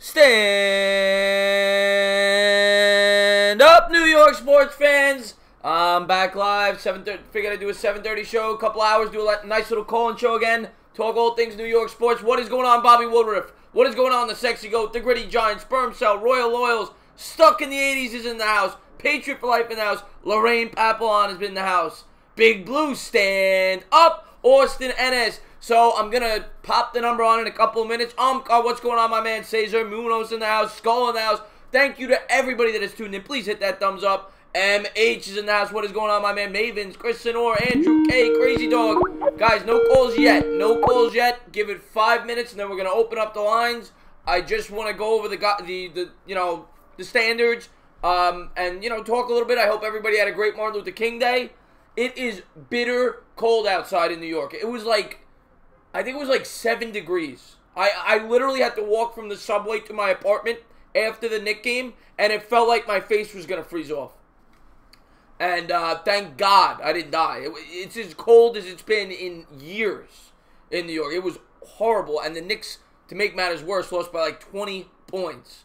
Stand up, New York sports fans. I'm back live. 7:30. Figured I'd do a 7:30 show, a couple hours, do a nice little call-in show again. Talk all things New York sports. What is going on, Bobby Woodruff? What is going on, the Sexy Goat, the Gritty Giant, Sperm Cell, Royal Loyals, Stuck in the 80s is in the house. Patriot for life in the house. Lorraine Papillon has been in the house. Big Blue, stand up. Austin NS. So I'm going to pop the number on in a couple of minutes. What's going on, my man? Cesar Munoz in the house. Skull in the house. Thank you to everybody that has tuned in. Please hit that thumbs up. MH is in the house. What is going on, my man? Mavens, Chris Sinor, Andrew K, Crazy Dog. Guys, no calls yet. No calls yet. Give it 5 minutes, and then we're going to open up the lines. I just want to go over the standards, and, talk a little bit. I hope everybody had a great Martin Luther King Day. It is bitter cold outside in New York. It was like, I think it was like 7 degrees. I literally had to walk from the subway to my apartment after the Knicks game, and it felt like my face was going to freeze off. And thank God I didn't die. It's as cold as it's been in years in New York. It was horrible, and the Knicks, to make matters worse, lost by like 20 points.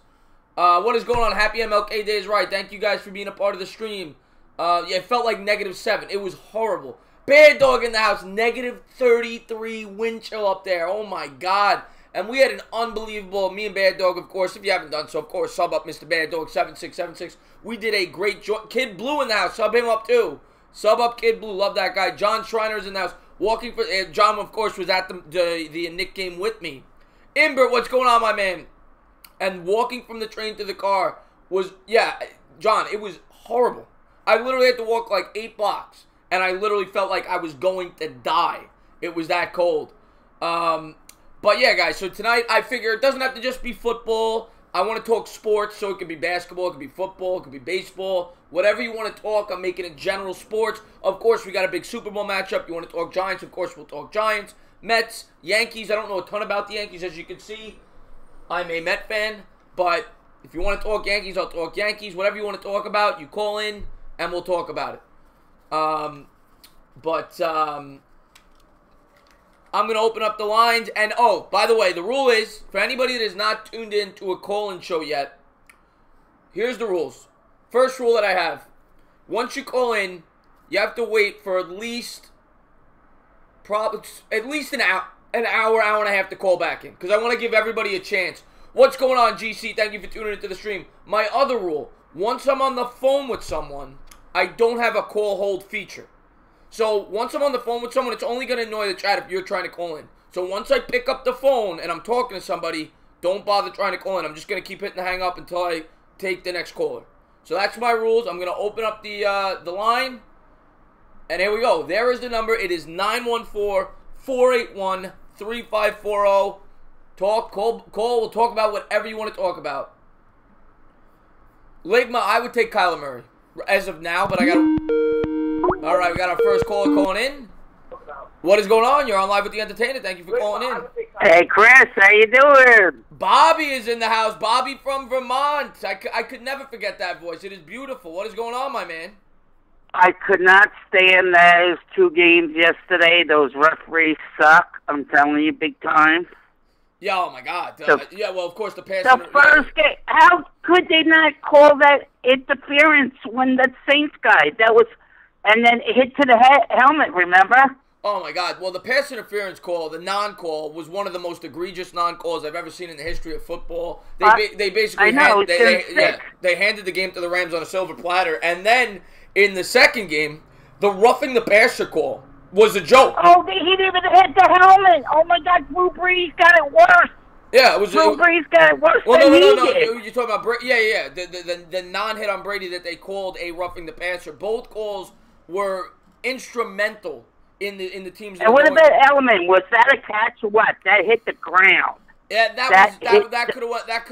What is going on? Happy MLK Day is right. Thank you guys for being a part of the stream. Yeah, it felt like -7. It was horrible. Bad Dog in the house. -33 wind chill up there. Oh, my God. And we had an unbelievable, me and Bad Dog, of course. If you haven't done so, of course, sub up Mr. Bad Dog 7676. We did a great job. Kid Blue in the house. Sub him up, too. Sub up Kid Blue. Love that guy. John Schreiner's in the house. Walking for John, of course, was at the Knick game with me. Imbert, what's going on, my man? And walking from the train to the car was, yeah, John, it was horrible. I literally had to walk like 8 blocks, and I literally felt like I was going to die. It was that cold. But yeah, guys, so tonight I figure it doesn't have to just be football. I want to talk sports, so it could be basketball, it could be football, it could be baseball. Whatever you want to talk, I'm making it general sports. Of course, we got a big Super Bowl matchup. You want to talk Giants, of course, we'll talk Giants. Mets, Yankees, I don't know a ton about the Yankees, as you can see. I'm a Met fan, but if you want to talk Yankees, I'll talk Yankees. Whatever you want to talk about, you call in, and we'll talk about it. I'm going to open up the lines. And, oh, by the way, the rule is, for anybody that is not tuned in to a call-in show yet, here's the rules. First rule that I have. Once you call in, you have to wait for at least an hour, hour and a half to call back in. Because I want to give everybody a chance. What's going on, GC? Thank you for tuning into the stream. My other rule, once I'm on the phone with someone, I don't have a call hold feature. So once I'm on the phone with someone, it's only going to annoy the chat if you're trying to call in. So once I pick up the phone and I'm talking to somebody, don't bother trying to call in. I'm just going to keep hitting the hang up until I take the next caller. So that's my rules. I'm going to open up the line. And here we go. There is the number. It is 914-481-3540. Call. We'll talk about whatever you want to talk about. Ligma, I would take Kyler Murray as of now, but I got to... All right, we got our first caller calling in. What is going on? You're on live with the Entertainah. Thank you for calling in. Hey, Chris, how you doing? Bobby is in the house. Bobby from Vermont. I could never forget that voice. It is beautiful. What is going on, my man? I could not stand those 2 games yesterday. Those referees suck. I'm telling you, big time. Yeah, oh, my God. Yeah, well, of course, the pass... The first game, how could they not call that interference when that Saints guy, that was... And then it hit to the helmet, remember? Oh, my God. Well, the pass interference call, the non-call, was one of the most egregious non-calls I've ever seen in the history of football. They basically they handed the game to the Rams on a silver platter. And then, in the second game, the roughing the passer call was a joke. Oh, he didn't even hit the helmet. Oh, my God, Drew Brees got it worse. Yeah, it was. Drew Brees got it worse than he did. You're talking about Brady. Yeah. The non-hit on Brady that they called a roughing the passer. Both calls were instrumental in the team's. And what about Element? Was that a catch or what? That hit the ground. Yeah, that could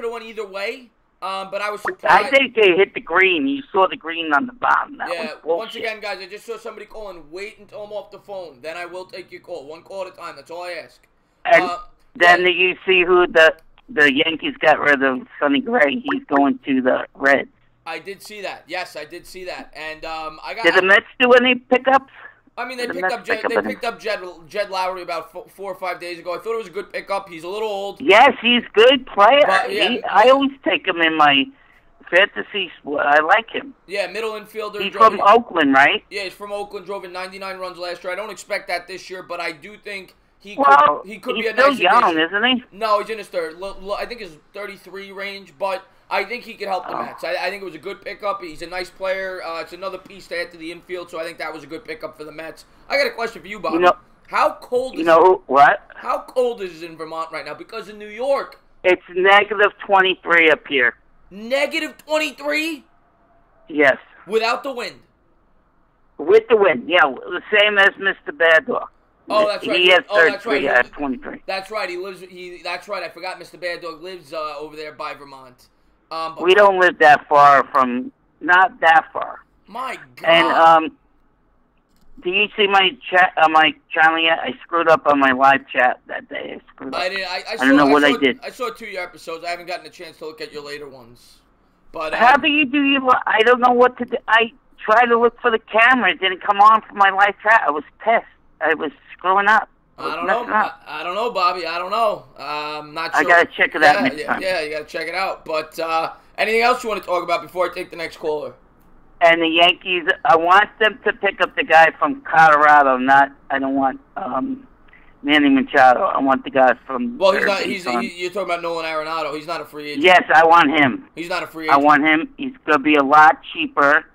have went either way. But I was surprised. I think they hit the green. You saw the green on the bottom. Once again, guys, I just saw somebody calling. Wait until I'm off the phone, then I will take your call. 1 call at a time. That's all I ask. And then you see who the Yankees got rid of, Sonny Gray. He's going to the Reds. I did see that. Yes, I did see that. And I got. Did the Mets do any pickups? I mean, they The picked Mets up Jed, they picked up Jed Lowry about 4 or 5 days ago. I thought it was a good pickup. He's a little old. Yes, he's a good player. But, yeah, I always take him in my fantasy sport. I like him. Yeah, middle infielder. He's from Oakland, right? Yeah, he's from Oakland. Drove in 99 runs last year. I don't expect that this year, but I do think he could be a nice He's still young, addition. isn't he? No, he's in his third. I think his 33 range, but I think he could help the Mets. I think it was a good pickup. He's a nice player. It's another piece to add to the infield, so I think that was a good pickup for the Mets. I got a question for you, Bobby. How cold is what? How cold is it in Vermont right now? Because in New York, it's negative 23 up here. Negative 23? Yes. Without the wind? With the wind, yeah. The same as Mr. Bad Dog. Oh, that's right. He has 33, that's right. I have 23. That's right. That's right. I forgot Mr. Bad Dog lives over there by Vermont. But We don't live that far from, not that far. My God. And, do you see my chat, my channel yet? I screwed up on my live chat that day. I screwed up. I don't know what I did. I saw 2 of your episodes. I haven't gotten a chance to look at your later ones. But how do you do your? I don't know what to do. I tried to look for the camera. It didn't come on for my live chat. I was pissed. I was screwing up. I don't know. I don't know, Bobby. I don't know. I'm not sure. I gotta check it out next time. Yeah, you gotta check it out. But anything else you want to talk about before I take the next caller? And the Yankees, I want them to pick up the guy from Colorado. I don't want Manny Machado. I want the guy from. Well, he's not. You're talking about Nolan Arenado. He's not a free agent. Yes, I want him. He's not a free agent. I want him. He's gonna be a lot cheaper,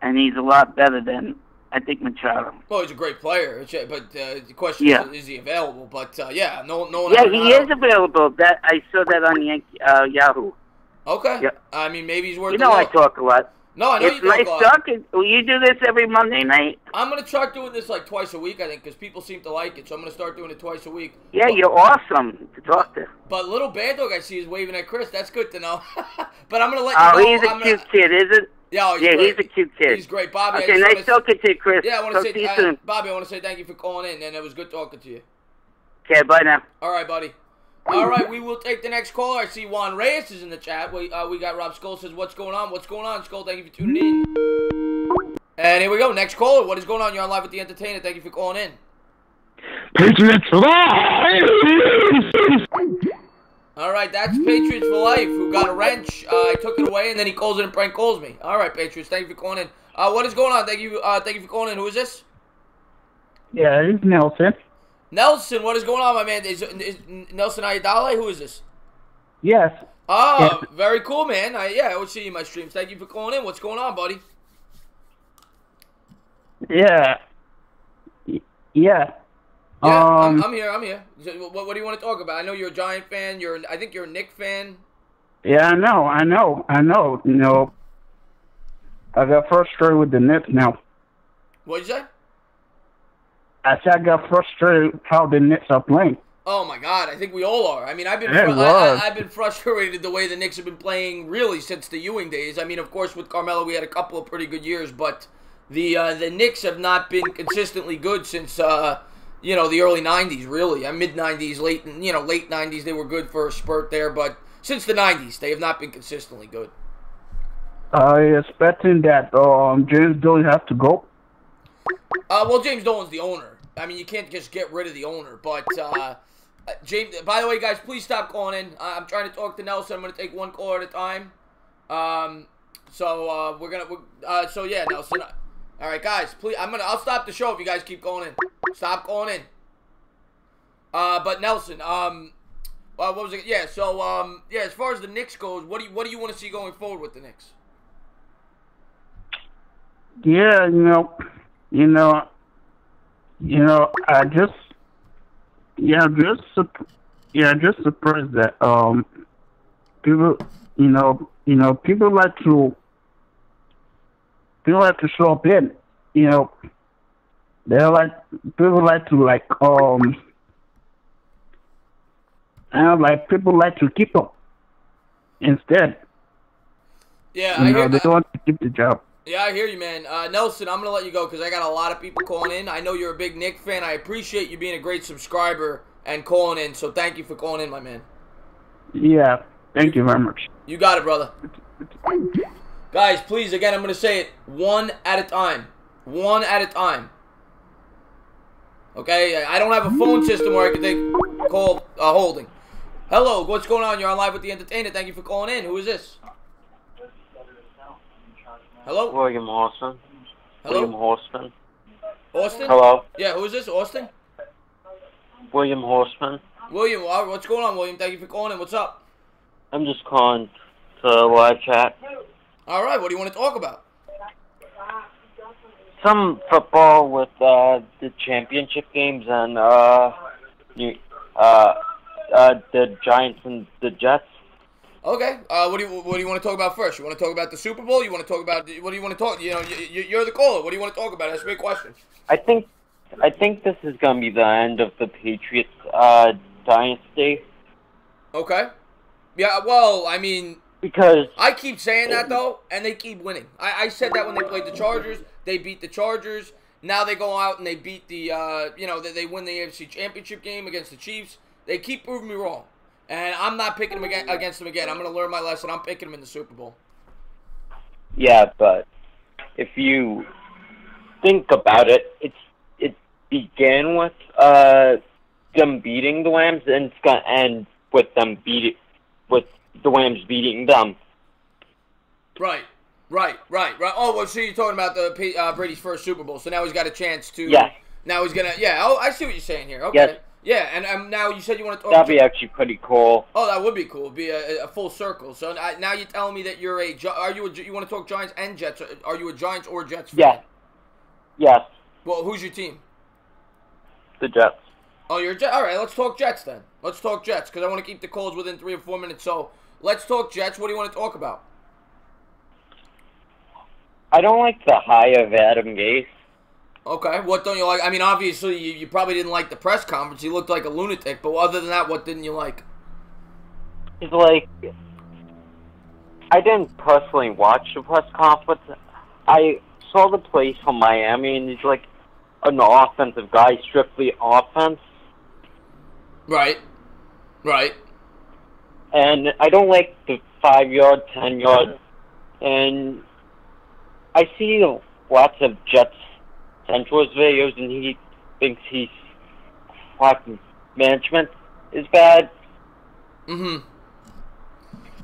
and he's a lot better than I think Machado. Well, he's a great player, but the question is he available? But yeah, Nolan Yeah, Arenado. he is available. That I saw that on Yahoo. Okay. Yeah. I mean, maybe he's worth. You know, I talk a lot. No, I know it's you talk nice a lot. talking. Will you do this every Monday night? I'm going to start doing this like twice a week, I think, because people seem to like it. So I'm going to start doing it twice a week. Yeah, you're awesome to talk to. But little Bad Dog I see is waving at Chris. That's good to know. But I'm going to let you know. He's a cute kid, is it? Yeah, he's a cute kid. He's great. Bobby, okay, nice talking to you, Chris. Yeah, I want to say, see you soon. Bobby, I want to say thank you for calling in, and it was good talking to you. Okay, bye now. All right, buddy. All right, we will take the next caller. I see Juan Reyes is in the chat. We got Rob Skull says, what's going on? What's going on, Skull? Thank you for tuning in. And here we go. Next caller. What is going on? You're on live with the Entertainah. Thank you for calling in. Patriots for life! All right, that's Patriots for life, who got a wrench. I took it away, and then he calls in and prank calls me. All right, Patriots. Thank you for calling in. What is going on? Thank you for calling in. Who is this? Yeah, it's Nelson. Nelson, what is going on, my man? Is Nelson Ayadale? Who is this? Yes. Oh, yes. Very cool, man. I always see you in my streams. Thank you for calling in. What's going on, buddy? Yeah. Yeah. I'm here. What do you want to talk about? I know you're a Giant fan. I think you're a Knicks fan. Yeah, I know. You know, I got frustrated with the Knicks now. What'd you say? I said I got frustrated how the Knicks are playing. Oh my God, I think we all are. I mean, I've been frustrated the way the Knicks have been playing really since the Ewing days. I mean, of course, with Carmelo, we had a couple of pretty good years, but the Knicks have not been consistently good since the early '90s. Really, mid '90s, late '90s, they were good for a spurt there, but since the '90s, they have not been consistently good. I expecting that James Dolan has to go. Well, James Dolan's the owner. I mean, you can't just get rid of the owner. But, James, by the way, guys, please stop calling in. I'm trying to talk to Nelson. I'm going to take one caller at a time. So yeah, Nelson. All right, guys, please. I'll stop the show if you guys keep calling in. Stop calling in. But Nelson, what was it? Yeah, so, yeah, as far as the Knicks goes, what do you want to see going forward with the Knicks? Yeah, I just surprised that people like to show up in, people like to keep up instead. Yeah, I hear they don't want to keep the job. Yeah, I hear you, man. Nelson, I'm going to let you go because I got a lot of people calling in. I know you're a big Knicks fan. I appreciate you being a great subscriber and calling in, so thank you for calling in, my man. Yeah, thank you very much. You got it, brother. Guys, please, again, I'm going to say it one at a time. One at a time. Okay, I don't have a phone system where I can call holding. Hello, what's going on? You're on live with the Entertainah. Thank you for calling in. Who is this? Hello? William Austin. Hello? William Horseman. Austin? Hello? Yeah, who is this? Austin? William Horseman. William, what's going on, William? Thank you for calling in. What's up? I'm just calling to live chat. All right, what do you want to talk about? Some football with the championship games and the Giants and the Jets. Okay. What do you want to talk about first? You want to talk about the Super Bowl? You want to talk about what do you want to talk? You know, you're the caller. What do you want to talk about? Ask me a question. I think this is gonna be the end of the Patriots dynasty. Okay. Yeah. Well, I mean, because I keep saying that though, and they keep winning. I said that when they played the Chargers. They beat the Chargers. Now they go out and they beat the they win the NFC Championship game against the Chiefs. They keep proving me wrong. And I'm not picking them against them again. I'm going to learn my lesson. I'm picking them in the Super Bowl. Yeah, but if you think about it, it began with them beating the Rams, and it's going to end with with the Rams beating them. Right. Oh, well, so you're talking about the Brady's first Super Bowl. So now he's got a chance to. Yeah. Now he's gonna. Yeah. Oh, I see what you're saying here. Okay. Yes. Yeah, and now you said you want to talk. That'd be actually pretty cool. Oh, that would be cool. It'd be a full circle. So now you're telling me that you want to talk Giants and Jets? Are you a Giants or Jets fan? Yeah. Yes. Well, who's your team? The Jets. Oh, you're a Jet. All right, let's talk Jets then. Let's talk Jets because I want to keep the calls within 3 or 4 minutes. So let's talk Jets. What do you want to talk about? I don't like the hire of Adam Gase. Okay, what don't you like? I mean, obviously, you probably didn't like the press conference. He looked like a lunatic. But other than that, what didn't you like? It's like, I didn't personally watch the press conference. I saw the plays from Miami, and he's like an offensive guy, strictly offense. Right. And I don't like the 5-yard, 10-yard. And I see lots of Jets Central's videos, and he thinks his clock management is bad. Mm-hmm.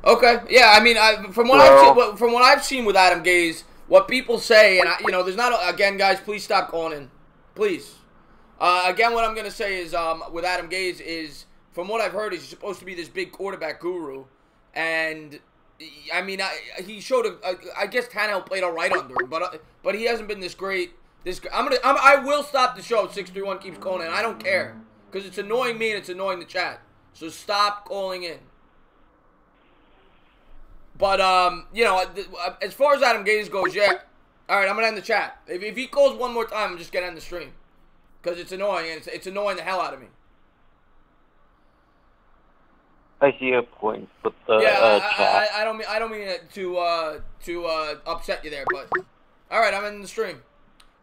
Okay. Yeah. I mean, from what I've seen with Adam Gase, what people say, and there's not again, guys. Please stop calling in, please. Again, what I'm gonna say is, with Adam Gase is, from what I've heard, he's supposed to be this big quarterback guru, and I mean, he showed I guess Tannehill played all right under him, but he hasn't been this great. I will stop the show if 631 keeps calling in. I don't care because it's annoying me and it's annoying the chat. So stop calling in. But as far as Adam Gase goes, yeah. All right, I'm gonna end the chat. If he calls one more time, I'm just gonna end the stream because it's annoying and it's annoying the hell out of me. I see your point with the chat. I don't mean to upset you there, but all right, I'm in the stream.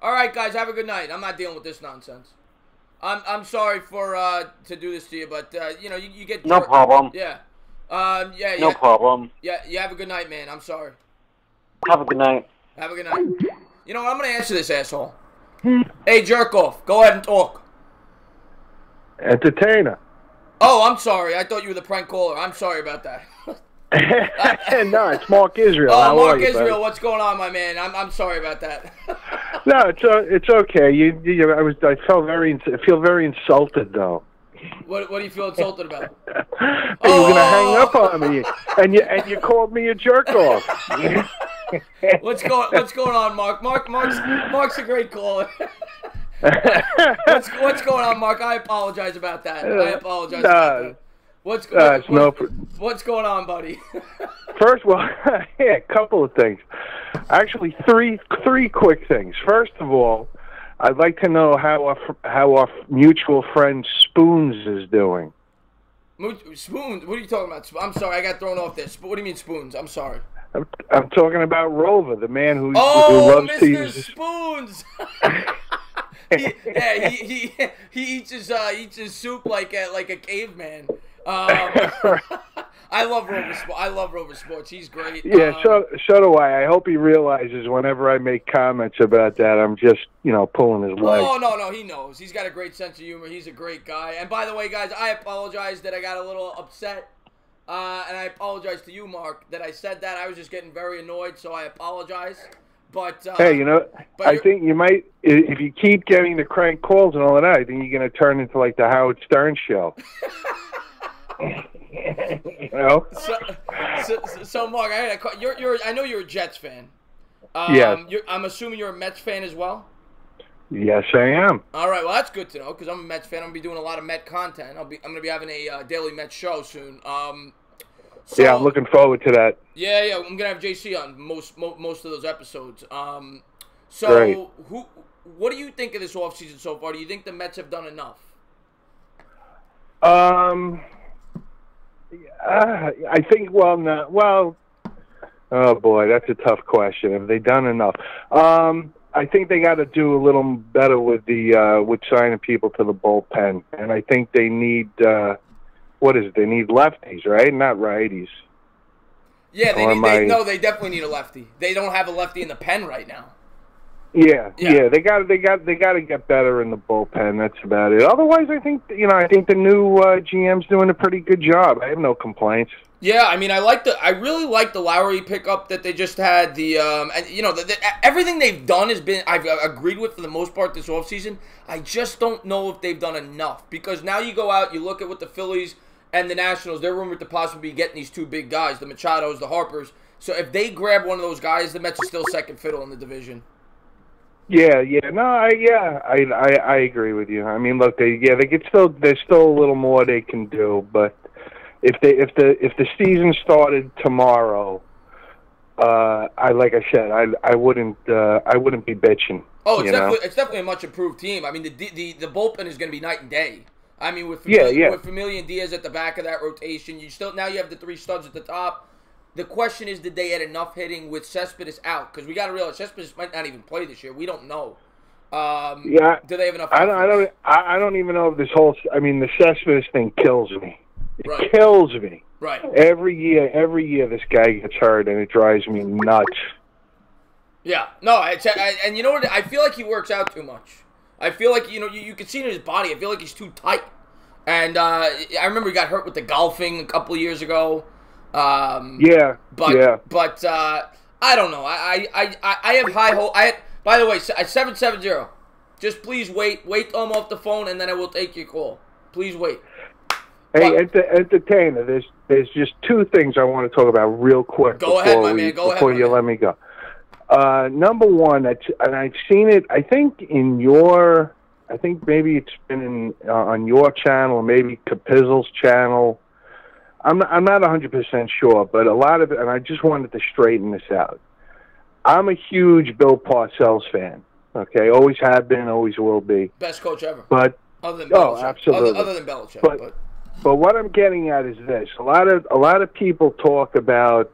All right, guys, have a good night. I'm not dealing with this nonsense. I'm sorry for to do this to you, but you get no problem. Yeah. No problem. Yeah, you have a good night, man. I'm sorry. Have a good night. Have a good night. You know what? I'm gonna answer this asshole. Hey, jerk off. Go ahead and talk. Entertainah. Oh, I'm sorry. I thought you were the prank caller. I'm sorry about that. No, it's Mark Israel. Oh, How Mark are you, Israel, buddy? what's going on, my man? I'm sorry about that. No, it's okay. I feel very insulted though. What do you feel insulted about? Hey, you were gonna hang up on me, and you called me a jerk off. What's going on, Mark? Mark's a great caller. What's going on, Mark? I apologize about that. About that. What's going on, buddy? First, well, yeah, a couple of things. Actually, three quick things. First of all, I'd like to know how our mutual friend Spoons is doing. Spoons? What are you talking about? I'm sorry, I got thrown off there. What do you mean Spoons? I'm sorry. I'm talking about Rover, the man who loves Mr. to use Spoons. he eats his soup like a caveman. I love Rover Sports. He's great. Yeah, so do I. I hope he realizes whenever I make comments about that, I'm just, pulling his leg. Oh, no, he knows. He's got a great sense of humor. He's a great guy. And by the way, guys, I apologize that I got a little upset. And I apologize to you, Mark, that I said that. I was just getting very annoyed, so I apologize. But hey, I think you might, if you keep getting the crank calls and all of that, I think you're going to turn into like the Howard Stern show. So Mark, I know you're a Jets fan. Yes. I'm assuming you're a Mets fan as well. Yes, I am. All right, well that's good to know because I'm a Mets fan. I'm gonna be doing a lot of Met content. I'm gonna be having a daily Mets show soon. Yeah, I'm looking forward to that. Yeah, I'm gonna have JC on most of those episodes. Great. What do you think of this offseason so far? Do you think the Mets have done enough? I think, oh boy, that's a tough question. Have they done enough? I think they got to do a little better with signing people to the bullpen, and I think they need They need lefties, right? Not righties. Yeah, they definitely need a lefty. They don't have a lefty in the pen right now. Yeah. They got to get better in the bullpen. That's about it. Otherwise, I think the new GM's doing a pretty good job. I have no complaints. Yeah, I mean, I really like the Lowry pickup that they just had. Everything they've done I've agreed with for the most part this offseason. I just don't know if they've done enough because now you go out, you look at what the Phillies and the Nationals, they're rumored to possibly be getting these two big guys, the Machados, the Harpers. So if they grab one of those guys, the Mets are still second fiddle in the division. Yeah, I agree with you. I mean, look, there's still a little more they can do, but if the season started tomorrow, I wouldn't be bitching. Oh, it's definitely a much improved team. I mean, the bullpen is going to be night and day. I mean, with Familia and Diaz at the back of that rotation, you have the three studs at the top. The question is, did they add enough hitting with Cespedes out? Because we got to realize Cespedes might not even play this year. We don't know. Do they have enough? I don't even know if this whole. I mean, the Cespedes thing kills me. It kills me. Right. Every year this guy gets hurt, and it drives me nuts. Yeah. No. And you know what? I feel like he works out too much. I feel like you can see it in his body. I feel like he's too tight. And I remember he got hurt with the golfing a couple of years ago. But I don't know. I have high hope. By the way, at 770, just please wait till I'm off the phone, and then I will take your call. Please wait. Hey, Entertainah, there's just two things I want to talk about real quick. Go ahead, my man. Before you let me go. Number one, and I've seen it, I think maybe it's been on your channel, or maybe Capizzle's channel. I'm not 100% sure, but a lot of it, and I just wanted to straighten this out. I'm a huge Bill Parcells fan. Okay, always have been, always will be. Best coach ever. But other than Belichick. absolutely. Other than Belichick, but what I'm getting at is this: a lot of people talk about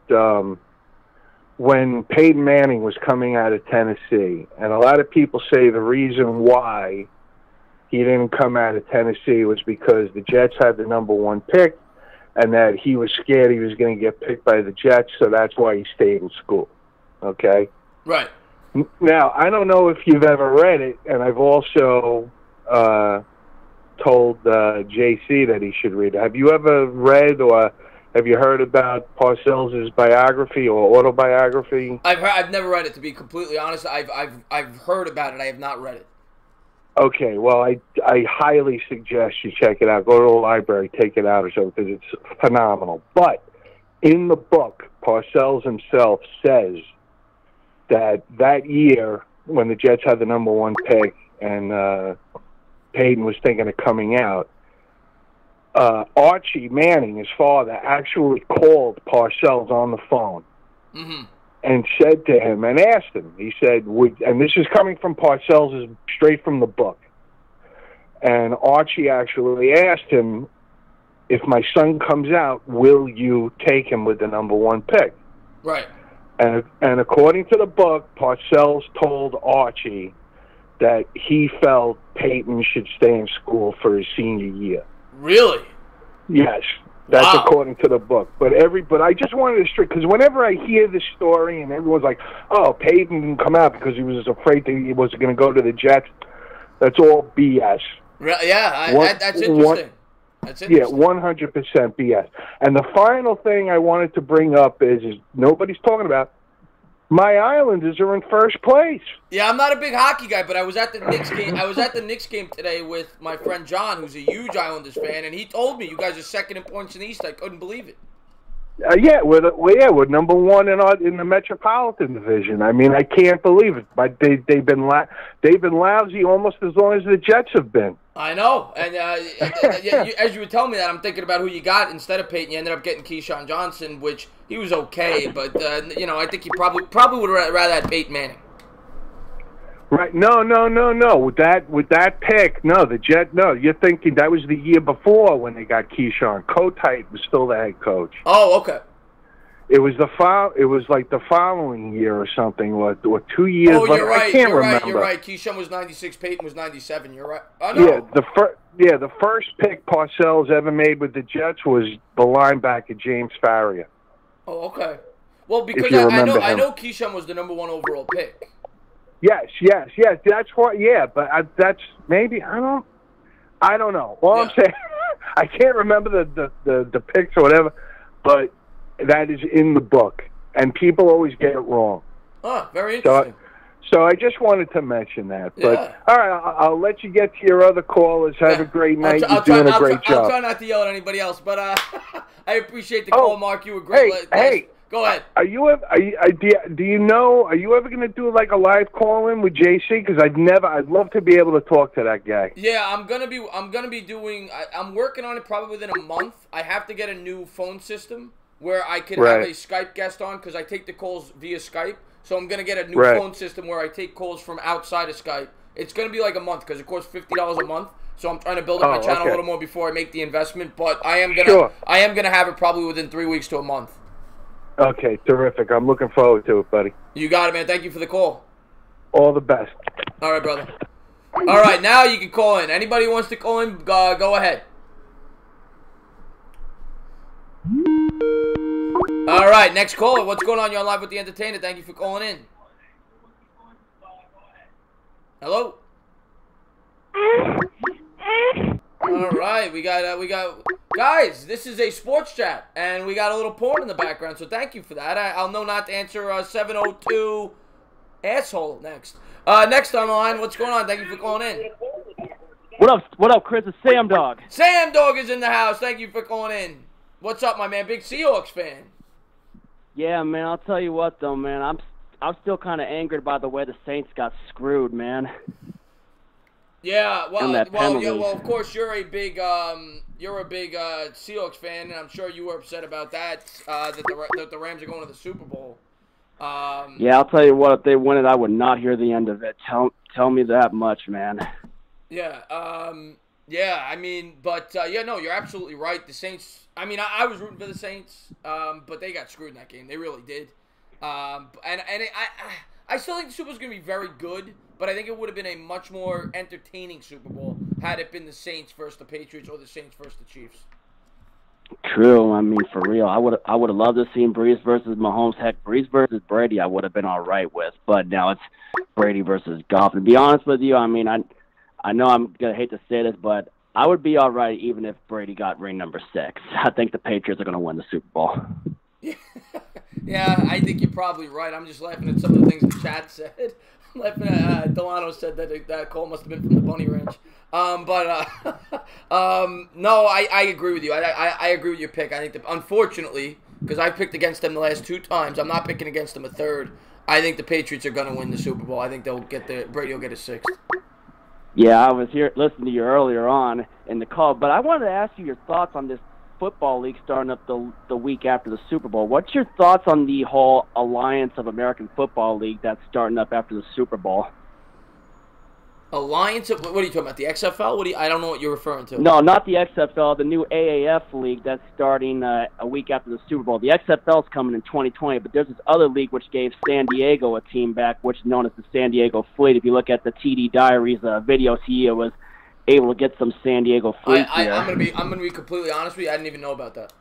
when Peyton Manning was coming out of Tennessee, and a lot of people say the reason why he didn't come out of Tennessee was because the Jets had the number one pick, and that he was scared he was going to get picked by the Jets, so that's why he stayed in school. Okay? Right. Now, I don't know if you've ever read it, and I've also told JC that he should read it. Have you ever read or have you heard about Parcells' biography or autobiography? I've never read it, to be completely honest. I've heard about it. I have not read it. Okay, well, I highly suggest you check it out. Go to the library, take it out or so, because it's phenomenal. But in the book, Parcells himself says that year when the Jets had the number one pick and Peyton was thinking of coming out, Archie Manning, his father, actually called Parcells on the phone and said to him and asked him, he said, and this is coming from Parcells, straight from the book, and Archie actually asked him, if my son comes out, will you take him with the number one pick? Right. And according to the book, Parcells told Archie that he felt Peyton should stay in school for his senior year. Really? Yes. That's Wow. according to the book. But I just wanted to because whenever I hear this story and everyone's like, "Oh, Peyton didn't come out because he was afraid that he was going to go to the Jets," that's all BS. Yeah, that's interesting. That's interesting. Yeah, 100% BS. And the final thing I wanted to bring up is nobody's talking about. My Islanders are in first place. Yeah, I'm not a big hockey guy, but I was at the Knicks game. I was at the Knicks game today with my friend John, who's a huge Islanders fan, and he told me you guys are second in points in the East. I couldn't believe it. We're number one in the Metropolitan Division. I mean, I can't believe it. But they've been lousy almost as long as the Jets have been. I know, and as you were telling me that, I'm thinking about who you got instead of Peyton. You ended up getting Keyshawn Johnson, which he was okay, but I think you probably would have rather had Peyton Manning. Right? No. With that pick, you're thinking that was the year before when they got Keyshawn. Kotite was still the head coach. Oh, okay. It was like the following year or something, or 2 years. Oh, you're right. I can't remember. You're right. Keyshawn was 96. Peyton was 97. You're right. Oh, no. Yeah, the first pick Parcells ever made with the Jets was the linebacker James Farrier. Oh, okay. Well, because I know Keyshawn was the number 1 overall pick. Yes. That's what. Yeah, but that's maybe I don't know. All I'm saying, I can't remember the picks or whatever, but that is in the book, and people always get it wrong. Oh, very interesting. So I just wanted to mention that. But Yeah. all right, I'll let you get to your other callers. Have a great night. You're doing a great job. I'll try not to yell at anybody else, but I appreciate the call, Mark. You were great. Hey. Go ahead. Do you know? Are you ever going to do like a live call in with JC? Because I'd love to be able to talk to that guy. Yeah, I'm gonna be doing. I'm working on it probably within a month. I have to get a new phone system where I can have a Skype guest on because I take the calls via Skype. So I'm gonna get a new phone system where I take calls from outside of Skype. It's gonna be like a month because it costs $50 a month. So I'm trying to build up my channel a little more before I make the investment. But I am gonna have it probably within 3 weeks to a month. Okay, terrific. I'm looking forward to it, buddy. You got it, man. Thank you for the call. All the best. All right, brother. All right, now you can call in. Anybody who wants to call in, go ahead. All right, next caller. What's going on? You're on live with the Entertainah. Thank you for calling in. Hello. All right, we got guys. This is a sports chat, and we got a little porn in the background. So thank you for that. I'll know not to answer 702 asshole next. Next on the line. What's going on? Thank you for calling in. What up, Chris? It's Sam Dog. Sam Dog is in the house. Thank you for calling in. What's up, my man? Big Seahawks fan. Yeah, man. I'll tell you what, though, man. I'm still kind of angered by the way the Saints got screwed, man. Yeah, well, penalty. of course you're a big Seahawks fan, and I'm sure you were upset about that. That the Rams are going to the Super Bowl. Yeah, I'll tell you what. If they win it, I would not hear the end of it. Tell me that much, man. Yeah. Yeah. I mean, but no, you're absolutely right. The Saints. I mean, I was rooting for the Saints, but they got screwed in that game. They really did. I still think the Super Bowl is going to be very good. But I think it would have been a much more entertaining Super Bowl had it been the Saints versus the Patriots or the Saints versus the Chiefs. True. I mean, for real, I would have loved to see Breeze versus Mahomes. Heck, Breeze versus Brady, I would have been all right with. But now it's Brady versus Goff. And to be honest with you, I mean, I know I'm gonna hate to say this, but I would be all right even if Brady got ring number 6. I think the Patriots are gonna win the Super Bowl. Yeah, I think you're probably right. I'm just laughing at some of the things the chat said. Delano said that call must have been from the Bunny Ranch. No, I agree with you. I agree with your pick. I think that, unfortunately, because I picked against them the last 2 times, I'm not picking against them a third. I think the Patriots are going to win the Super Bowl. I think Brady will get a 6th. Yeah, I was here listening to you earlier on in the call, but I wanted to ask you your thoughts on this football league starting up the week after the Super Bowl. What's your thoughts on the whole Alliance of American Football League that's starting up after the Super Bowl? Alliance of, what are you talking about? The XFL? I don't know what you're referring to. No, not the XFL, the new AAF league that's starting a week after the Super Bowl. The XFL's coming in 2020, but there's this other league which gave San Diego a team back, which is known as the San Diego Fleet. If you look at the TD Diaries videos, he was able to get some San Diego fleets here. I'm gonna be completely honest with you. I didn't even know about that.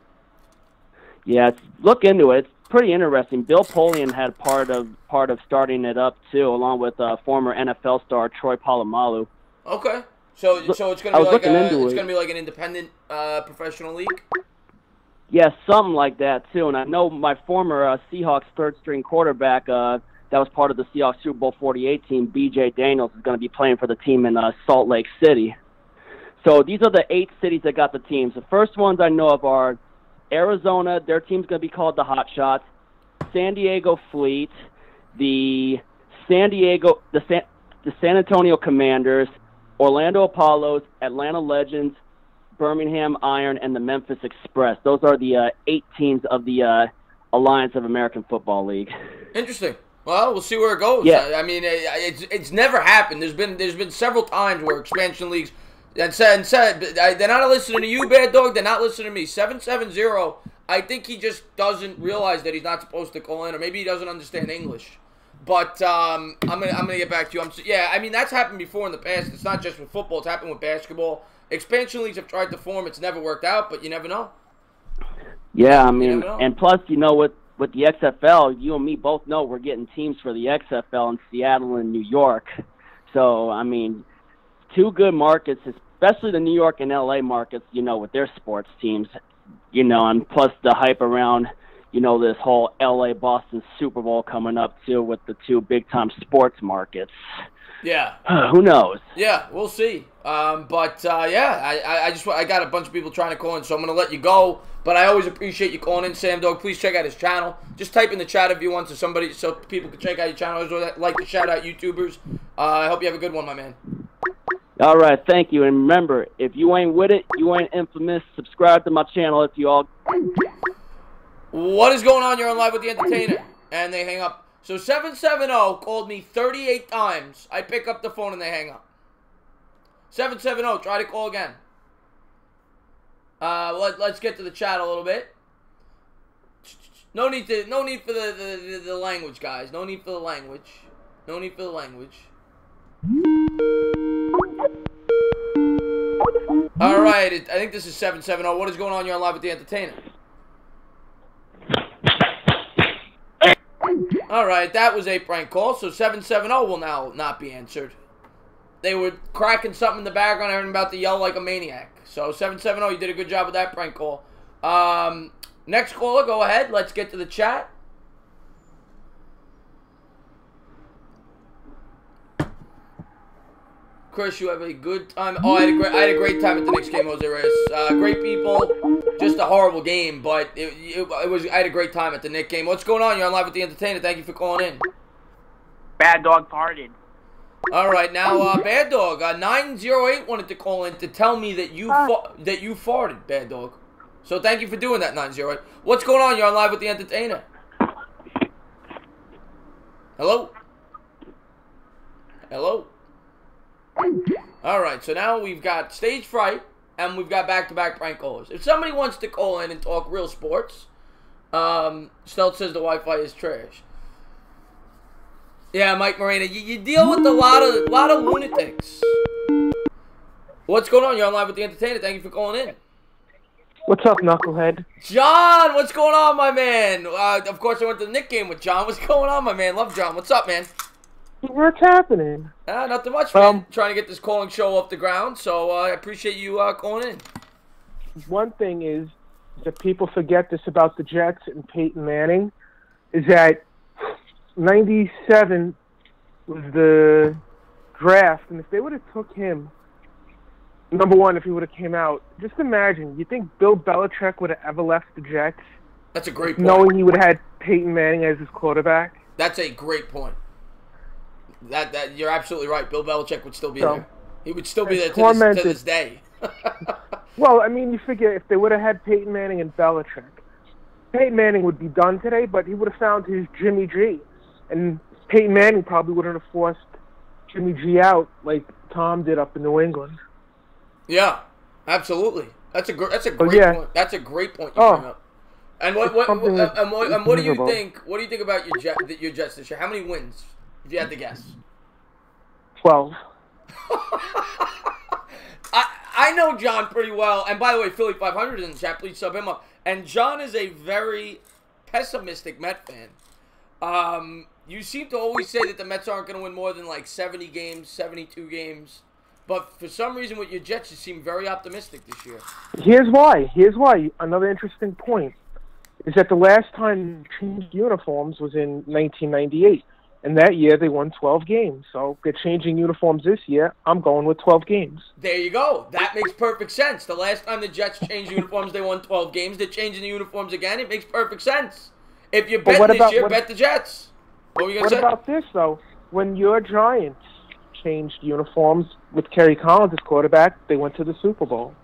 Yeah, look into it. It's pretty interesting. Bill Polian had part of starting it up too, along with former NFL star Troy Polamalu. Okay, so it's gonna be like an independent professional league. Yeah, something like that too. And I know my former Seahawks third string quarterback that was part of the Seahawks Super Bowl 48 team, B.J. Daniels, is going to be playing for the team in Salt Lake City. So these are the 8 cities that got the teams. The first ones I know of are Arizona. Their team's going to be called the Hot Shots. San Diego Fleet, the San Antonio Commanders, Orlando Apollos, Atlanta Legends, Birmingham Iron, and the Memphis Express. Those are the 8 teams of the Alliance of American Football League. Interesting. Well, we'll see where it goes. Yeah. I mean, it's never happened. There's been several times where expansion leagues and said they're not listening to you, Bad Dog. They're not listening to me. 770. I think he just doesn't realize that he's not supposed to call in, or maybe he doesn't understand English. But I'm gonna get back to you. Yeah, I mean that's happened before in the past. It's not just with football. It's happened with basketball. Expansion leagues have tried to form. It's never worked out, but you never know. Yeah, I mean, and plus, with the XFL, you and me both know we're getting teams for the XFL in Seattle and New York. So, I mean, 2 good markets, especially the New York and LA markets, with their sports teams, and plus the hype around, this whole LA-Boston Super Bowl coming up, too, with the 2 big-time sports markets. Yeah. Who knows? Yeah, we'll see. I got a bunch of people trying to call in, so I'm going to let you go. But I always appreciate you calling in, Sam Dog. Please check out his channel. Just type in the chat if you want so people can check out your channel. I always like to shout out YouTubers. I hope you have a good one, my man. All right, thank you. And remember, if you ain't with it, you ain't infamous. Subscribe to my channel if you all... What is going on? You're on Live with the Entertainer. And they hang up. So 770 called me 38 times. I pick up the phone and they hang up. 770, try to call again. Let's get to the chat a little bit. No need for the language, guys. No need for the language. No need for the language. All right, I think this is 770. What is going on? You're on Live with the Entertainer. All right, that was a prank call, so 770 will now not be answered. They were cracking something in the background. I heard him about to yell like a maniac. So 770, you did a good job with that prank call. Next caller, go ahead. Let's get to the chat. Chris, you have a good time. Oh, I had a great time at the Knicks game, Jose Reyes. Great people, just a horrible game, but I had a great time at the Knicks game. What's going on? You're on Live with the Entertainer. Thank you for calling in. Bad Dog farted. All right, now Bad Dog 908 wanted to call in to tell me that you farted, Bad Dog. So thank you for doing that, 908. What's going on? You're on Live with the Entertainer. Hello. Hello. All right, so now we've got stage fright and we've got back-to-back prank callers. If somebody wants to call in and talk real sports, Stelt says the Wi-Fi is trash. Yeah, Mike Morena, you deal with a lot of lunatics. What's going on? You're on Live with the Entertainer. Thank you for calling in. What's up, knucklehead? John, what's going on, my man? Of course, I went to the Knicks game with John. What's going on, my man? Love John. What's up, man? What's happening? Nothing much, man. Trying to get this calling show off the ground, so I appreciate you calling in. One thing is that people forget this about the Jets and Peyton Manning, is that 97 was the draft, and if they would have took him, number one, if he would have came out, just imagine, you think Bill Belichick would have ever left the Jets? That's a great point. Knowing he would have had Peyton Manning as his quarterback? That's a great point. That you're absolutely right. Bill Belichick would still be there. He would still be there to this day. Well, I mean, you figure if they would have had Peyton Manning and Belichick, Peyton Manning would be done today, but he would have found his Jimmy G. And Peyton Manning probably wouldn't have forced Jimmy G out like Tom did up in New England. Yeah, absolutely. That's a great point. That's a great point you bring up. And what do you think? What do you think about your Jets this year? How many wins, if you had to guess? 12. I know John pretty well. And by the way, Philly 500 is in the chat. Please sub him up. And John is a very pessimistic Met fan. You seem to always say that the Mets aren't going to win more than like 70 games, 72 games. But for some reason with your Jets, you seem very optimistic this year. Here's why. Another interesting point is that the last time they changed uniforms was in 1998. And that year, they won 12 games. So they're changing uniforms this year. I'm going with 12 games. There you go. That makes perfect sense. The last time the Jets changed uniforms, they won 12 games. They're changing the uniforms again. It makes perfect sense. If you're betting this year, bet the Jets. What were you going to say? What about this, though? When your Giants changed uniforms with Kerry Collins as quarterback, they went to the Super Bowl.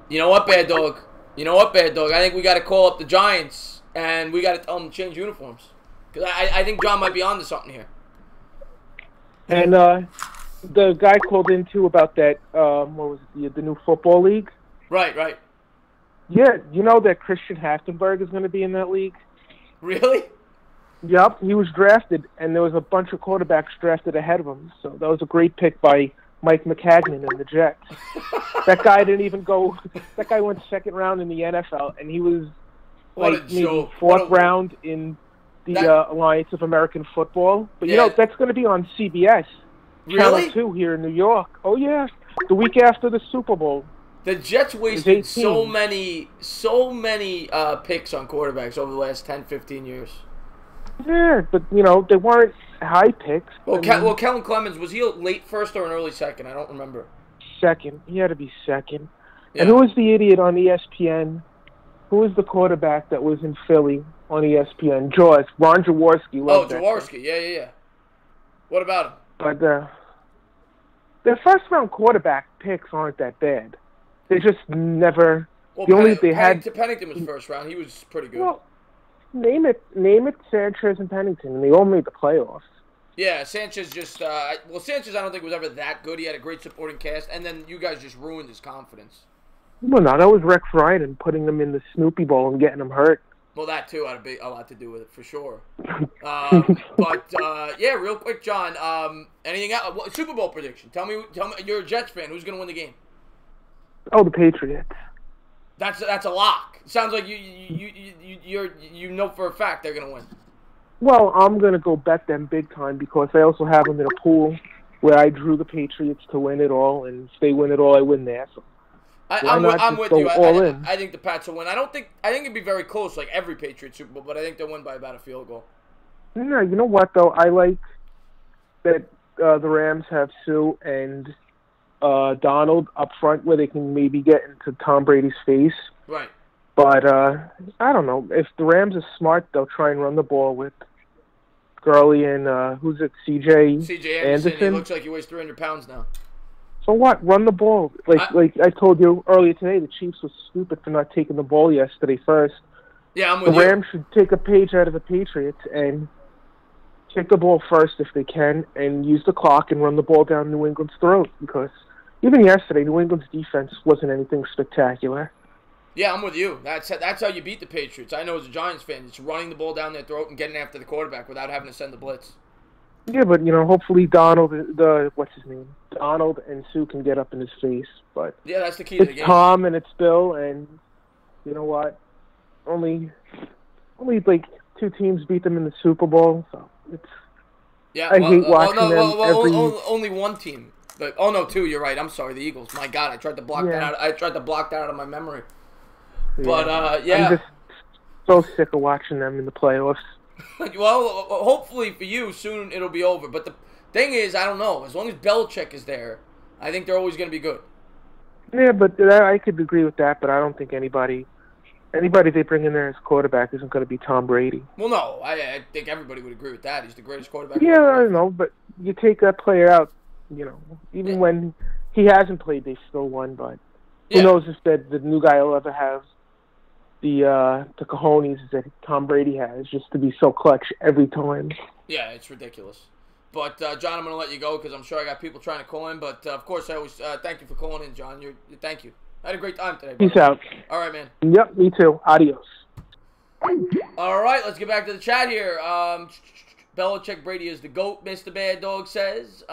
You know what, Bad Dog? I think we got to call up the Giants, and we got to tell them to change uniforms. Because I think John might be on to something here. And the guy called in, too, about that, what was it, the new football league? Right. Yeah, you know that Christian Hackenberg is going to be in that league? Really? Yep, he was drafted, and there was a bunch of quarterbacks drafted ahead of him. So that was a great pick by Mike McCagnon and the Jets. That guy didn't even go. That guy went second round in the NFL, and he was maybe fourth round in the Alliance of American Football. But you know that's going to be on CBS, Channel 2 here in New York. Oh yeah, the week after the Super Bowl. The Jets wasted so many picks on quarterbacks over the last 10, 15 years. Yeah, but, you know, they weren't high picks. Well, Kellen Clemens, was he a late first or an early second? I don't remember. Second. He had to be second. Yeah. And who was the idiot on ESPN? Who was the quarterback that was in Philly on ESPN? Ron Jaworski. Jaworski. Yeah. What about him? But their first-round quarterback picks aren't that bad. They just never... Well, Pennington was first round. He was pretty good. Well, name it Sanchez and Pennington, and they all made the playoffs. Yeah, Sanchez just... Sanchez I don't think was ever that good. He had a great supporting cast, and then you guys just ruined his confidence. Well, no, that was Rex Ryan putting them in the Snoopy Bowl and getting them hurt. Well, that, too, had a lot to do with it, for sure. Yeah, real quick, John, anything else? Super Bowl prediction. Tell me, you're a Jets fan. Who's going to win the game? Oh, the Patriots. That's a lock. Sounds like you know for a fact they're going to win. Well, I'm going to go bet them big time because I also have them in a pool where I drew the Patriots to win it all, and if they win it all, I win there. So I'm with you. I think the Pats will win. I think it'd be very close, like every Patriots Super Bowl, but I think they'll win by about a field goal. No, you know what though? I like that the Rams have Sue and Donald up front, where they can maybe get into Tom Brady's face. Right. But I don't know. If the Rams are smart, they'll try and run the ball with Gurley and who's it? C.J. Anderson. He looks like he weighs 300 pounds now. So what? Run the ball. Like I told you earlier today, the Chiefs was stupid for not taking the ball yesterday first. Yeah, I'm with you. The Rams should take a page out of the Patriots and take the ball first if they can, and use the clock and run the ball down New England's throat. Because even yesterday, New England's defense wasn't anything spectacular. Yeah, I'm with you. That's how you beat the Patriots. I know as a Giants fan, it's running the ball down their throat and getting after the quarterback without having to send the blitz. Yeah, but hopefully Donald and Sue can get up in his face. But yeah, that's the key to the game. It's Tom and it's Bill, and you know what? Only like two teams beat them in the Super Bowl, so it's. Yeah, I hate watching them every. Only one team. But two. You're right. I'm sorry, the Eagles. My God, I tried to block that out. I tried to block that out of my memory. Yeah. But yeah, I'm just so sick of watching them in the playoffs. Well, hopefully for you, soon it'll be over. But the thing is, I don't know. As long as Belichick is there, I think they're always going to be good. Yeah, but I could agree with that. But I don't think anybody they bring in there as quarterback isn't going to be Tom Brady. Well, no, I think everybody would agree with that. He's the greatest quarterback. Yeah, I don't know, but you take that player out, even when he hasn't played, they still won. But who knows if the new guy will ever have the cojones that Tom Brady has, just to be so clutch every time. Yeah, it's ridiculous. But, John, I'm going to let you go because I'm sure I got people trying to call in. But, of course, I always thank you for calling in, John. Thank you. I had a great time today. Brother. Peace out. All right, man. Yep, me too. Adios. All right, let's get back to the chat here. Belichick Brady is the GOAT, Mr. Bad Dog says.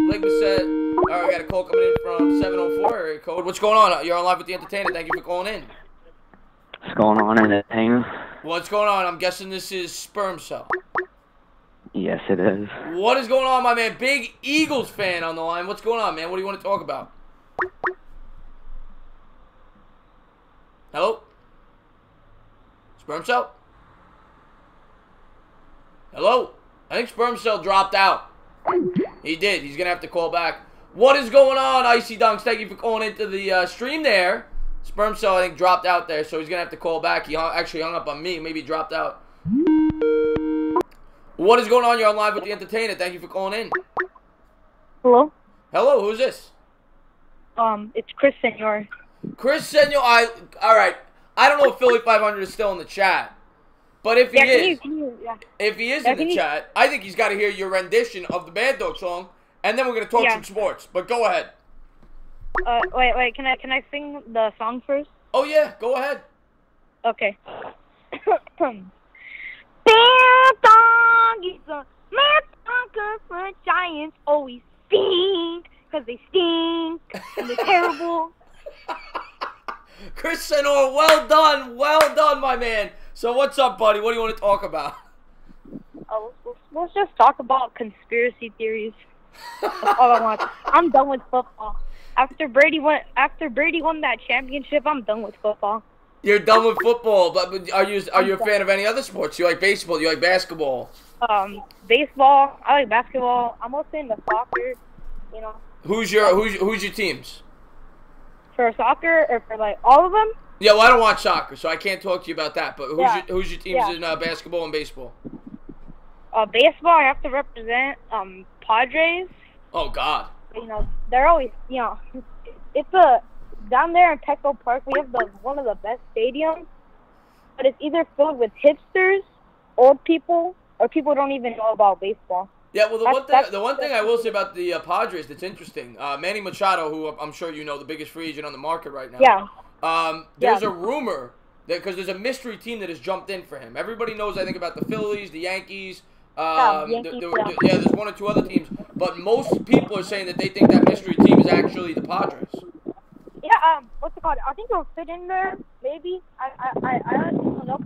Like we said, all right, we got a call coming in from 704 area code. What's going on? You're on live with the Entertainah. Thank you for calling in. What's going on, Entertainah? What's going on? I'm guessing this is Sperm Cell. Yes, it is. What is going on, my man? Big Eagles fan on the line. What's going on, man? What do you want to talk about? Hello? Sperm Cell? Hello? I think Sperm Cell dropped out. He did. He's going to have to call back. What is going on, Icy Dunks? Thank you for calling into the stream there. Sperm Cell, I think, dropped out there, so he's going to have to call back. He actually hung up on me. Maybe he dropped out. What is going on? You're on live with the Entertainah. Thank you for calling in. Hello? Hello, who's this? It's Chris Senor. Chris Senor. All right. I don't know if Philly 500 is still in the chat, but if he is, if he is in the chat, I think he's got to hear your rendition of the Bad Dog song, and then we're gonna talk some sports. But go ahead. Wait. Can I sing the song first? Oh yeah, go ahead. Okay. Bad dog is a mad dog for giants always stink because they stink and they're terrible. Chris Senor, well done, my man. So what's up, buddy? What do you want to talk about? Let's just talk about conspiracy theories. That's all I want. I'm done with football. After Brady won that championship, I'm done with football. You're done with football, but are you a fan of any other sports? You like baseball? You like basketball? Baseball. I like basketball. I'm mostly into soccer. You know. Who's your teams? For soccer or for like all of them? Yeah, well, I don't watch soccer, so I can't talk to you about that. But who's your teams in basketball and baseball? Baseball, I have to represent Padres. Oh God. You know, they're always it's down there in Petco Park. We have one of the best stadiums, but it's either filled with hipsters, old people, or people who don't even know about baseball. Yeah, well, the one thing I will say about the Padres that's interesting, Manny Machado, who I'm sure you know, the biggest free agent on the market right now. Yeah. There's a rumor that because there's a mystery team that has jumped in for him. Everybody knows, I think, about the Phillies, the Yankees. There's one or two other teams, but most people are saying that they think that mystery team is actually the Padres. Yeah. What's it called? I think he'll fit in there. Maybe. I don't know.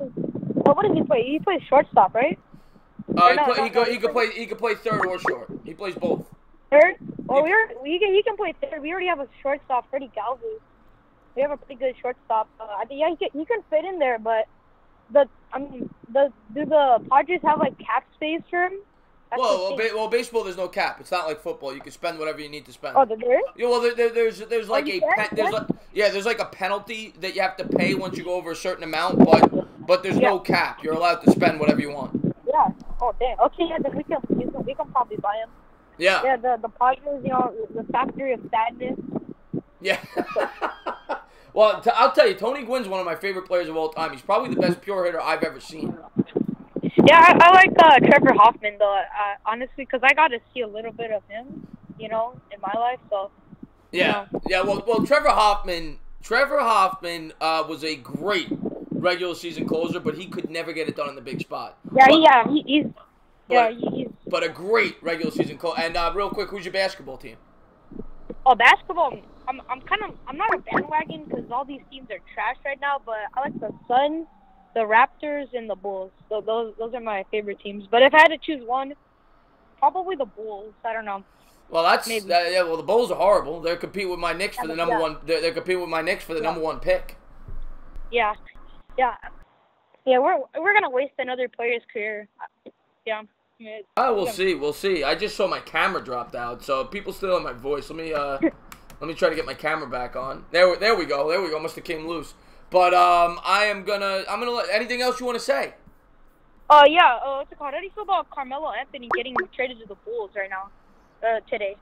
What does he play? He plays shortstop, right? He could play third or short. He plays both. Third? Well, he can play third. We already have a shortstop, Freddie Galvis. We have a pretty good shortstop. I think he can fit in there, but do the Padres have like cap space for him? Well, baseball there's no cap. It's not like football. You can spend whatever you need to spend. Oh, there is? Yeah, well, there's like there's like a penalty that you have to pay once you go over a certain amount, but there's no cap. You're allowed to spend whatever you want. Yeah. Oh, damn. Okay, yeah, then we can probably buy him. Yeah. Yeah, the Padres, the factory of sadness. Yeah. Well, I'll tell you, Tony Gwynn's one of my favorite players of all time. He's probably the best pure hitter I've ever seen. Yeah, I like Trevor Hoffman, though, honestly, because I got to see a little bit of him, in my life, so. Yeah, yeah. Well, Trevor Hoffman was a great regular season closer, but he could never get it done in the big spot. He's But a great regular season closer. And real quick, who's your basketball team? Oh, basketball. I'm not a bandwagon because all these teams are trash right now, but I like the Suns, the Raptors, and the Bulls. So those are my favorite teams. But if I had to choose one, probably the Bulls. I don't know. Well, well, the Bulls are horrible. They're competing with my Knicks for the number one. They're competing with my Knicks for the number one pick. Yeah. We're gonna waste another player's career. Yeah. We'll see. I just saw my camera dropped out, so people still have my voice. Let me try to get my camera back on. There we go. Must have came loose. But I'm gonna let anything else you want to say? Yeah. What's it called? How do you feel about Carmelo Anthony getting traded to the Bulls right now? Today.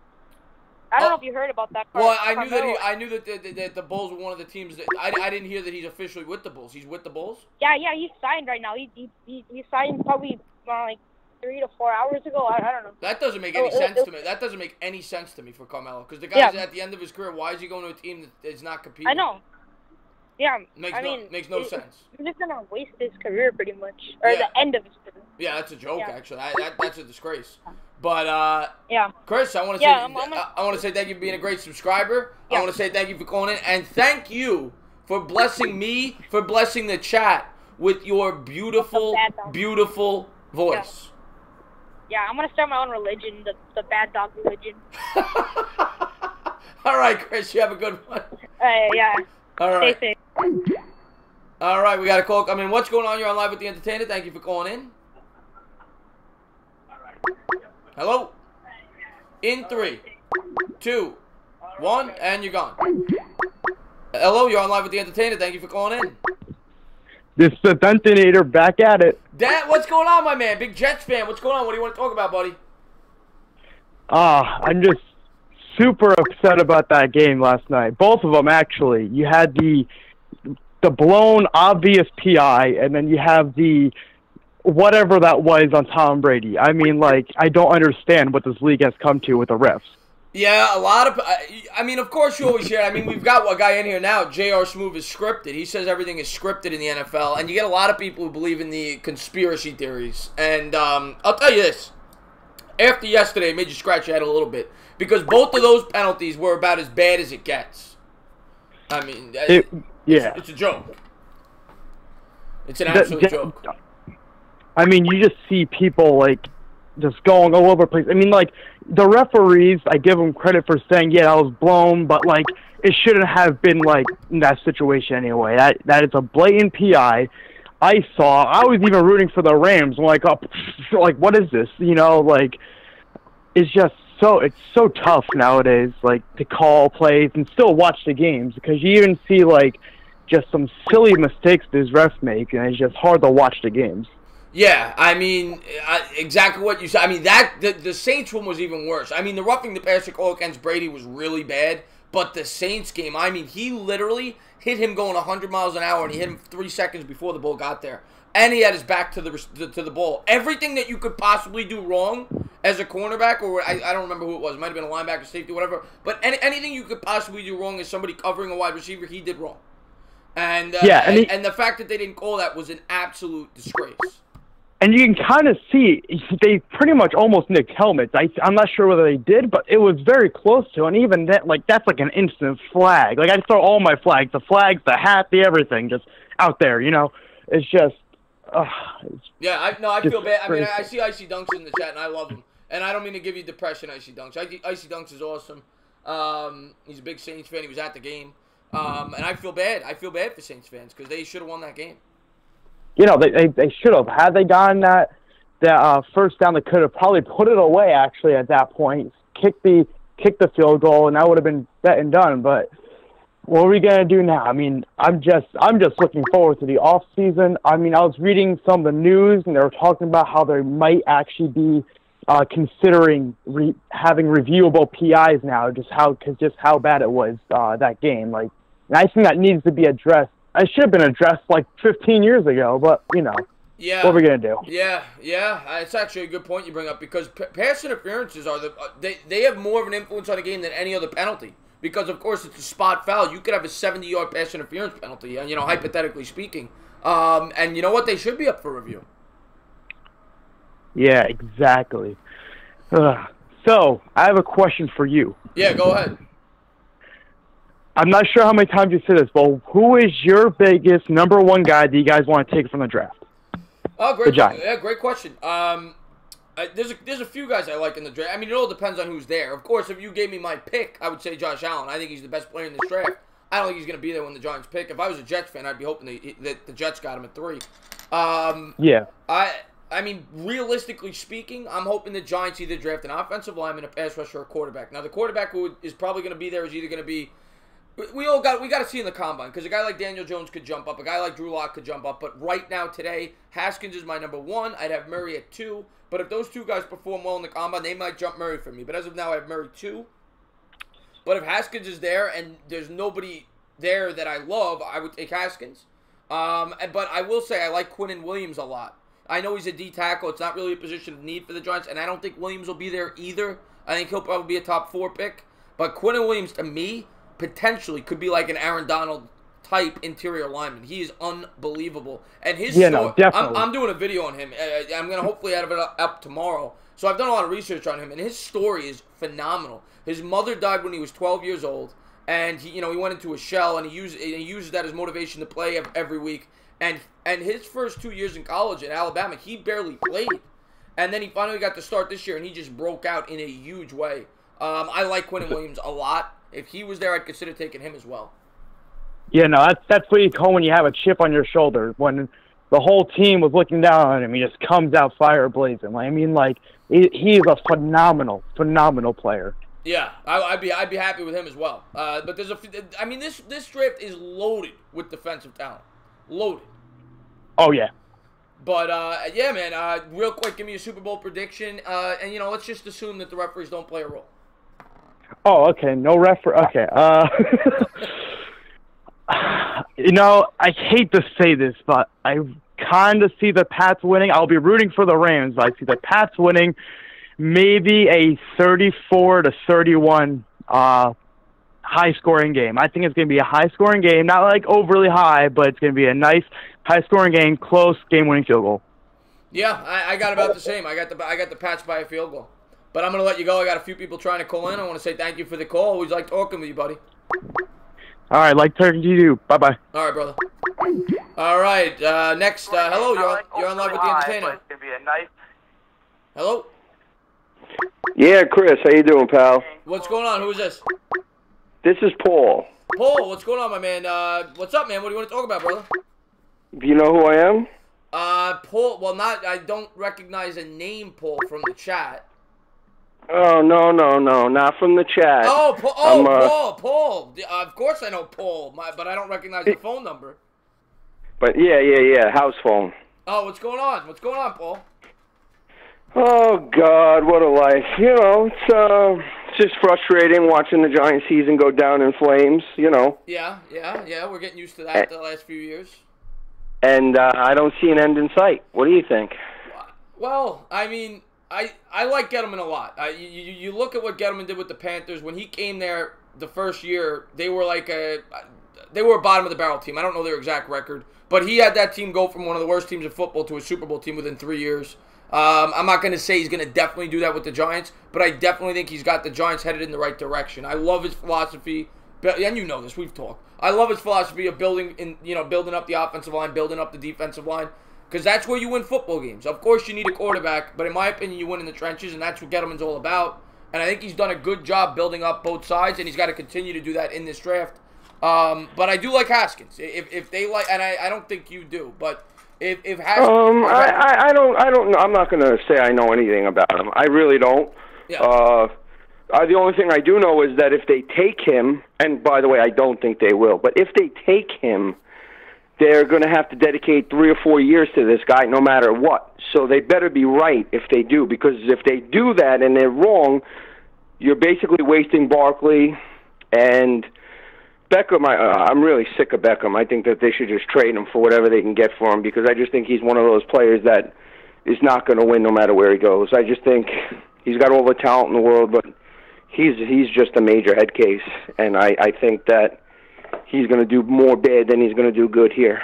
I don't know if you heard about that. Well, I knew that the Bulls were one of the teams that I didn't hear that he's officially with the Bulls. He's with the Bulls? Yeah, he's signed right now. He signed probably like 3 to 4 hours ago. I don't know. That doesn't make any sense to me. That doesn't make any sense to me for Carmelo because the guy's at the end of his career. Why is he going to a team that is not competing? I know. Yeah, makes no sense. You're just gonna waste his career pretty much, or the end of his career. Yeah, that's a joke. Actually, that's a disgrace. But Yeah. Chris, I want to Yeah, say I want to say thank you for being a great subscriber. Yeah. I want to say thank you for calling in, and thank you for blessing me, for blessing the chat with your beautiful, beautiful voice. Yeah, I'm gonna start my own religion, the bad dog religion. All right, Chris, you have a good one. Yeah. All right. Stay safe. All right, we got a call coming. What's going on? You're on live with the Entertainer. Thank you for calling in. Hello? In 3, 2, 1, and you're gone. Hello, you're on live with the Entertainer. Thank you for calling in. This is the Detonator back at it. Dad, what's going on, my man? Big Jets fan. What's going on? What do you want to talk about, buddy? I'm just super upset about that game last night. Both of them, actually. You had the blown obvious PI, and then you have the whatever that was on Tom Brady. I mean, like, I don't understand what this league has come to with the refs. Yeah, a lot of... I mean, of course you always hear it. I mean, we've got a guy in here now, J.R. Smoove, is scripted. He says everything is scripted in the NFL, and you get a lot of people who believe in the conspiracy theories. And I'll tell you this. After yesterday, it made you scratch your head a little bit, because both of those penalties were about as bad as it gets. I mean, it's a joke. It's an absolute joke. I mean, you just see people, like, just going all over the place. I mean, like, the referees, I give them credit for saying, yeah, that was blown, but, like, it shouldn't have been, like, in that situation anyway. That is a blatant PI. I was even rooting for the Rams. I'm like, oh, like, what is this? You know, like, it's just it's so tough nowadays, like, to call plays and still watch the games, because you even see, like, just some silly mistakes these refs make, and it's just hard to watch the games. Yeah, I mean, exactly what you said. I mean, the Saints one was even worse. I mean, the roughing the passer call against Brady was really bad, but the Saints game, I mean, he literally hit him going 100 miles an hour, and he hit him 3 seconds before the ball got there. And he had his back to the ball. Everything that you could possibly do wrong as a cornerback, or I don't remember who it was. It might have been a linebacker, safety, whatever. But anything you could possibly do wrong as somebody covering a wide receiver, he did wrong. And and the fact that they didn't call that was an absolute disgrace. And you can kind of see they pretty much almost nicked helmets. I'm not sure whether they did, but it was very close to. And even that, like, that's like an instant flag. Like, I throw all my flags, the hat, the everything, just out there. You know, it's just. Yeah, I feel bad. I mean, I see Icy Dunks in the chat, and I love him. And I don't mean to give you depression, Icy Dunks. Icy Dunks is awesome. He's a big Saints fan. He was at the game. And I feel bad. I feel bad for Saints fans because they should have won that game. You know, they should have. Had they gotten that first down, they could have probably put it away, actually, at that point. Kick the field goal, and that would have been set and done. But what are we going to do now? I mean, I'm just looking forward to the offseason. I mean, I was reading some of the news, and they were talking about how they might actually be considering having reviewable PIs now, just how bad it was, that game. Like, and I think that needs to be addressed. It should have been addressed like 15 years ago, but, you know, what are we going to do? Yeah, it's actually a good point you bring up, because pass interferences are they have more of an influence on a game than any other penalty, because, of course, it's a spot foul. You could have a 70-yard pass interference penalty, you know, hypothetically speaking. And you know what? They should be up for review. Yeah, exactly. So, I have a question for you. Yeah, go ahead. I'm not sure how many times you said this, but who is your biggest number one guy that you guys want to take from the draft? Oh, great! Yeah, great question. There's a few guys I like in the draft. I mean, it all depends on who's there. Of course, if you gave me my pick, I would say Josh Allen. I think he's the best player in this draft. I don't think he's going to be there when the Giants pick. If I was a Jets fan, I'd be hoping that the Jets got him at 3. Yeah. I mean, realistically speaking, I'm hoping the Giants either draft an offensive lineman, a pass rusher, or a quarterback. Now, the quarterback who is probably going to be there is either going to be. We got to see in the combine, because a guy like Daniel Jones could jump up, a guy like Drew Lock could jump up, but right now today, Haskins is my number 1. I'd have Murray at 2, but if those two guys perform well in the combine, they might jump Murray for me. But as of now, I have Murray 2. But if Haskins is there and there's nobody there that I love, I would take Haskins. But I will say I like Quinnen Williams a lot. I know he's a D tackle. It's not really a position of need for the Giants, and I don't think Williams will be there either. I think he'll probably be a top 4 pick. But Quinnen Williams, to me, potentially could be like an Aaron Donald type interior lineman. He is unbelievable. And his Yeah, story, no, definitely. I'm doing a video on him. I'm going to hopefully have it up tomorrow. So I've done a lot of research on him, and his story is phenomenal. His mother died when he was 12 years old, and he went into a shell, and he uses that as motivation to play every week. And his first 2 years in college at Alabama, he barely played. And then he finally got to start this year, and he just broke out in a huge way. I like Quinnen Williams a lot. If he was there, I'd consider taking him as well. Yeah, no, that's what you call when you have a chip on your shoulder. When the whole team was looking down on him, he just comes out fire blazing. I mean, like, he is a phenomenal player. Yeah, I'd be happy with him as well. But this draft is loaded with defensive talent. Loaded. Oh, yeah. But, yeah, man, real quick, give me a Super Bowl prediction. And, let's just assume that the referees don't play a role. Oh, okay. No referee. Okay. I hate to say this, but I kind of see the Pats winning. I'll be rooting for the Rams, but I see the Pats winning maybe a 34-31 high-scoring game. I think it's going to be a high-scoring game, not like overly high, but it's going to be a nice high-scoring game, close game-winning field goal. Yeah, I got about the same. I got the Pats by a field goal. But I'm going to let you go. I got a few people trying to call in. I want to say thank you for the call. Always like talking with you, buddy. All right, like talking to you. Bye-bye. All right, brother. All right, next. Hello, you're on live with the Entertainah. Hello? Yeah, Chris, how you doing, pal? What's going on? Who is this? This is Paul. Paul, what's going on, my man? What's up, man? What do you want to talk about, brother? Do you know who I am? Paul, I don't recognize a name, Paul, from the chat. Oh, no, not from the chat. Oh, Paul. Of course I know Paul, but I don't recognize the phone number. But yeah, house phone. Oh, what's going on? What's going on, Paul? Oh, God, what a life. It's just frustrating watching the Giant season go down in flames, Yeah, we're getting used to that the last few years. And I don't see an end in sight. What do you think? Well, I mean, I like Gettleman a lot. You look at what Gettleman did with the Panthers. When he came there the first year, they were a bottom of the barrel team. I don't know their exact record, but he had that team go from one of the worst teams in football to a Super Bowl team within 3 years. I'm not going to say he's going to definitely do that with the Giants, but I definitely think he's got the Giants headed in the right direction. I love his philosophy, and you know this, we've talked. I love his philosophy of building up the offensive line, building up the defensive line, because that's where you win football games. Of course, you need a quarterback, but in my opinion, you win in the trenches, and that's what Gettleman's all about. And I think he's done a good job building up both sides, and he's got to continue to do that in this draft. But I do like Haskins. If they like, and I don't think you do, but if Haskins, I don't know. I'm not going to say I know anything about him. I really don't. Yeah. The only thing I do know is that if they take him, and by the way, I don't think they will, but if they take him, they're going to have to dedicate 3 or 4 years to this guy no matter what. So they better be right if they do, because if they do that and they're wrong, you're basically wasting Barkley and Beckham. I'm really sick of Beckham. I think that they should just trade him for whatever they can get for him, because I just think he's one of those players that is not going to win no matter where he goes. I just think he's got all the talent in the world, but he's just a major head case, and I think that he's going to do more bad than he's going to do good here.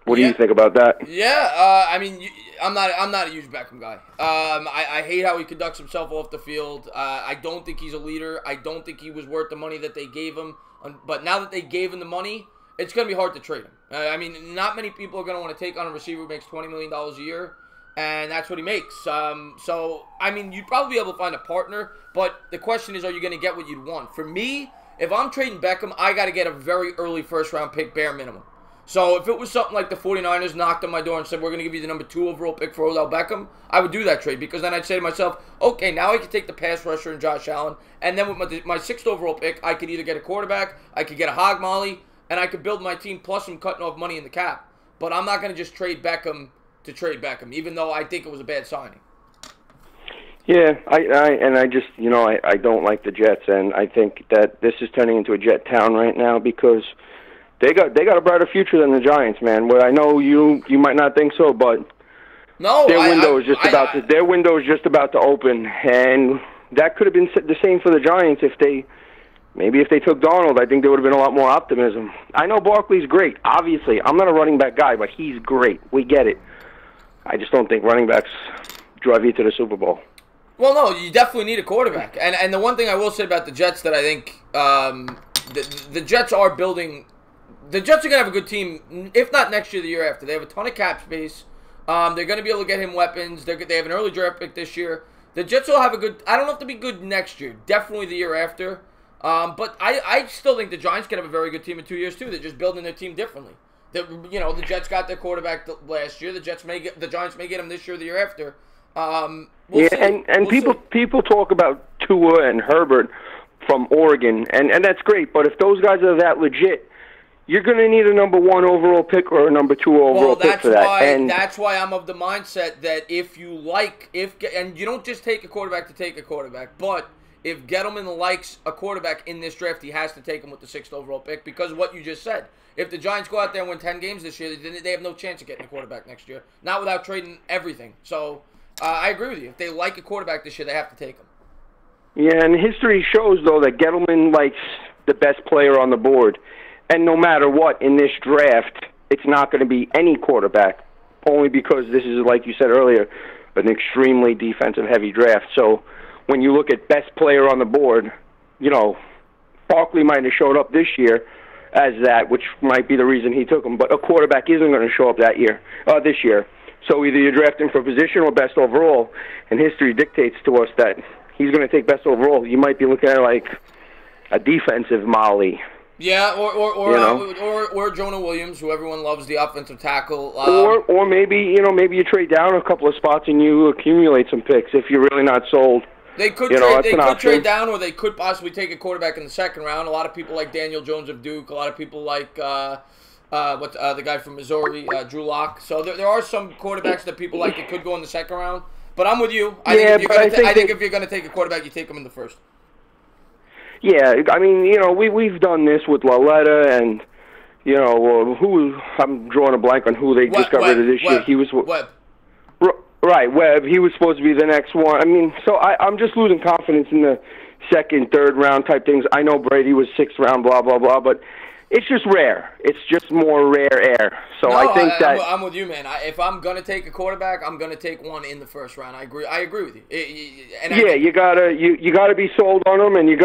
What do you think about that? Yeah, I mean, I'm not a huge Beckham guy. I hate how he conducts himself off the field. I don't think he's a leader. I don't think he was worth the money that they gave him. But now that they gave him the money, it's going to be hard to trade him. I mean, not many people are going to want to take on a receiver who makes $20 million a year, and that's what he makes. So, I mean, you'd probably be able to find a partner, but the question is, are you going to get what you'd want? For me, if I'm trading Beckham, I got to get a very early first-round pick, bare minimum. So if it was something like the 49ers knocked on my door and said, we're going to give you the number 2 overall pick for Odell Beckham, I would do that trade, because then I'd say to myself, okay, now I can take the pass rusher and Josh Allen, and then with my 6th overall pick, I could either get a quarterback, I could get a hog molly, and I could build my team, plus I'm cutting off money in the cap. But I'm not going to just trade Beckham to trade Beckham, even though I think it was a bad signing. Yeah, I just, I don't like the Jets, and I think that this is turning into a Jet town right now, because they got a brighter future than the Giants, man. Well, I know you might not think so, but their window is just about to open, and that could have been the same for the Giants if they Maybe if they took Darnold, I think there would have been a lot more optimism. I know Barkley's great. Obviously, I'm not a running back guy, but he's great. We get it. I just don't think running backs drive you to the Super Bowl. Well, no, you definitely need a quarterback. And the one thing I will say about the Jets that I think the Jets are building – the Jets are going to have a good team, if not next year, the year after. They have a ton of cap space. They're going to be able to get him weapons. They have an early draft pick this year. The Jets will have a good – I don't know if they'll be good next year. Definitely the year after. But I still think the Giants can have a very good team in 2 years, too. They're just building their team differently. The Jets got their quarterback last year. The Giants may get him this year or the year after. We'll see. And people talk about Tua and Herbert from Oregon, and that's great. But if those guys are that legit – you're going to need a number 1 overall pick or a number 2 overall pick for that. And that's why I'm of the mindset that and you don't just take a quarterback to take a quarterback, but if Gettleman likes a quarterback in this draft, he has to take him with the 6th overall pick because of what you just said. If the Giants go out there and win 10 games this year, they have no chance of getting a quarterback next year, not without trading everything. So I agree with you. If they like a quarterback this year, they have to take him. Yeah, and history shows, though, that Gettleman likes the best player on the board. And no matter what, in this draft, it's not going to be any quarterback, only because this is, like you said earlier, an extremely defensive-heavy draft. So when you look at best player on the board, Barkley might have showed up this year as that, which might be the reason he took him. But a quarterback isn't going to show up this year. So either you draft him for position or best overall, and history dictates to us that he's going to take best overall. You might be looking at like a defensive Molly. Yeah, or Jonah Williams, who everyone loves, the offensive tackle. Or maybe you trade down a couple of spots and you accumulate some picks if you're really not sold. They could trade down, or they could possibly take a quarterback in the second round. A lot of people like Daniel Jones of Duke. A lot of people like the guy from Missouri, Drew Lock. So there are some quarterbacks that people like that could go in the second round. But I'm with you. I think if you're going to take a quarterback, you take him in the first. Yeah, I mean, we've done this with Laletta and, I'm drawing a blank on who they just got rid of this year. He was Webb. Right, Webb. He was supposed to be the next one. I mean, so I'm just losing confidence in the second, third round type things. I know Brady was 6th round, blah, blah, blah, but it's just rare. It's just more rare air. So I think I'm with you, man. If I'm gonna take a quarterback, I'm gonna take one in the first round. I agree with you. You gotta be sold on them, and you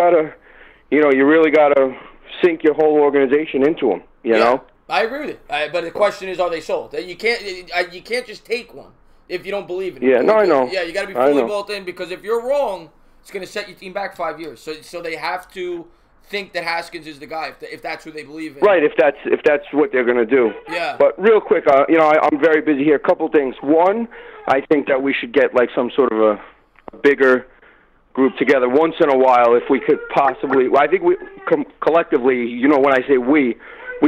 really gotta sink your whole organization into them. You know. I agree with it. But the question is, are they sold? You can't just take one if you don't believe in it. Yeah, no, I know. Yeah, you got to be fully bought in, because if you're wrong, it's going to set your team back 5 years. So they have to think that Haskins is the guy if that's who they believe in. Right, if that's what they're going to do. Yeah. But real quick, I'm very busy here. A couple things. One, I think that we should get like some sort of a bigger group together once in a while if we could possibly. I think we collectively, when I say we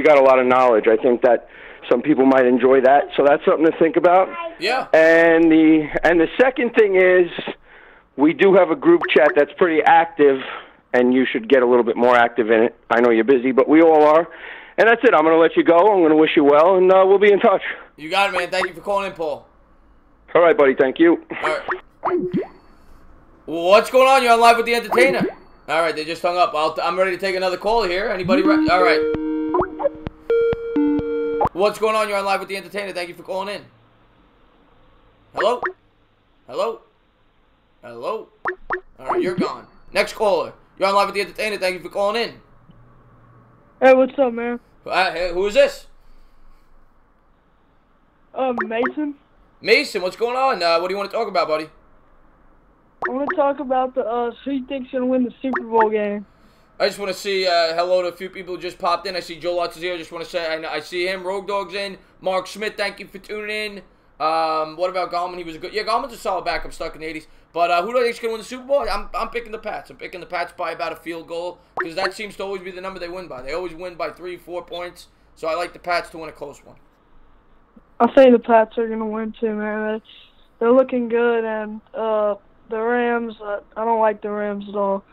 got a lot of knowledge. I think that some people might enjoy that, so that's something to think about. Yeah. And the second thing is, we do have a group chat that's pretty active, and you should get a little bit more active in it. I know you're busy, but we all are. And that's it. I'm going to let you go. I'm going to wish you well, and we'll be in touch. You got it, man. Thank you for calling in, Paul. All right, buddy. Thank you. All right. What's going on? You're on live with the Entertainah. All right, they just hung up. I'm ready to take another call here. Anybody? All right. What's going on? You're on live with the Entertainah. Thank you for calling in. Hello? Hello? Hello? All right, you're gone. Next caller. You're on live with the Entertainah. Thank you for calling in. Hey, what's up, man? Hey, who is this? Mason. Mason, what's going on? What do you want to talk about, buddy? I want to talk about who you think's going to win the Super Bowl game. I just want to say hello to a few people who just popped in. I see Joe Lutz is here. I just want to say I see him. Rogue Dog's in. Mark Smith, thank you for tuning in. What about Gallman? He was good. Yeah, Gallman's a solid backup, stuck in the 80s. But who do I think's going to win the Super Bowl? I'm picking the Pats. I'm picking the Pats by about a field goal, because that seems to always be the number they win by. They always win by 3-4 points. So I like the Pats to win a close one. I think the Pats are going to win too, man. They're looking good, and the Rams, I don't like the Rams at all.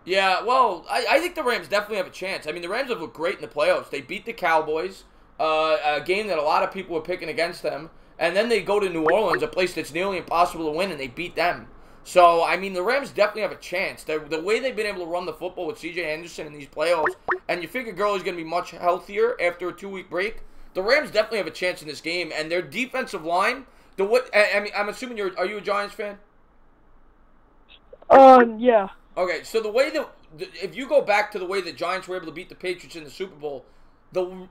Yeah, well, I think the Rams definitely have a chance. I mean, the Rams have looked great in the playoffs. They beat the Cowboys, a game that a lot of people were picking against them. And then they go to New Orleans, a place that's nearly impossible to win, and they beat them. So, I mean, the Rams definitely have a chance. The way they've been able to run the football with C.J. Anderson in these playoffs, and you figure Gurley's going to be much healthier after a 2-week break, the Rams definitely have a chance in this game. And their defensive line, I mean, I'm assuming are you a Giants fan? Yeah. Okay, so the way that if you go back to the way the Giants were able to beat the Patriots in the Super Bowl,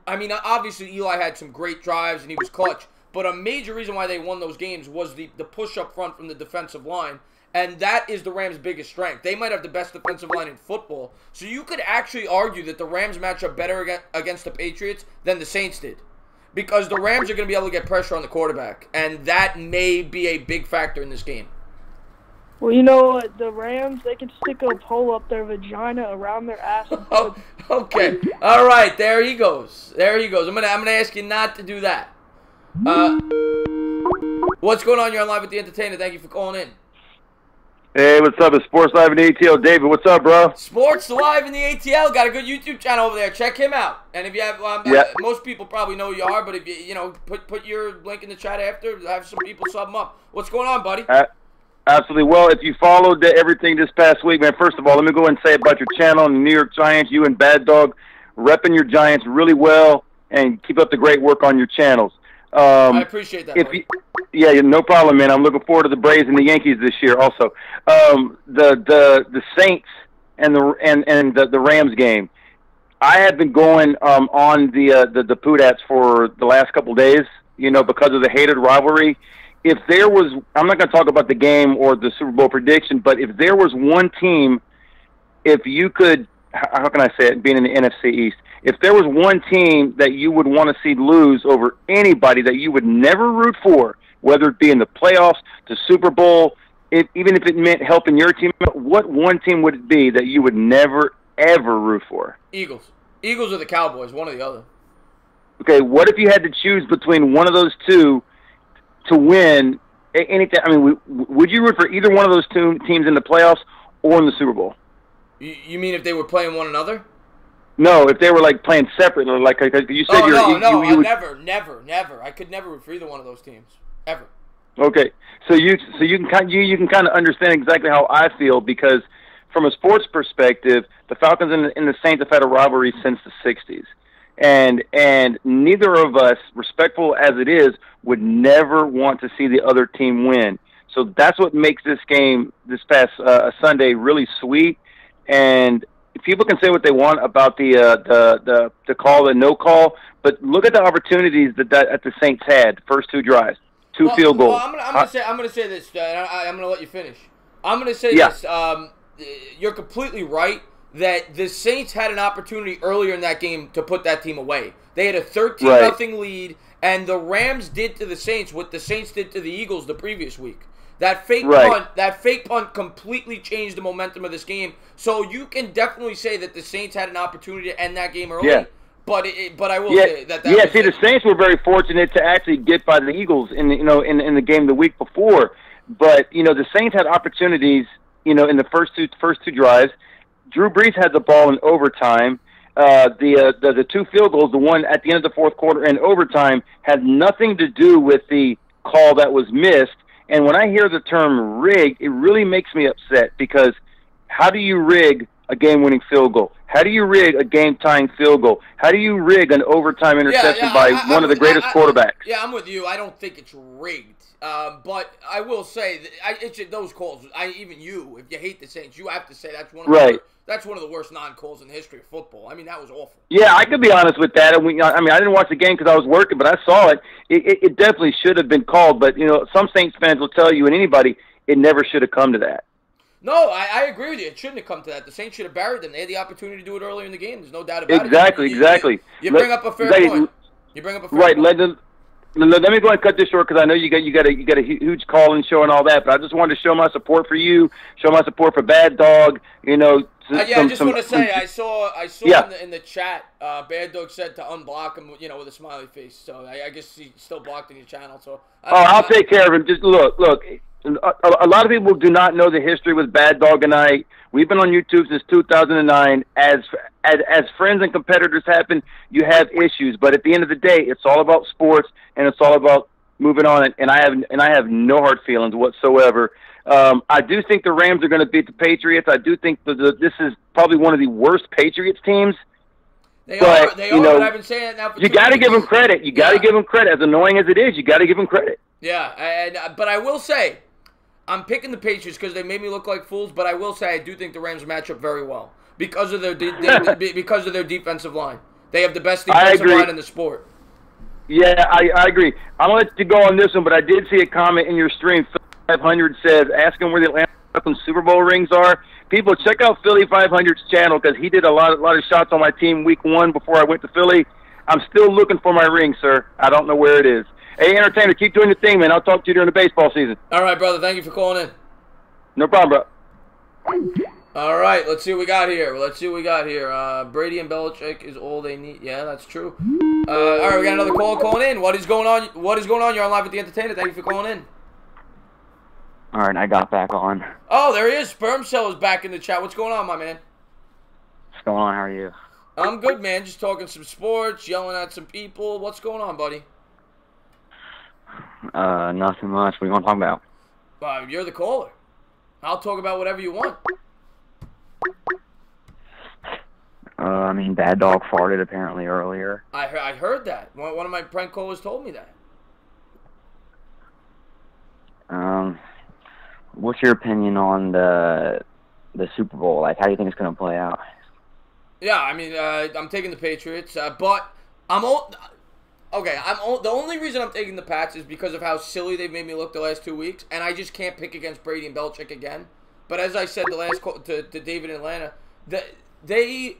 I mean, obviously Eli had some great drives and he was clutch, but a major reason why they won those games was the push up front from the defensive line, and that is the Rams' biggest strength. They might have the best defensive line in football, so you could actually argue that the Rams match up better against the Patriots than the Saints did, because the Rams are going to be able to get pressure on the quarterback, and that may be a big factor in this game. Well, you know what? The Rams, they can stick a pole up their vagina around their ass. Oh, okay. All right. There he goes. There he goes. I'm gonna ask you not to do that. What's going on? You're on live with the Entertainah. Thank you for calling in. Hey, what's up? It's Sports Live in the ATL. David, what's up, bro? Sports Live in the ATL. Got a good YouTube channel over there. Check him out. And if you have, most people probably know who you are, but if you put your link in the chat after, have some people sub him up. What's going on, buddy? Absolutely. Well, if you followed everything this past week, man, first of all, let me go ahead and say about your channel and the New York Giants, you and Bad Dog, repping your Giants really well, and keep up the great work on your channels. I appreciate that, buddy. Yeah, no problem, man. I'm looking forward to the Braves and the Yankees this year also. The Saints and the Rams game. I have been going on the Poodats for the last couple of days, because of the hated rivalry. If there was, I'm not going to talk about the game or the Super Bowl prediction, but if there was one team, if you could, how can I say it, being in the NFC East, if there was one team that you would want to see lose over anybody that you would never root for, whether it be in the playoffs, the Super Bowl, even if it meant helping your team, what one team would it be that you would never, ever root for? Eagles. Eagles or the Cowboys, one or the other. Okay, what if you had to choose between one of those two to win anything? I mean, would you root for either one of those two teams in the playoffs or in the Super Bowl? You mean if they were playing one another? No, if they were like playing separately, like you said. Never. I could never root for either one of those teams ever. Okay, so you can kind of understand exactly how I feel, because from a sports perspective, the Falcons and the Saints have had a rivalry since the '60s. And neither of us, respectful as it is, would never want to see the other team win. So that's what makes this game this past Sunday really sweet. And people can say what they want about the call and no call, but look at the opportunities that the Saints had. First two drives, two field goals. Well, I'm gonna say this. I'm gonna let you finish. I'm gonna say this. You're completely right that the Saints had an opportunity earlier in that game to put that team away. They had a 13-0 lead, and the Rams did to the Saints what the Saints did to the Eagles the previous week. That fake punt completely changed the momentum of this game. So you can definitely say that the Saints had an opportunity to end that game early. Yeah. But I will say that. The Saints were very fortunate to actually get by the Eagles in the game the week before. But the Saints had opportunities in the first two drives. Drew Brees had the ball in overtime. The two field goals, the one at the end of the fourth quarter and overtime, had nothing to do with the call that was missed. And when I hear the term rig, it really makes me upset, because how do you rig a game-winning field goal? How do you rig a game-tying field goal? How do you rig an overtime interception by one of the greatest quarterbacks? Yeah, I'm with you. I don't think it's rigged. But I will say that it's those calls. Even you, if you hate the Saints, you have to say that's one of the worst non-calls in the history of football. I mean, that was awful. Yeah, I could be honest with that. I didn't watch the game because I was working, but I saw it. It definitely should have been called. But some Saints fans will tell you, and anybody, it never should have come to that. No, I agree with you. It shouldn't have come to that. The Saints should have buried them. They had the opportunity to do it earlier in the game. There's no doubt about it. Exactly. You bring up a fair point. Right. Let me go and cut this short, because I know you got a huge call-in show and all that. But I just wanted to show my support for you, show my support for Bad Dog. I just want to say I saw in the chat, Bad Dog said to unblock him, with a smiley face. So I guess he's still blocked in your channel. So I'll take care of him. Just look. A lot of people do not know the history with Bad Dog and I. We've been on YouTube since 2009. As friends and competitors happen, you have issues. But at the end of the day, it's all about sports, and it's all about moving on, and I have no hard feelings whatsoever. I do think the Rams are going to beat the Patriots. I do think this is probably one of the worst Patriots teams. They are, but I've been saying it now for 2 You got to weeks. give them credit. You got to give them credit. As annoying as it is, you got to give them credit. Yeah, but I will say, I'm picking the Patriots because they made me look like fools, but I will say I do think the Rams match up very well because of their because of their defensive line. They have the best defensive line in the sport. Yeah, I agree. I'm going to let you go on this one, but I did see a comment in your stream. 500 says, ask him where the Atlanta Super Bowl rings are. People, check out Philly 500's channel because he did a lot of shots on my team week 1 before I went to Philly. I'm still looking for my ring, sir. I don't know where it is. Hey, Entertainer, keep doing your thing, man. I'll talk to you during the baseball season. All right, brother. Thank you for calling in. No problem, bro. All right, let's see what we got here. Brady and Belichick is all they need. Yeah, that's true. All right, we got another call calling in. What is going on? You're on live with the Entertainah. Thank you for calling in. All right, I got back on. Oh, there he is. Sperm Cell is back in the chat. What's going on, my man? What's going on? How are you? I'm good, man. Just talking some sports, yelling at some people. What's going on, buddy? Nothing much. What do you want to talk about? You're the caller. I'll talk about whatever you want. I mean, Bad Dog farted apparently earlier. I heard that. One of my prank callers told me that. What's your opinion on the Super Bowl? Like, how do you think it's going to play out? Yeah, I mean, I'm taking the Patriots, but the only reason I'm taking the Pats is because of how silly they've made me look the last 2 weeks, and I just can't pick against Brady and Belichick again. But as I said the last call to David in Atlanta, they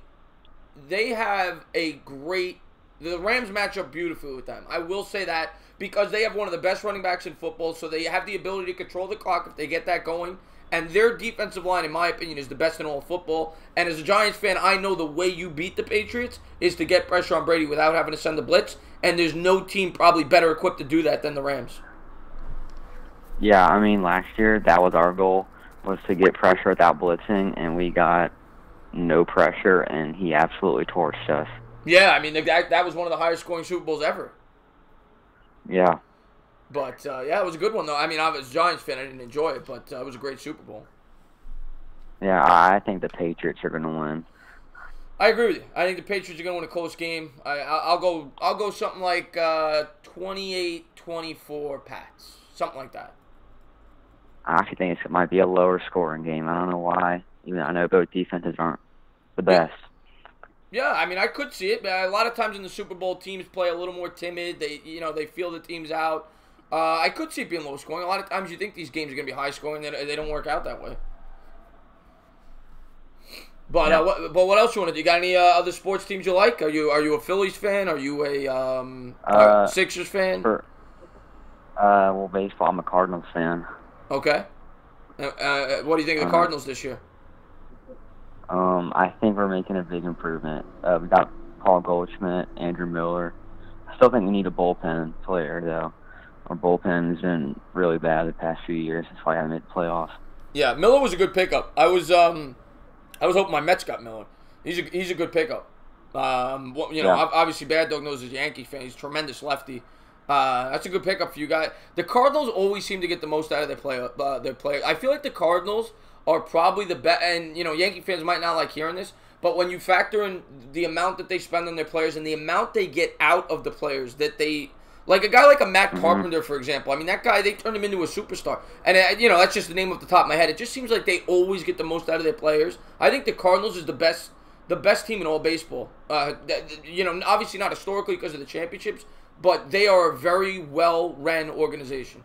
have a great. The Rams match up beautifully with them. I will say that because they have one of the best running backs in football, so they have the ability to control the clock if they get that going. And their defensive line, in my opinion, is the best in all of football. And as a Giants fan, I know the way you beat the Patriots is to get pressure on Brady without having to send the blitz. And there's no team probably better equipped to do that than the Rams. Yeah, I mean, last year, that was our goal, was to get pressure without blitzing, and we got no pressure, and he absolutely torched us. Yeah, I mean, that was one of the highest scoring Super Bowls ever. Yeah. But, yeah, it was a good one, though. I mean, I was a Giants fan. I didn't enjoy it, but it was a great Super Bowl. Yeah, I think the Patriots are going to win. I agree with you. I think the Patriots are going to win a close game. I'll go something like 28-24 Pats. Something like that. I actually think it might be a lower scoring game. I don't know why. Even I know both defenses aren't the best. Yeah, I mean, I could see it. But a lot of times in the Super Bowl, teams play a little more timid. They feel the team's out. I could see it being low scoring. A lot of times you think these games are going to be high scoring. They don't work out that way. But yeah. What else you want to do? You got any other sports teams you like? Are you a Phillies fan? Are you a Sixers fan? Well, baseball, I'm a Cardinals fan. Okay. What do you think of the Cardinals this year? I think we're making a big improvement. We got Paul Goldschmidt, Andrew Miller. I still think we need a bullpen player, though. Our bullpen's been really bad the past few years. That's why I haven't made the playoffs. Yeah, Miller was a good pickup. I was hoping my Mets got Miller. He's a good pickup. Obviously Bad Dog knows he's a Yankee fan. He's a tremendous lefty. That's a good pickup for you guys. The Cardinals always seem to get the most out of their players. I feel like the Cardinals are probably the best. And Yankee fans might not like hearing this, but when you factor in the amount that they spend on their players and the amount they get out of the players, that they. Like a guy like a Matt Carpenter, for example. I mean, that guy, they turned him into a superstar. And, that's just the name off the top of my head. It just seems like they always get the most out of their players. I think the Cardinals is the best team in all baseball. Obviously not historically because of the championships, but they are a very well-run organization.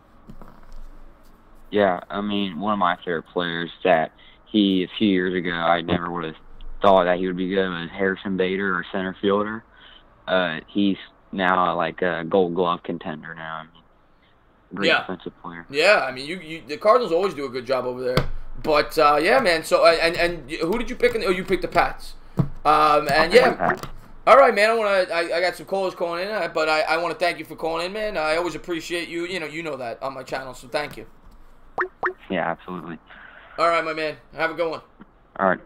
Yeah, I mean, one of my favorite players that a few years ago, I never would have thought that he would be good was Harrison Bader, or center fielder. He's now like a Gold Glove contender now. I mean, great defensive player. Yeah, I mean, the Cardinals always do a good job over there. But yeah, man. So and who did you pick? You picked the Pats. And yeah. All right, man. I got some callers calling in, but I want to thank you for calling in, man. I always appreciate you. You know that on my channel, so thank you. Yeah, absolutely. All right, my man. Have a good one. All right.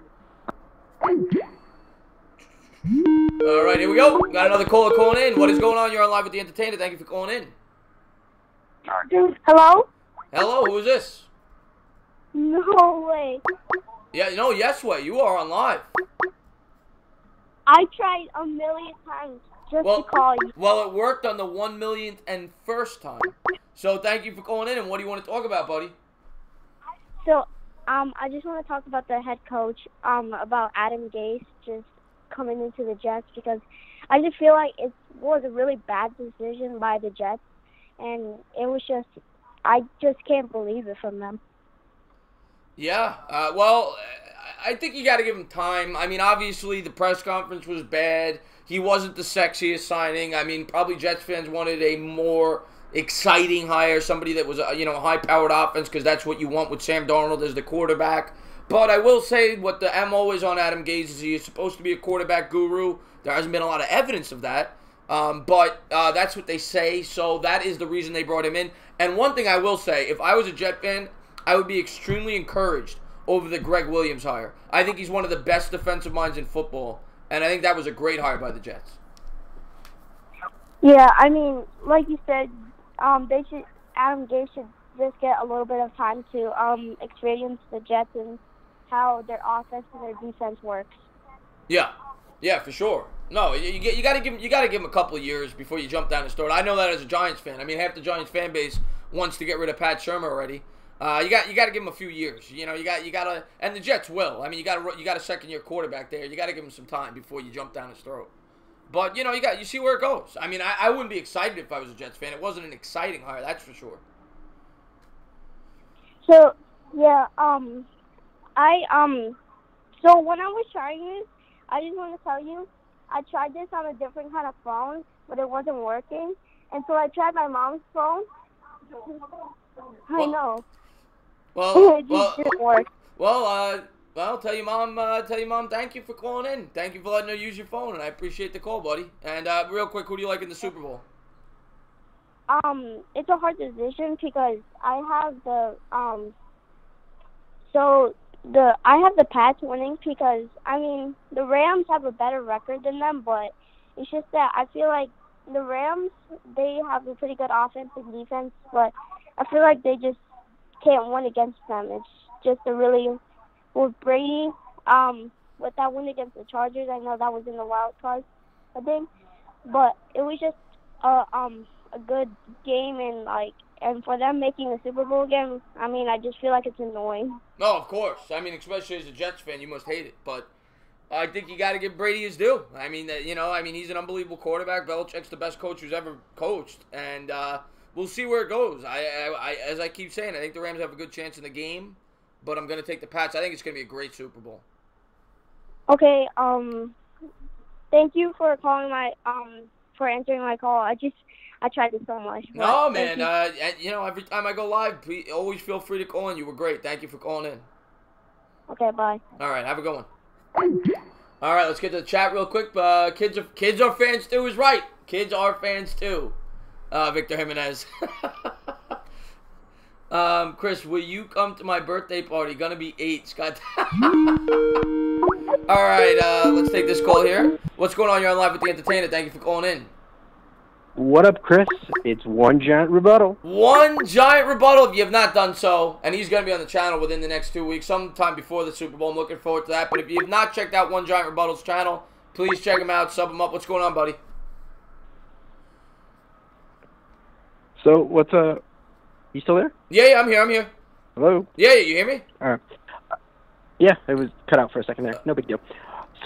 All right, here we go. Got another caller calling in. What is going on? You're on live with the Entertainah. Thank you for calling in. Hello? Hello, who is this? No way. Yeah, no, yes way. You are on live. I tried a million times just to call you. Well, it worked on the 1,000,000th and first time. So thank you for calling in. And what do you want to talk about, buddy? So, I just want to talk about the head coach, about Adam Gase just coming into the Jets, because I just feel like it was a really bad decision by the Jets, and it was just, I just can't believe it from them. Yeah, well, I think you got to give him time. I mean, obviously the press conference was bad. He wasn't the sexiest signing. I mean, probably Jets fans wanted a more exciting hire, somebody that was, a high-powered offense, because that's what you want with Sam Darnold as the quarterback. But I will say what the MO is on Adam Gase is he is supposed to be a quarterback guru. There hasn't been a lot of evidence of that, but that's what they say, so that is the reason they brought him in. And one thing I will say, if I was a Jet fan, I would be extremely encouraged over the Greg Williams hire. I think he's one of the best defensive minds in football, and I think that was a great hire by the Jets. Yeah, I mean, like you said, Adam Gase should just get a little bit of time to experience the Jets and how their offense and their defense works. Yeah, for sure. No, you got to give him a couple of years before you jump down and start. I know that as a Giants fan. I mean, half the Giants fan base wants to get rid of Pat Shermer already. You got to give him a few years. You got to, and the Jets will. I mean, you got a second-year quarterback there. You got to give him some time before you jump down his throat. But you see where it goes. I mean, I wouldn't be excited if I was a Jets fan. It wasn't an exciting hire, that's for sure. So yeah, so when I was trying this, I just want to tell you, I tried this on a different kind of phone, but it wasn't working, and so I tried my mom's phone. I know. Well, it just didn't work. Well, tell your mom, thank you for calling in. Thank you for letting her use your phone, and I appreciate the call, buddy. And real quick, who do you like in the Super Bowl? It's a hard decision because I have I have the Pats winning because, I mean, the Rams have a better record than them, but it's just that I feel like the Rams, they have a pretty good offense and defense, but I feel like they just can't win against them. It's just a really, with Brady, with that win against the Chargers, I know that was in the wild card, I think, but it was just a good game, and for them making the Super Bowl again, I mean, I just feel like it's annoying. No, of course. I mean, especially as a Jets fan, you must hate it. But I think you got to give Brady his due. I mean, he's an unbelievable quarterback. Belichick's the best coach who's ever coached, and we'll see where it goes. As I keep saying, I think the Rams have a good chance in the game, but I'm going to take the Pats. I think it's going to be a great Super Bowl. Okay. Thank you for calling for answering my call. I tried this so much. No, man. Every time I go live, please, always feel free to call in. You were great. Thank you for calling in. Okay, bye. All right, have a good one. All right, let's get to the chat real quick. Kids are fans too is right. Kids are fans too. Victor Jimenez. Chris, will you come to my birthday party? Gonna be 8, Scott. All right, let's take this call here. What's going on? You're on live with the Entertainah. Thank you for calling in. What up, Chris? It's One Giant Rebuttal. One Giant Rebuttal, if you have not done so. And he's going to be on the channel within the next 2 weeks, sometime before the Super Bowl. I'm looking forward to that. But if you have not checked out One Giant Rebuttal's channel, please check him out, sub him up. What's going on, buddy? So, what's you still there? Yeah, I'm here. Hello? Yeah, you hear me? All right. Yeah, it was cut out for a second there. No big deal.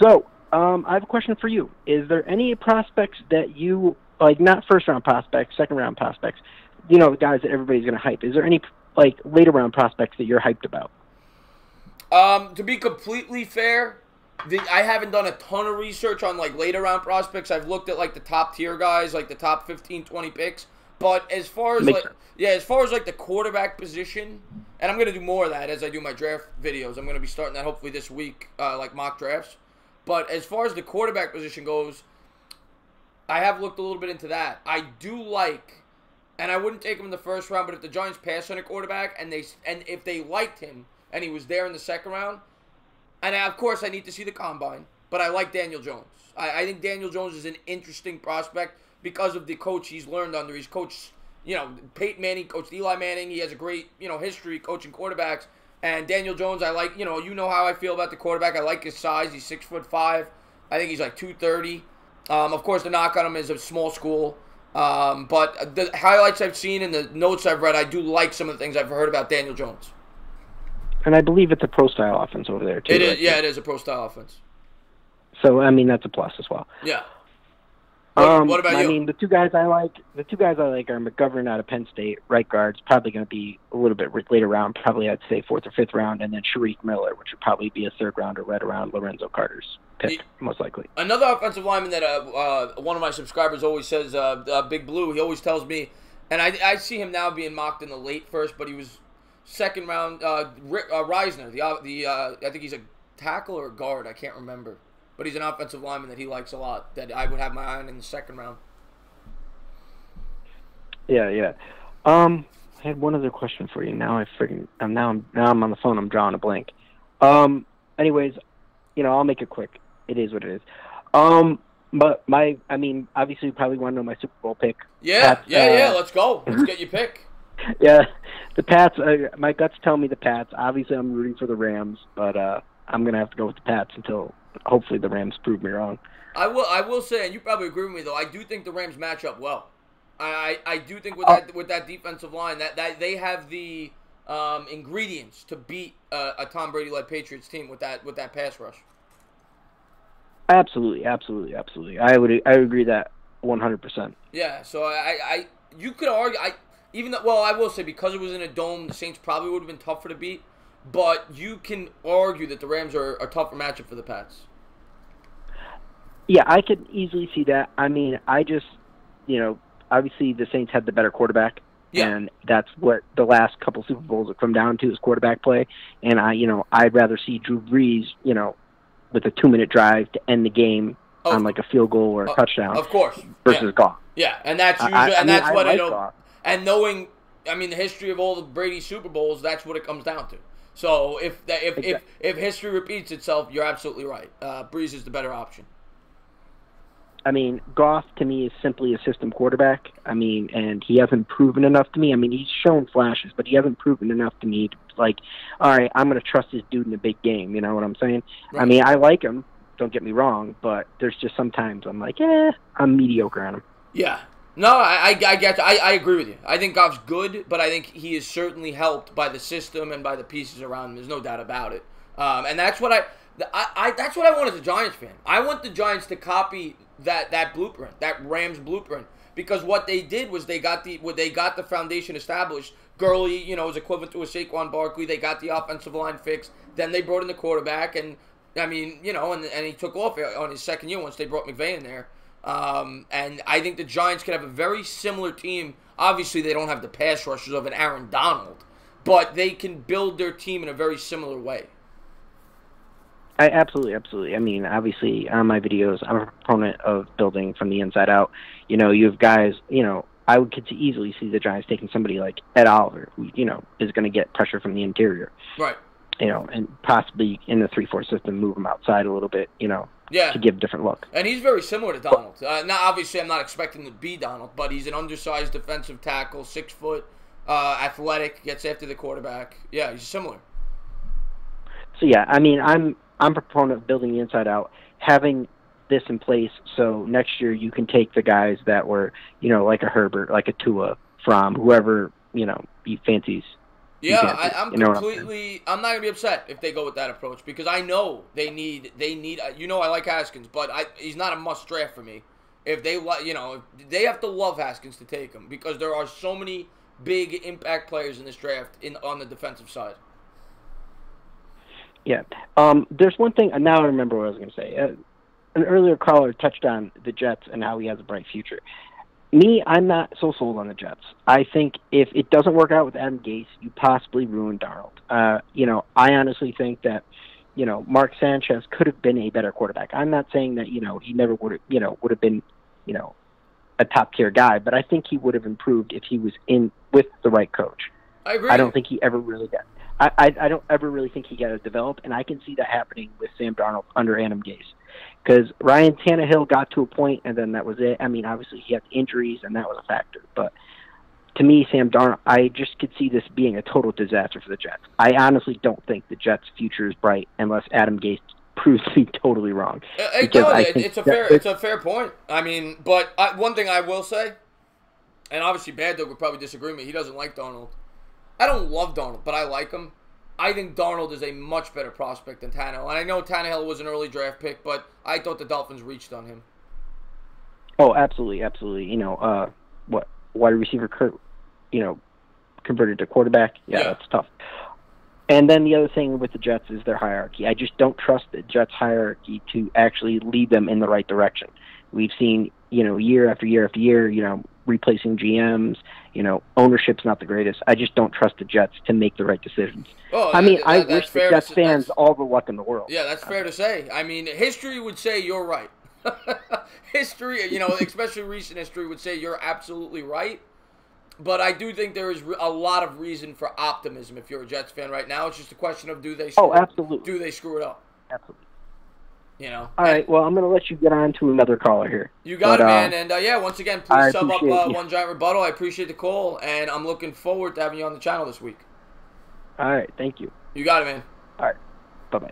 So, I have a question for you. Is there any prospects that you... like, not first-round prospects, second-round prospects, the guys that everybody's going to hype. Is there any, later-round prospects that you're hyped about? To be completely fair, I haven't done a ton of research on, later-round prospects. I've looked at, the top-tier guys, the top 15, 20 picks. But as far as, the quarterback position, and I'm going to do more of that as I do my draft videos. I'm going to be starting that hopefully this week, mock drafts. But as far as the quarterback position goes, I have looked a little bit into that. I do like, and I wouldn't take him in the first round, but if the Giants pass on a quarterback and if they liked him and he was there in the second round, and of course I need to see the combine, but I like Daniel Jones. I think Daniel Jones is an interesting prospect because of the coach he's learned under. He's coached Peyton Manning coached Eli Manning. He has a great, history coaching quarterbacks. And Daniel Jones, I like, you know how I feel about the quarterback. I like his size. He's 6'5". I think he's like 230. Of course, the knock on him is a small school. But the highlights I've seen and the notes I've read, I do like some of the things I've heard about Daniel Jones. And I believe it's a pro-style offense over there, too. It is, yeah, it is a pro-style offense. So, I mean, that's a plus as well. Yeah. What about you? I mean, the two guys I like are McGovern out of Penn State, right guard's probably going to be a little bit later round, probably I'd say 4th or 5th round, and then Shareef Miller, which would probably be a 3rd rounder right around Lorenzo Carter's pick, most likely. Another offensive lineman that one of my subscribers always says, Big Blue, he always tells me, and I see him now being mocked in the late first, but he was 2nd round, Reisner, I think he's a tackle or a guard, I can't remember. But he's an offensive lineman that he likes a lot, that I would have my eye on in the 2nd round. Yeah. I had one other question for you. Now I'm on the phone. I'm drawing a blank. Anyways, I'll make it quick. It is what it is. But obviously you probably want to know my Super Bowl pick. Yeah. Let's go. Let's get your pick. Yeah, the Pats. My guts tell me the Pats. Obviously, I'm rooting for the Rams, but I'm gonna have to go with the Pats until hopefully the Rams prove me wrong. I will say, and you probably agree with me though, I do think the Rams match up well. I do think with that defensive line that they have the ingredients to beat a Tom Brady led Patriots team with that pass rush. Absolutely. I would agree that 100%. Yeah, so you could argue I will say because it was in a dome, the Saints probably would have been tougher to beat. But you can argue that the Rams are a tougher matchup for the Pats. Yeah, I could easily see that. I mean, I just, obviously the Saints had the better quarterback. Yeah. And that's what the last couple Super Bowls have come down to is quarterback play. And I'd rather see Drew Brees, with a 2-minute drive to end the game on like a field goal or a touchdown. Of course. Versus Goff. Yeah, and that's usually, Goff. And knowing, the history of all the Brady Super Bowls, that's what it comes down to. So if history repeats itself, you're absolutely right. Breeze is the better option. Goff to me is simply a system quarterback. And he hasn't proven enough to me. He's shown flashes, but he hasn't proven enough to me to all right, I'm going to trust this dude in a big game. You know what I'm saying? Right. I like him. Don't get me wrong, but there's just sometimes I'm like, I'm mediocre on him. Yeah. No, I get you. I agree with you. I think Goff's good, but I think he is certainly helped by the system and by the pieces around him. There's no doubt about it. And that's what that's what I want as a Giants fan. I want the Giants to copy that blueprint, that Rams blueprint, because what they did was they got the foundation established. Gurley, is equivalent to a Saquon Barkley. They got the offensive line fixed. Then they brought in the quarterback, and and he took off on his 2nd year once they brought McVay in there. And I think the Giants could have a very similar team. Obviously, they don't have the pass rushers of an Aaron Donald, but they can build their team in a very similar way. Absolutely. Obviously, on my videos, I'm a proponent of building from the inside out. You have guys, I could easily see the Giants taking somebody like Ed Oliver, who, is going to get pressure from the interior. Right. And possibly in the 3-4 system, move him outside a little bit, to give a different look. And he's very similar to Donald. Now, obviously, I'm not expecting to be Donald, but he's an undersized defensive tackle, 6 foot, athletic, gets after the quarterback. Yeah, he's similar. So, yeah, I'm a proponent of building the inside out, having this in place so next year you can take the guys that were, like a Herbert, like a Tua, from whoever, he fancies. Yeah, I'm completely. I'm not gonna be upset if they go with that approach because I know they need. I like Haskins, but he's not a must draft for me. If they they have to love Haskins to take him because there are so many big impact players in this draft on the defensive side. Yeah, there's one thing. Now I remember what I was gonna say. An earlier caller touched on the Jets and how he has a bright future. Me, I'm not so sold on the Jets. I think if it doesn't work out with Adam Gase, you possibly ruin Darnold. I honestly think that, Mark Sanchez could have been a better quarterback. I'm not saying that, he never would have been, a top tier guy, but I think he would have improved if he was in with the right coach. I agree. I don't think he ever really got. I don't ever really think he got to develop, and I can see that happening with Sam Darnold under Adam Gase. Because Ryan Tannehill got to a point, and then that was it. Obviously he had injuries, and that was a factor. But to me, Sam Darnold, I just could see this being a total disaster for the Jets. I honestly don't think the Jets' future is bright unless Adam Gase proves to be totally wrong. It's a fair point. I mean, but one thing I will say, and obviously Bad Dog would probably disagree with me. He doesn't like Darnold. I don't love Darnold, but I like him. I think Darnold is a much better prospect than Tannehill. And I know Tannehill was an early draft pick, but I thought the Dolphins reached on him. Oh, absolutely, absolutely. You know, wide receiver Kurt, converted to quarterback. Yeah, that's tough. And then the other thing with the Jets is their hierarchy. I just don't trust the Jets' hierarchy to actually lead them in the right direction. We've seen, year after year after year, replacing GMs, ownership's not the greatest. I just don't trust the Jets to make the right decisions. Oh, I wish the Jets fans all the luck in the world. Yeah, that's fair to say. I mean, history would say you're right. History, especially recent history, would say you're absolutely right. But I do think there is a lot of reason for optimism if you're a Jets fan right now. It's just a question of do they screw it up? Absolutely. All right, well, I'm going to let you get on to another caller here. You got it, man. And, once again, please sub up One Giant Rebuttal. I appreciate the call, and I'm looking forward to having you on the channel this week. All right, thank you. You got it, man. All right, bye-bye.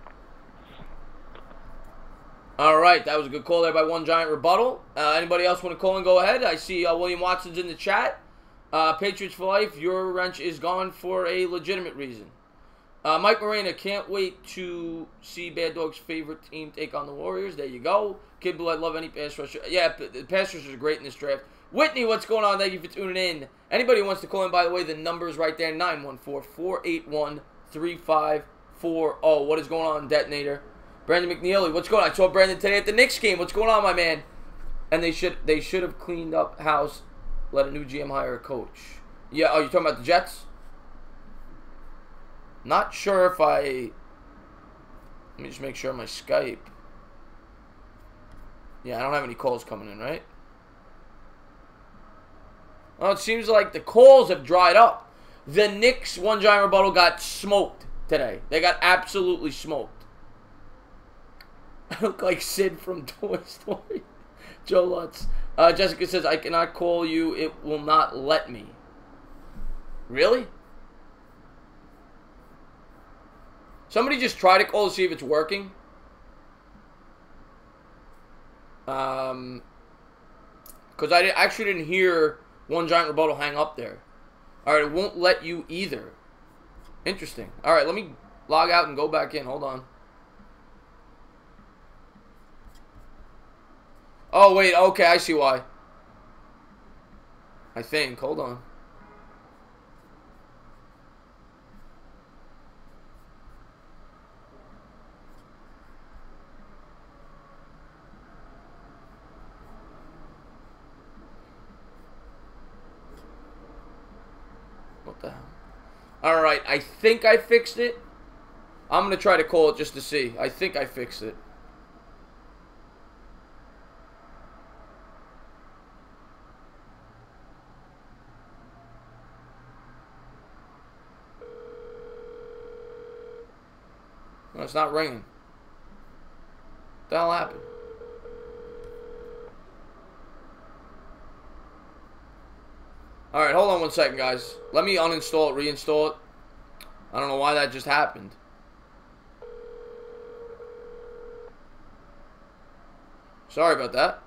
All right, that was a good call there by One Giant Rebuttal. Anybody else want to call and go ahead? I see William Watson's in the chat. Patriots for life, your wrench is gone for a legitimate reason. Mike Morena, can't wait to see Bad Dog's favorite team take on the Warriors. There you go. Kid Blue, I love any pass rusher. Yeah, the pass rushers are great in this draft. Whitney, what's going on? Thank you for tuning in. Anybody who wants to call in, by the way, the number's right there, 914-481-3540. What is going on, Detonator? Brandon McNeely, what's going on? I saw Brandon today at the Knicks game. What's going on, my man? And they should have cleaned up house, let a new GM hire a coach. Yeah, you're talking about the Jets? Not sure if let me just make sure my Skype. Yeah, I don't have any calls coming in, right? Well, it seems like the calls have dried up. The Knicks, One Giant Rebuttal, got smoked today. They got absolutely smoked. I look like Sid from Toy Story. Joe Lutz. Jessica says, I cannot call you. It will not let me. Really? Somebody just try to call to see if it's working. Because I actually didn't hear One Giant Rebuttal hang up there. Alright, it won't let you either. Interesting. Alright, let me log out and go back in. Hold on. Oh, wait. Okay, I see why. I think. Hold on. What the hell? Alright, I think I fixed it. I'm going to try to call it just to see. I think I fixed it. No, it's not ringing. What the hell happened? Alright, hold on one second, guys. Let me uninstall it, reinstall it. I don't know why that just happened. Sorry about that.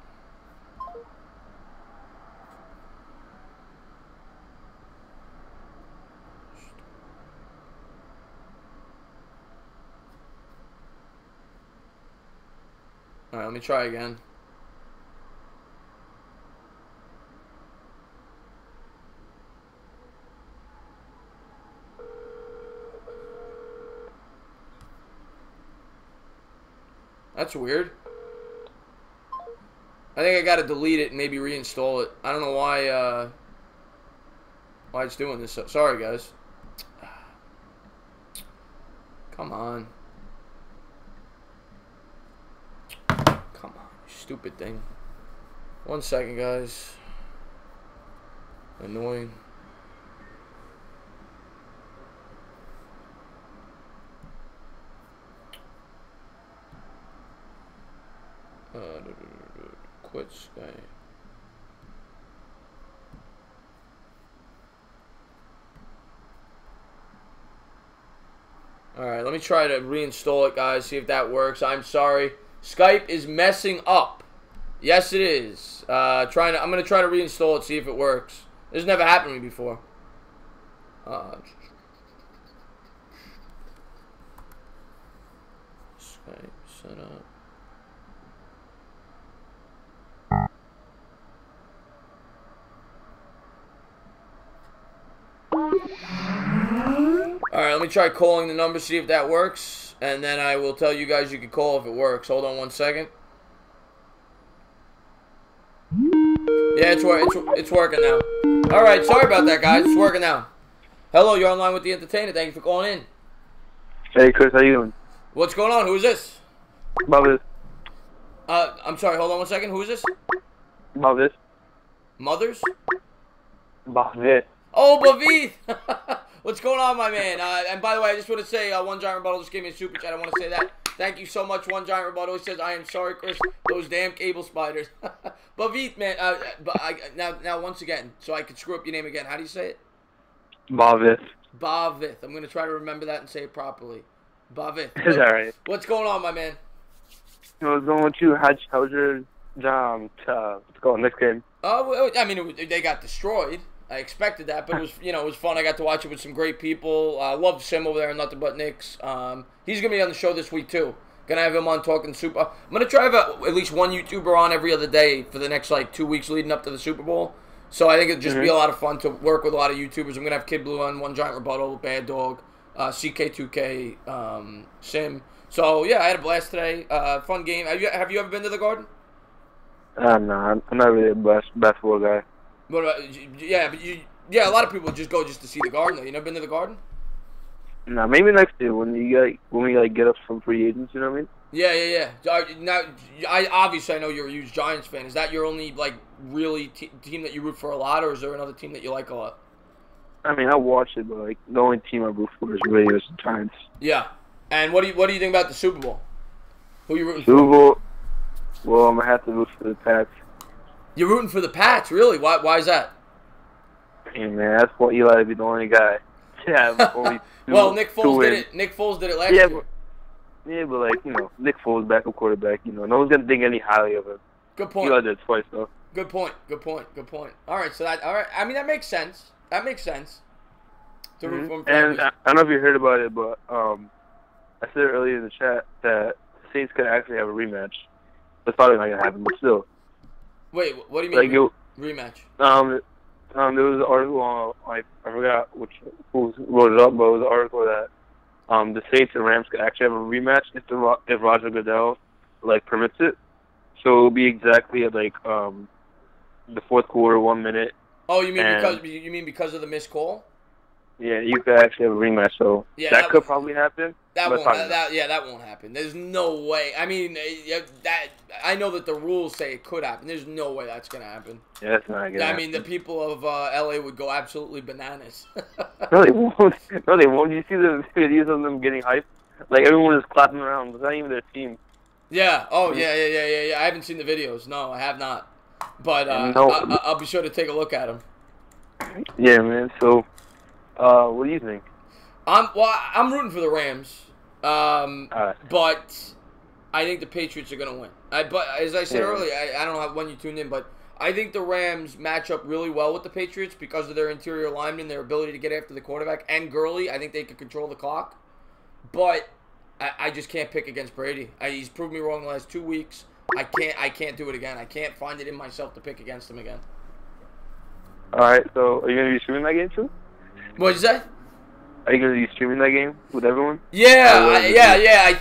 Alright, let me try again. That's weird. I think I gotta delete it and maybe reinstall it. I don't know why it's doing this. Sorry, guys. Come on. Come on, you stupid thing. 1 second, guys. Annoying. Quit Skype. All right, let me try to reinstall it, guys. See if that works. I'm sorry. Skype is messing up. Yes, it is. I'm gonna try to reinstall it. See if it works. This has never happened to me before. Skype set up. Alright, let me try calling the number, see if that works. And then I will tell you guys you can call if it works. Hold on 1 second. Yeah, it's working now. Alright, sorry about that, guys. It's working now. Hello, you're online with the Entertainah. Thank you for calling in. Hey, Chris, how you doing? What's going on? Who is this? Mothers. I'm sorry, hold on 1 second. Who is this? Mothers. Mothers? Bavit. Oh, Bavith! What's going on, my man? And by the way, I just want to say, One Giant Rebuttal just gave me a super chat. I want to say that. Thank you so much, One Giant Rebuttal. He says, I am sorry, Chris. Those damn cable spiders. Bavith, man. Now, once again, so I could screw up your name again. How do you say it? Bavith. Bavith. I'm going to try to remember that and say it properly. Bavith. It's all right. What's going on, my man? What's going with you? How's your job? What's going on next game? I mean, they got destroyed. I expected that, but it was fun. I got to watch it with some great people. I love Sim over there and Nothing But Knicks. He's going to be on the show this week, too. Going to have him on talking Super. I'm going to try to have at least one YouTuber on every other day for the next, 2 weeks leading up to the Super Bowl. So I think it'll just be a lot of fun to work with a lot of YouTubers. I'm going to have Kid Blue on, One Giant Rebuttal, Bad Dog, CK2K, Sim. So, yeah, I had a blast today. Fun game. Have you ever been to the Garden? No, I'm not really a basketball guy. What about, a lot of people just go just to see the Garden, though. You never been to the Garden? No, maybe next year when we get up from free agents, you know what I mean? Yeah. Now, I know you're a huge Giants fan. Is that your only really team that you root for a lot, or is there another team that you like a lot? I mean, I watch it, but the only team I root for is really the Giants. Yeah. And what do you think about the Super Bowl? Who are you rooting Super for? Bowl. Well, I'm gonna have to root for the Pats. You're rooting for the Pats, really? Why is that? Hey man, that's what Eli to be the only guy. Yeah, only well, Nick Foles did it. Nick Foles did it last year. But Nick Foles backup quarterback. No one's gonna think any highly of him. Good point. Eli did it twice though. Good point. All right, I mean that makes sense. To root for him. And I don't know if you heard about it, but I said earlier in the chat that the Saints could actually have a rematch. That's probably not gonna happen, but still. Wait, what do you mean rematch? There was an article on, I forgot who wrote it up, but it was an article that the Saints and Rams could actually have a rematch if Roger Goodell permits it. So it'll be exactly at the fourth quarter, 1 minute. Oh, you mean because of the missed call? Yeah, you could actually have a rematch. So that could probably happen. That won't happen. There's no way. I mean, I know that the rules say it could happen. There's no way that's gonna happen. Yeah, that's not gonna happen. I mean, the people of LA would go absolutely bananas. No, they won't. No, they won't. You see the videos of them getting hyped? Everyone is clapping around. It's not even their team. Yeah. Oh, yeah. I haven't seen the videos. No, I have not. But I'll be sure to take a look at them. Yeah, man. So, what do you think? I'm rooting for the Rams, but I think the Patriots are going to win. But as I said earlier, I don't know when you tuned in, but I think the Rams match up really well with the Patriots because of their interior linemen, their ability to get after the quarterback, and Gurley. I think they can control the clock, but I just can't pick against Brady. He's proved me wrong the last 2 weeks. I can't do it again. I can't find it in myself to pick against him again. All right, so are you going to be streaming that game too? What did you say? Are you going to be streaming that game with everyone? Yeah. I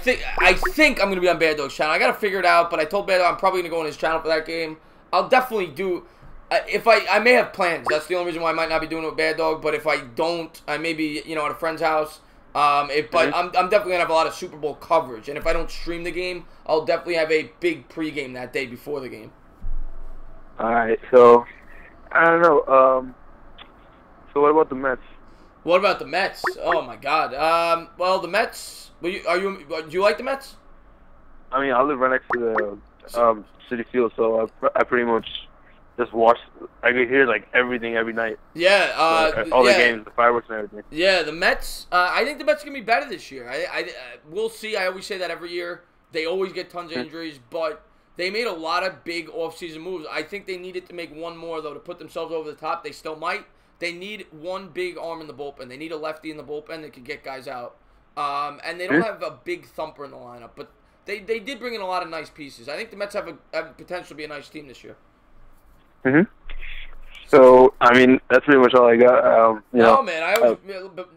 think I'm going to be on Bad Dog's channel. I got to figure it out, but I told Bad Dog I'm probably going to go on his channel for that game. I'll definitely do. If I may have plans. That's the only reason why I might not be doing it with Bad Dog. But if I don't, I may be at a friend's house. I'm definitely gonna have a lot of Super Bowl coverage. And if I don't stream the game, I'll definitely have a big pregame that day before the game. All right. So I don't know. So what about the Mets? What about the Mets? Oh my God. Well, the Mets. Do you like the Mets? I mean, I live right next to the Citi Field, so I pretty much just watch. I could hear like everything every night. Yeah, all the games, the fireworks and everything. Yeah, the Mets. I think the Mets are gonna be better this year. We'll see. I always say that every year. They always get tons of injuries, but they made a lot of big offseason moves. I think they needed to make one more though to put themselves over the top. They still might. They need one big arm in the bullpen. They need a lefty in the bullpen that can get guys out. And they don't have a big thumper in the lineup, but they did bring in a lot of nice pieces. I think the Mets have potential to be a nice team this year. So, I mean, that's pretty much all I got. No, man, I always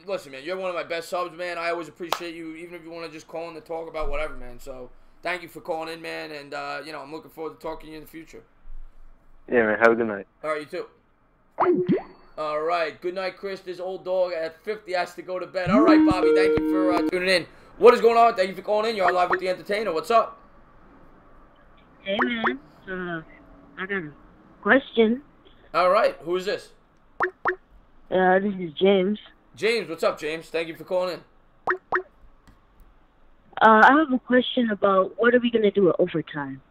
listen, man. You're one of my best subs, man. I always appreciate you, even if you want to just call in to talk about whatever, man. So, thank you for calling in, man. And I'm looking forward to talking to you in the future. Yeah, man. Have a good night. All right, you too. All right, good night, Chris. This old dog at 50 has to go to bed. All right, Bobby, thank you for tuning in. What is going on? Thank you for calling in. You're on live with the Entertainah. What's up? Hey, man. I got a question. All right, who is this? This is James. James, what's up, James? Thank you for calling in. I have a question about what are we going to do at overtime?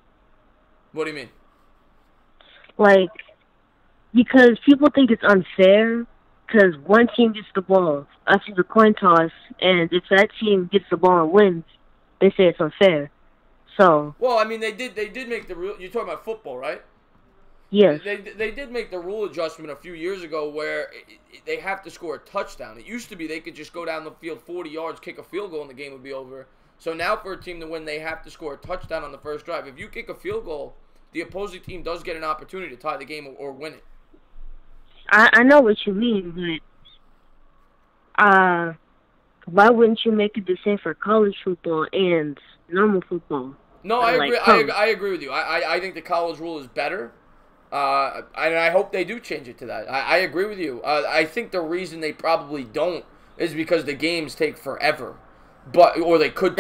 What do you mean? Like, because people think it's unfair because one team gets the ball after the coin toss, and if that team gets the ball and wins, they say it's unfair. So. Well, I mean, they did make the rule. You're talking about football, right? Yes. They did make the rule adjustment a few years ago where they have to score a touchdown. It used to be they could just go down the field 40 yards, kick a field goal, and the game would be over. So now for a team to win, they have to score a touchdown on the first drive. If you kick a field goal, the opposing team does get an opportunity to tie the game or win it. I know what you mean, but why wouldn't you make it the same for college football and normal football? No, I agree. I agree with you. I think the college rule is better. And I hope they do change it to that. I agree with you. I think the reason they probably don't is because the games take forever, or they could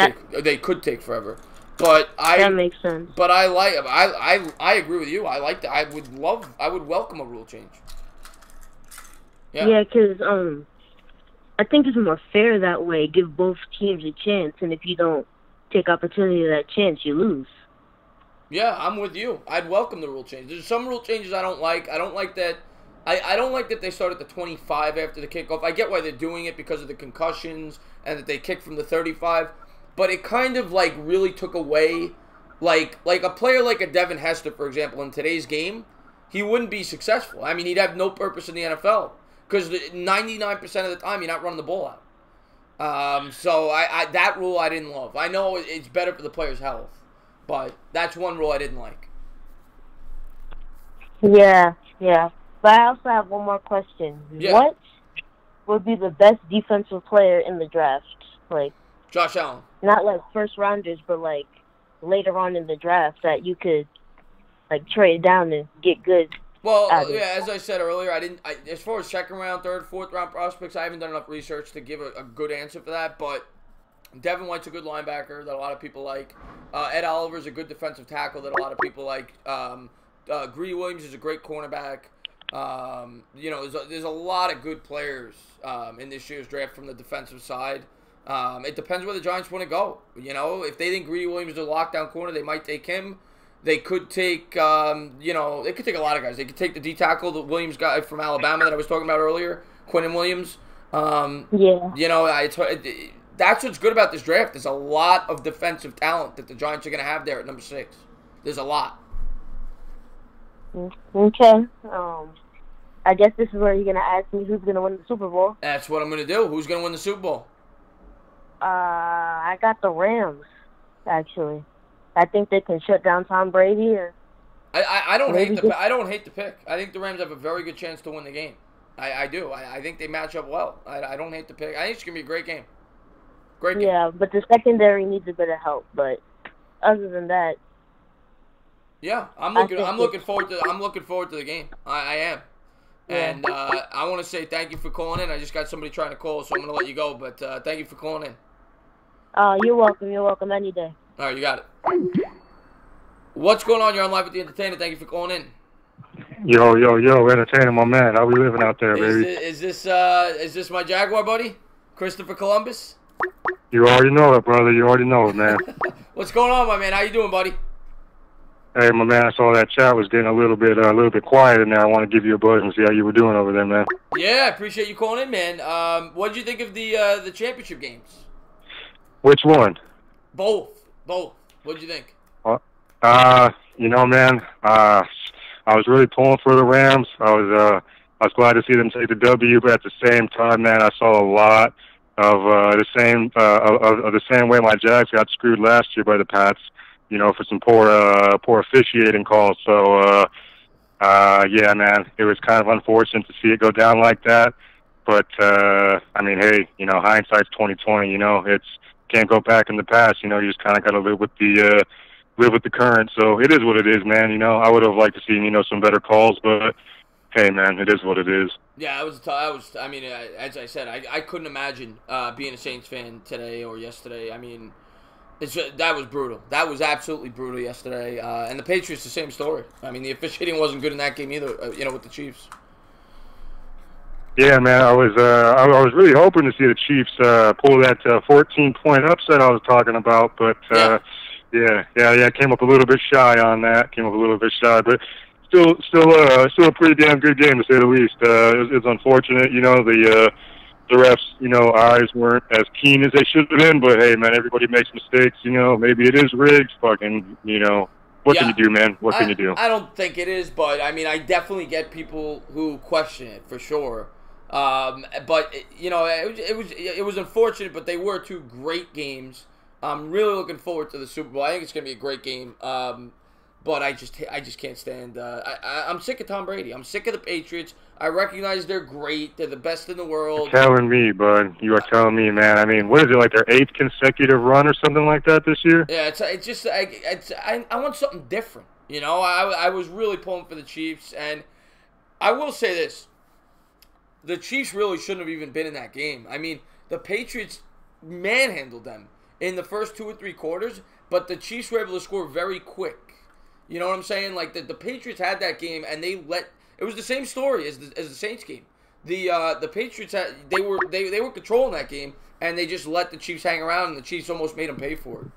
take forever. But that makes sense. But I agree with you. I like that. I would welcome a rule change. Yeah, because I think it's more fair that way. Give both teams a chance, and if you don't take opportunity of that chance, you lose. Yeah, I'm with you. I'd welcome the rule change. There's some rule changes I don't like. I don't like that. I don't like that they start at the 25 after the kickoff. I get why they're doing it because of the concussions and that they kick from the 35. But it kind of like really took away, like a player like a Devin Hester, for example, in today's game, he wouldn't be successful. I mean, he'd have no purpose in the NFL because 99% of the time you're not running the ball out. So that rule I didn't love. I know it's better for the player's health. But that's one rule I didn't like. Yeah. But I also have one more question. Yeah. What would be the best defensive player in the draft? Like Josh Allen. Not like first rounders, but like later on in the draft that you could like trade down and get good. Well, yeah, as I said earlier, as far as second round, third, fourth round prospects, I haven't done enough research to give a good answer for that, but Devin White's a good linebacker that a lot of people like. Ed Oliver's a good defensive tackle that a lot of people like. Greedy Williams is a great cornerback. There's a lot of good players in this year's draft from the defensive side. It depends where the Giants want to go. If they think Greedy Williams is a lockdown corner, they might take him. They could take, they could take a lot of guys. They could take the D tackle, the Williams guy from Alabama that I was talking about earlier, Quinnen Williams. That's what's good about this draft. There's a lot of defensive talent that the Giants are going to have there at number 6. There's a lot. Okay. I guess this is where you're going to ask me who's going to win the Super Bowl. That's what I'm going to do. Who's going to win the Super Bowl? I got the Rams, actually. I think they can shut down Tom Brady. I don't hate the pick. I think the Rams have a very good chance to win the game. I do. I think they match up well. I don't hate the pick. I think it's going to be a great game. Great game. Yeah, but the secondary needs a bit of help. But other than that, yeah, I'm looking forward to the game. I am. Yeah. And I want to say thank you for calling in. I just got somebody trying to call, so I'm going to let you go. But thank you for calling in. You're welcome. You're welcome any day. All right, you got it. What's going on? You're on live with the Entertainah. Thank you for calling in. Yo, Entertainah, my man. How we living out there, baby? Is this my Jaguar buddy, Christopher Columbus? You already know it, brother. You already know it, man. What's going on, my man? How you doing, buddy? Hey, my man, I saw that chat was getting a little bit quiet in there. I want to give you a buzz and see how you were doing over there, man. Yeah, I appreciate you calling in, man. What did you think of the championship games? Which one? Both. What did you think? You know, man, I was really pulling for the Rams. I was glad to see them take the W, but at the same time, man, I saw a lot of the same way my Jags got screwed last year by the Pats. You know, for some poor officiating calls. So, yeah, man, it was kind of unfortunate to see it go down like that. But I mean, hey, you know, hindsight's 20/20. You know, it's can't go back in the past. You know, you just kind of got to live with the current. So it is what it is, man. You know, I would have liked to see some better calls, but hey, man, it is what it is. Yeah, I mean, as I said, I couldn't imagine being a Saints fan today or yesterday. I mean, that was brutal. That was absolutely brutal yesterday. And the Patriots, the same story. I mean, the officiating wasn't good in that game either. With the Chiefs. Yeah, man, I was really hoping to see the Chiefs pull that 14-point upset I was talking about, but yeah, came up a little bit shy on that. But still a pretty damn good game to say the least. It's unfortunate, the refs, eyes weren't as keen as they should have been, but hey, man, everybody makes mistakes, maybe it is rigged, what can you do, man? What can you do? I don't think it is, but I mean, I definitely get people who question it for sure. But it was unfortunate, but they were two great games. I'm really looking forward to the Super Bowl. I think it's going to be a great game. But I just can't stand. I'm sick of Tom Brady. I'm sick of the Patriots. I recognize they're great. They're the best in the world. You're telling me, bud. You are telling me, man. I mean, what is it, like their 8th consecutive run or something like that this year? Yeah, it's just I want something different. I was really pulling for the Chiefs, and I will say this: the Chiefs really shouldn't have even been in that game. I mean, the Patriots manhandled them in the first 2 or 3 quarters, but the Chiefs were able to score very quick. You know what I'm saying? Like the Patriots had that game, and it was the same story as the Saints game. The Patriots they were controlling that game, and they just let the Chiefs hang around, and the Chiefs almost made them pay for it.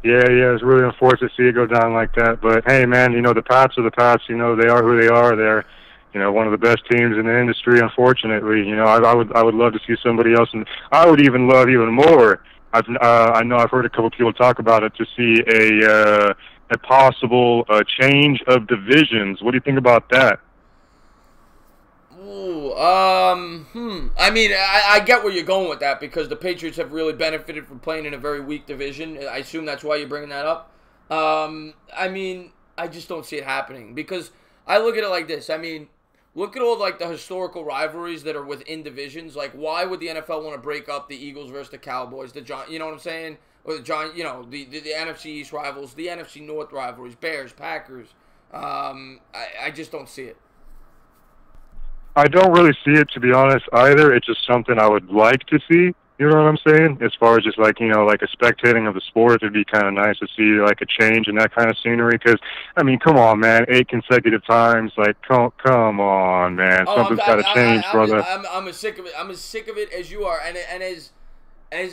Yeah, it's really unfortunate to see it go down like that. But hey, man, the Pats are the Pats. They are who they are. They're one of the best teams in the industry. Unfortunately, I would love to see somebody else, and I would even love even more. I know I've heard a couple people talk about it, to see a possible change of divisions. What do you think about that? Ooh, I mean, I get where you're going with that, because the Patriots have really benefited from playing in a very weak division. I assume that's why you're bringing that up. I mean, I just don't see it happening, because I look at it like this. I mean, look at all the historical rivalries that are within divisions. Like, why would the NFL want to break up the Eagles versus the Cowboys? You know what I'm saying? Or the NFC East rivals, the NFC North rivalries, Bears, Packers. I just don't see it. I don't really see it, to be honest, either. It's just something I would like to see. You know what I'm saying? As far as just like a spectating of the sport, it'd be kind of nice to see like a change in that kind of scenery. Because I mean, come on, man, 8 consecutive times. Like, come on, man, something's got to change, brother. I'm as sick of it. I'm as sick of it as you are, and as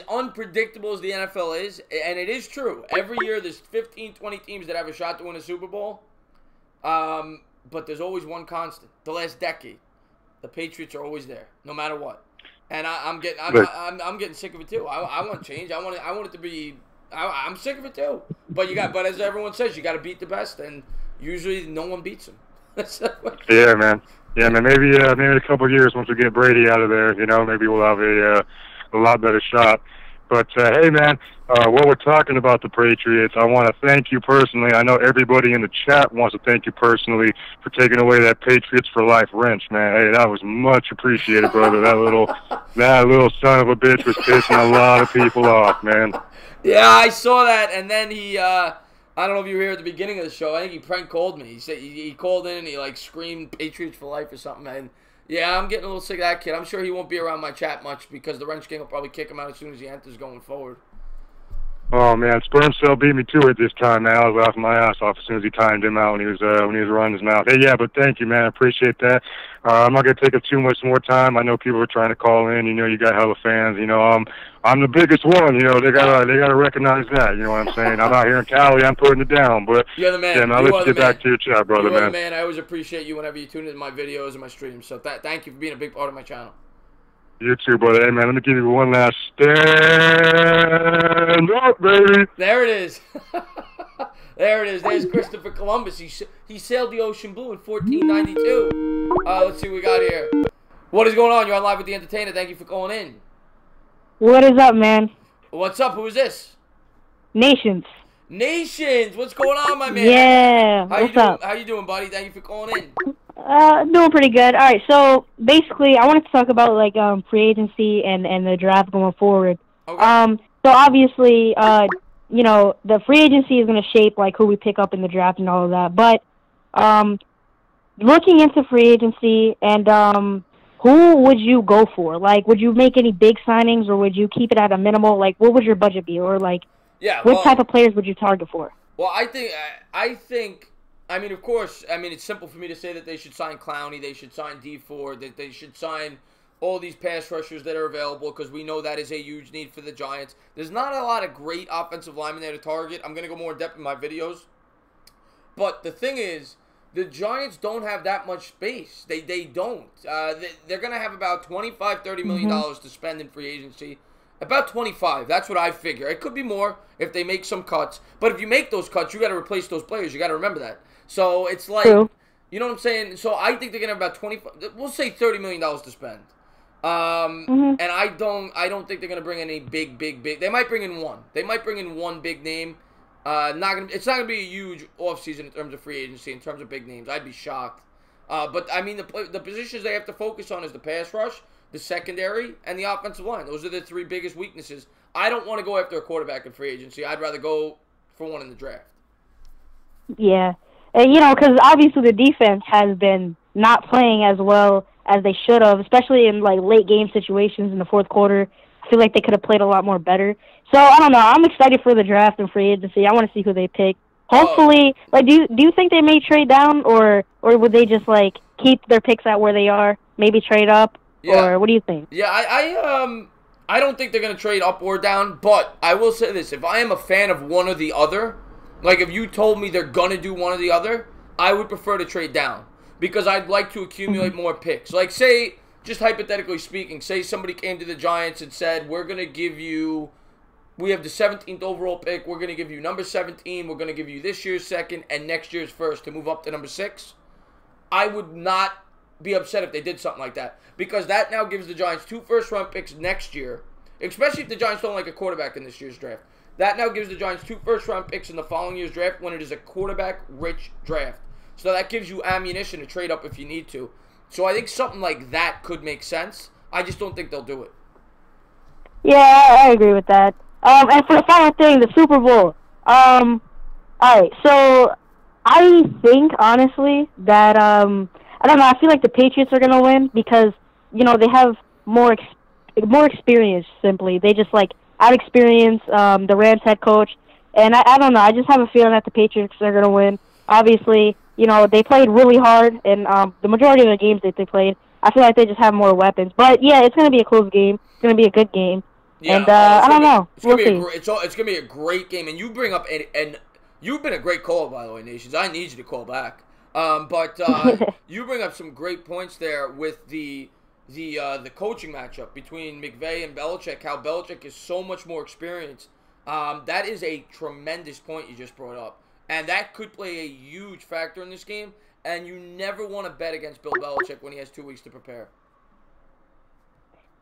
unpredictable as the NFL is, and it is true. Every year, there's 15, 20 teams that have a shot to win a Super Bowl. But there's always one constant. The last decade, the Patriots are always there, no matter what. And I'm getting sick of it too. I want change. I want it to be. I'm sick of it too. But as everyone says, you got to beat the best, and usually no one beats them. Yeah, man. Maybe a couple of years once we get Brady out of there, maybe we'll have a lot better shot. But hey, man, while we're talking about the Patriots, I want to thank you personally. I know everybody in the chat wants to thank you personally for taking away that Patriots for Life wrench, man. Hey, that was much appreciated, brother. That little son of a bitch was pissing a lot of people off, man. Yeah, I saw that, and then he, I don't know if you were here at the beginning of the show. I think he prank called me. He said he called in and he screamed Patriots for Life or something, and yeah, I'm getting a little sick of that kid. I'm sure he won't be around my chat much, because the Wrench King will probably kick him out as soon as he enters going forward. Oh man, Sperm Cell beat me to it this time, man. I was laughing my ass off as soon as he timed him out when he was running his mouth. Hey, yeah, but thank you, man. I appreciate that. I'm not gonna take up too much more time. I know people are trying to call in. You know, you got hella fans. You know, I'm the biggest one. You know, they gotta recognize that. You know what I'm saying? I'm out here in Cali. I'm putting it down. But you're the man. Yeah, man, let's get back to your chat, brother, You're man. the man. I always appreciate you whenever you tune into my videos and my streams. So thank you for being a big part of my channel. You too, brother. Hey, man, let me give you one last stand up, baby. There it is. There it is. There's Christopher Columbus. He sailed the ocean blue in 1492. Let's see what we got here. What is going on? You're on live with the Entertainah. Thank you for calling in. What is up, man? What's up? Who is this? Nations. Nations. What's going on, my man? Yeah. What's up? How you doing, buddy? Thank you for calling in. Doing pretty good. All right, so basically, I wanted to talk about like free agency and the draft going forward. Okay. So obviously, you know, the free agency is going to shape like who we pick up in the draft and all of that. But looking into free agency and who would you go for? Like, would you make any big signings or would you keep it at a minimal? Like, what would your budget be, or like, what type of players would you target for? Well, I think. I mean, of course, it's simple for me to say that they should sign Clowney, they should sign D Ford, that they should sign all these pass rushers that are available because we know that is a huge need for the Giants. There's not a lot of great offensive linemen there to target. I'm going to go more in depth in my videos. But the thing is, the Giants don't have that much space. They don't. They're going to have about $25, $30 million to spend in free agency. About 25. That's what I figure. It could be more if they make some cuts. But if you make those cuts, you got to replace those players. You got to remember that. So it's like, you know what I'm saying? So I think they're going to have about 25, we'll say $30 million to spend. And I don't think they're going to bring any big. They might bring in one. They might bring in one big name. It's not going to be a huge offseason in terms of free agency, in terms of big names. I'd be shocked. But, I mean, the positions they have to focus on is the pass rush, the secondary, and the offensive line. Those are the three biggest weaknesses. I don't want to go after a quarterback in free agency. I'd rather go for one in the draft. Yeah. And, you know, because obviously the defense has been not playing as well as they should have, especially in, like, late game situations in the fourth quarter. I feel like they could have played a lot more better. So, I don't know. I'm excited for the draft and free agency. I want to see who they pick. Hopefully, like, do you think they may trade down, or would they just, like, keep their picks at where they are, maybe trade up? Yeah. Or what do you think? Yeah, I don't think they're going to trade up or down, but I will say this. If I am a fan of one or the other, like if you told me they're going to do one or the other, I would prefer to trade down because I'd like to accumulate more picks. Like, say, just hypothetically speaking, say somebody came to the Giants and said, we're going to give you, we have the 17th overall pick, we're going to give you number 17, we're going to give you this year's second and next year's first to move up to number 6. I would not be upset if they did something like that because that now gives the Giants 2 first-round picks next year, especially if the Giants don't like a quarterback in this year's draft. That now gives the Giants 2 first-round picks in the following year's draft when it is a quarterback-rich draft. So that gives you ammunition to trade up if you need to. So I think something like that could make sense. I just don't think they'll do it. Yeah, I agree with that. And for the final thing, the Super Bowl. All right, so I think, honestly, that, I don't know, I feel like the Patriots are going to win because, you know, they have more experience, simply. They just, like, out-experience the Rams head coach. And I don't know, I just have a feeling that the Patriots are going to win. Obviously, you know, they played really hard in the majority of the games that they played. I feel like they just have more weapons. But, yeah, it's going to be a close game. It's going to be a good game. Yeah, and I don't know. It's going to be a great game. And you bring up, and you've been a great caller, by the way, Nations. I need you to call back. But you bring up some great points there with the coaching matchup between McVay and Belichick, how Belichick is so much more experienced. That is a tremendous point you just brought up. And that could play a huge factor in this game. And you never want to bet against Bill Belichick when he has 2 weeks to prepare.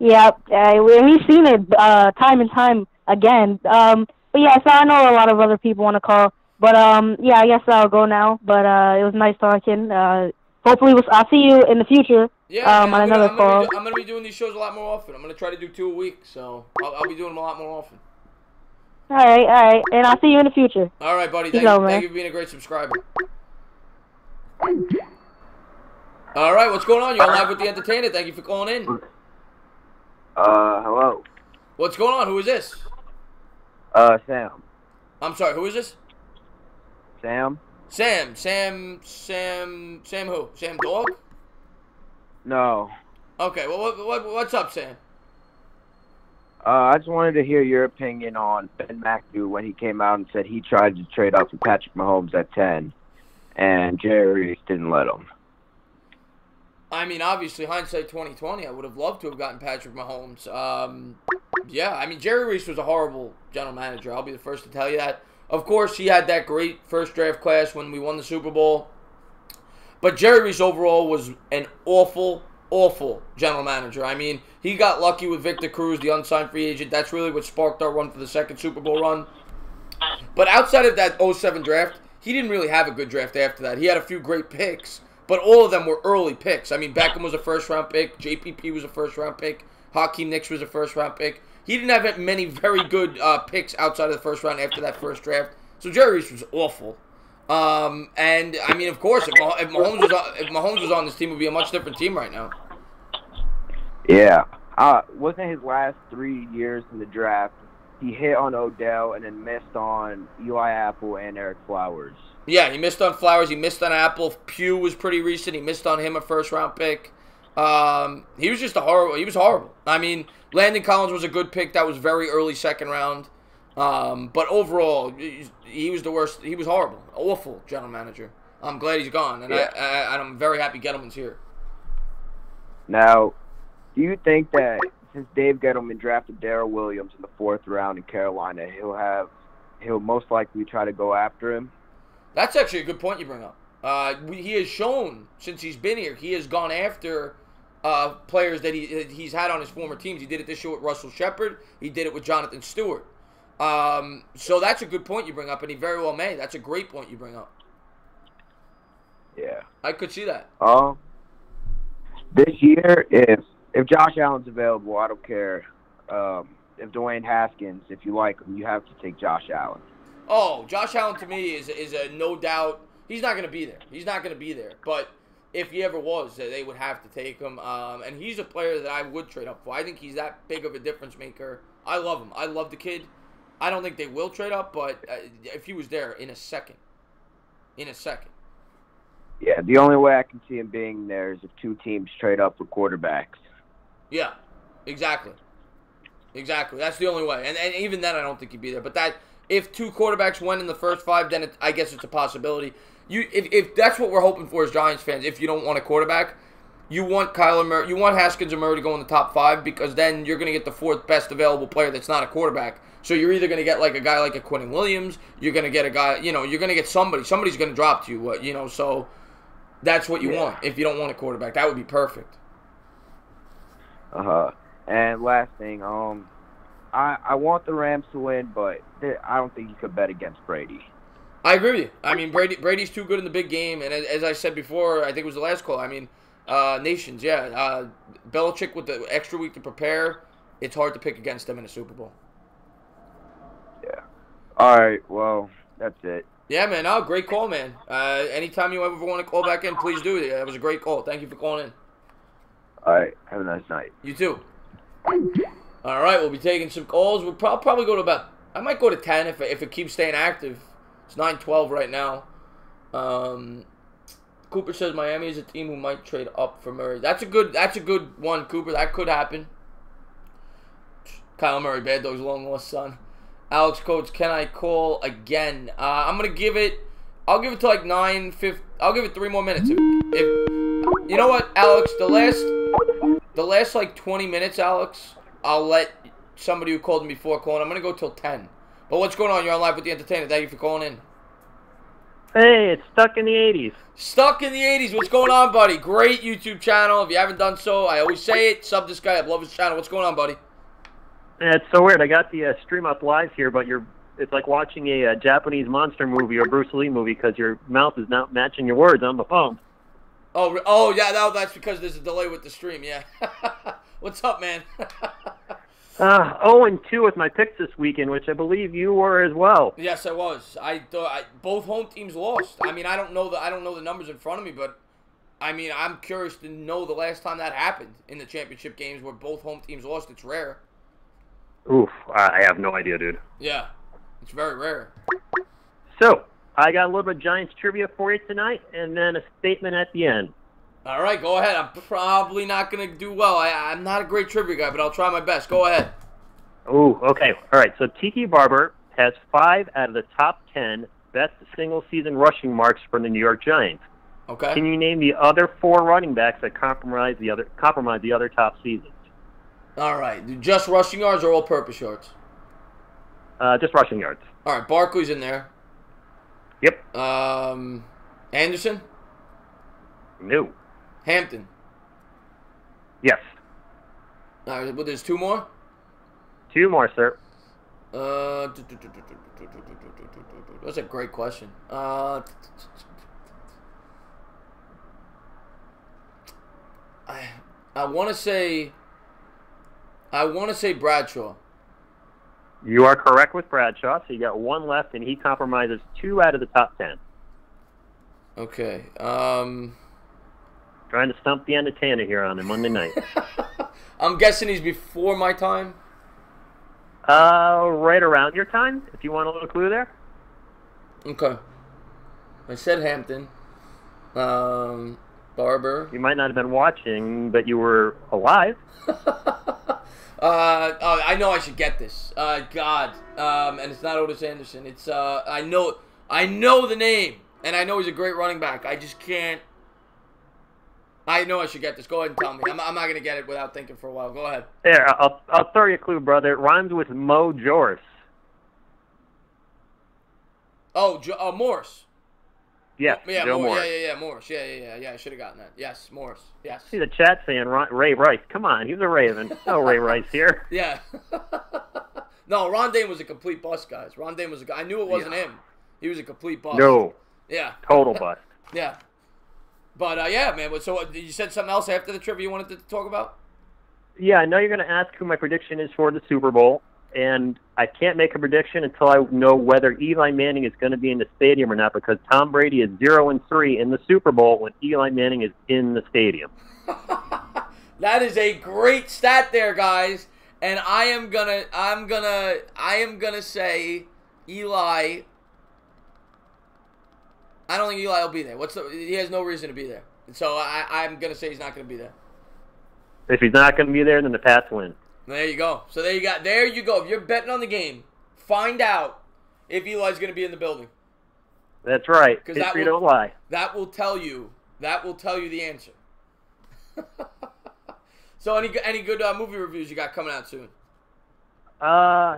Yeah, we've seen it time and time again. But, yeah, so I know a lot of other people want to call. But, yeah, I guess I'll go now. But it was nice talking. Hopefully, I'll see you in the future. Yeah, on another call. I'm going to be doing these shows a lot more often. I'm going to try to do 2 a week, so I'll be doing them a lot more often. All right. And I'll see you in the future. All right, buddy. Thank you for being a great subscriber. All right, what's going on? You're live with the Entertainah. Thank you for calling in. Hello. What's going on? Who is this? Sam. I'm sorry, who is this? Sam? Sam who? Sam Dog? No. Okay, well, what's up, Sam? I just wanted to hear your opinion on Ben McAdoo when he came out and said he tried to trade up for Patrick Mahomes at 10, and Jerry Reese didn't let him. I mean, obviously, hindsight 2020, I would have loved to have gotten Patrick Mahomes. Yeah, I mean, Jerry Reese was a horrible general manager. I'll be the first to tell you that. Of course, he had that great first draft class when we won the Super Bowl. But Jerry Reese overall was an awful general manager. I mean, he got lucky with Victor Cruz, the unsigned free agent. That's really what sparked our run for the second Super Bowl run. But outside of that 07 draft, he didn't really have a good draft after that. He had a few great picks, but all of them were early picks. I mean, Beckham was a first-round pick. JPP was a first-round pick. Hakeem Nicks was a first-round pick. He didn't have many very good picks outside of the first round after that first draft. So Jerry Reese was awful. And, I mean, of course, if Mahomes was on this team, it would be a much different team right now. Yeah. Wasn't his last 3 years in the draft, he hit on Odell and then missed on Eli Apple and Eric Flowers. Yeah, he missed on Flowers. He missed on Apple. Pugh was pretty recent. He missed on him, a first-round pick. He was just he was horrible. I mean, Landon Collins was a good pick. That was very early second round. But overall, he was the worst. He was horrible. Awful general manager. I'm glad he's gone. And I'm very happy Gettleman's here. Now, do you think that since Dave Gettleman drafted Darrell Williams in the 4th round in Carolina, he'll most likely try to go after him? That's actually a good point you bring up. He has shown, since he's been here, he has gone after players that he's had on his former teams. He did it this year with Russell Shepard. He did it with Jonathan Stewart. So that's a good point you bring up, and he very well may. That's a great point you bring up. Yeah. I could see that. This year, if Josh Allen's available, I don't care. If Dwayne Haskins, if you like him, you have to take Josh Allen. Oh, Josh Allen to me is a no doubt. He's not going to be there. He's not going to be there. But if he ever was, they would have to take him. And he's a player that I would trade up for. I think he's that big of a difference maker. I love him. I love the kid. I don't think they will trade up, but if he was there, in a second. Yeah, the only way I can see him being there is if two teams trade up for quarterbacks. Yeah, exactly. That's the only way. And even then, I don't think he'd be there. But that if two quarterbacks went in the first 5, then I guess it's a possibility. If that's what we're hoping for as Giants fans, if you don't want a quarterback, you want Kyler Murray, you want Haskins or Murray to go in the top 5 because then you're going to get the 4th best available player that's not a quarterback. So you're either going to get like a guy like a Quinnen Williams, you're going to get a guy, you're going to get somebody. Somebody's going to drop to you, so that's what you want. If you don't want a quarterback, that would be perfect. And last thing, I want the Rams to win, but I don't think you could bet against Brady. I agree with you. I mean, Brady's too good in the big game, and as I said before, I think it was the last call. I mean, nations, yeah. Belichick with the extra week to prepare, it's hard to pick against them in a Super Bowl. Yeah. All right. Well, that's it. Yeah, man. Oh, great call, man. Anytime you ever want to call back in, please do. That was a great call. Thank you for calling in. All right. Have a nice night. You too. All right. We'll be taking some calls. We'll probably go to about. I might go to 10 if it keeps staying active. It's 9:12 right now. Cooper says Miami is a team who might trade up for Murray. That's a good one, Cooper. That could happen. Kyle Murray, Bad Dogs long lost son. Alex Coates, can I call again? I'm gonna give it. I'll give it to like 9:50. I'll give it 3 more minutes. If you know what, Alex, the last like 20 minutes, Alex, I'll let somebody who called me before call in. I'm gonna go till 10. But what's going on? You're on live with the Entertainah. Thank you for calling in. Hey, it's Stuck in the 80s. Stuck in the 80s. What's going on, buddy? Great YouTube channel. If you haven't done so, I always say it. Sub this guy. I love his channel. What's going on, buddy? Yeah, it's so weird. I got the stream up live here, but it's like watching a Japanese monster movie or Bruce Lee movie because your mouth is not matching your words on the phone. Oh yeah, that's because there's a delay with the stream, yeah. What's up, man? 0-2 with my picks this weekend, which I believe you were as well. Yes, I was. Both home teams lost. I mean, I don't know the numbers in front of me, but I mean, I'm curious to know the last time that happened in the championship games where both home teams lost. It's rare. Oof, I have no idea, dude. Yeah. It's very rare. So, I got a little bit of Giants trivia for you tonight, and then a statement at the end. All right, go ahead. I'm probably not going to do well. I'm not a great trivia guy, but I'll try my best. Go ahead. Ooh, okay. All right, so Tiki Barber has 5 out of the top 10 best single-season rushing marks for the New York Giants. Okay. Can you name the other 4 running backs that compromise the other top seasons? All right. Just rushing yards or all-purpose yards? Just rushing yards. All right, Barkley's in there. Yep. Anderson? No. Hampton? Yes. All right, well, there's 2 more? 2 more, sir. That's a great question. I want to say Bradshaw. You are correct with Bradshaw, so you got 1 left, and he compromises 2 out of the top 10. Okay. Trying to stump the Entertainah here on a Monday night. I'm guessing he's before my time. Right around your time, if you want a little clue there. Okay. I said Hampton. Barber. You might not have been watching, but you were alive. I know I should get this. God. And it's not Otis Anderson. It's I know the name, and I know he's a great running back. I just can't. I know I should get this. Go ahead and tell me. I'm not gonna get it without thinking for a while. Go ahead. There, I'll throw you a clue, brother. It rhymes with Mo Joris. Oh, Morris. Yes, Yeah, Joe Morris. Yeah, Morris. Yeah. I should have gotten that. Yes, Morris. Yes. See the chat saying Ray Rice. Come on, he's a Raven. No Ray Rice here. Yeah. No, Ron Dane was a complete bust, guys. Ron Dane was a guy. I knew it wasn't him. He was a complete bust. No. Yeah. Total bust. Yeah. But, yeah, man. So you said something else after the trivia you wanted to talk about? Yeah, I know you're going to ask who my prediction is for the Super Bowl, and I can't make a prediction until I know whether Eli Manning is going to be in the stadium or not, because Tom Brady is 0-3 in the Super Bowl when Eli Manning is in the stadium. That is a great stat there, guys. And I am gonna say Eli. I don't think Eli will be there. He has no reason to be there. So I'm gonna say he's not gonna be there. If he's not going to be there, then the Pats win. There you go. So there you go. If you're betting on the game, find out if Eli's going to be in the building. That's right. History don't lie. That will tell you the answer. So any good movie reviews you got coming out soon?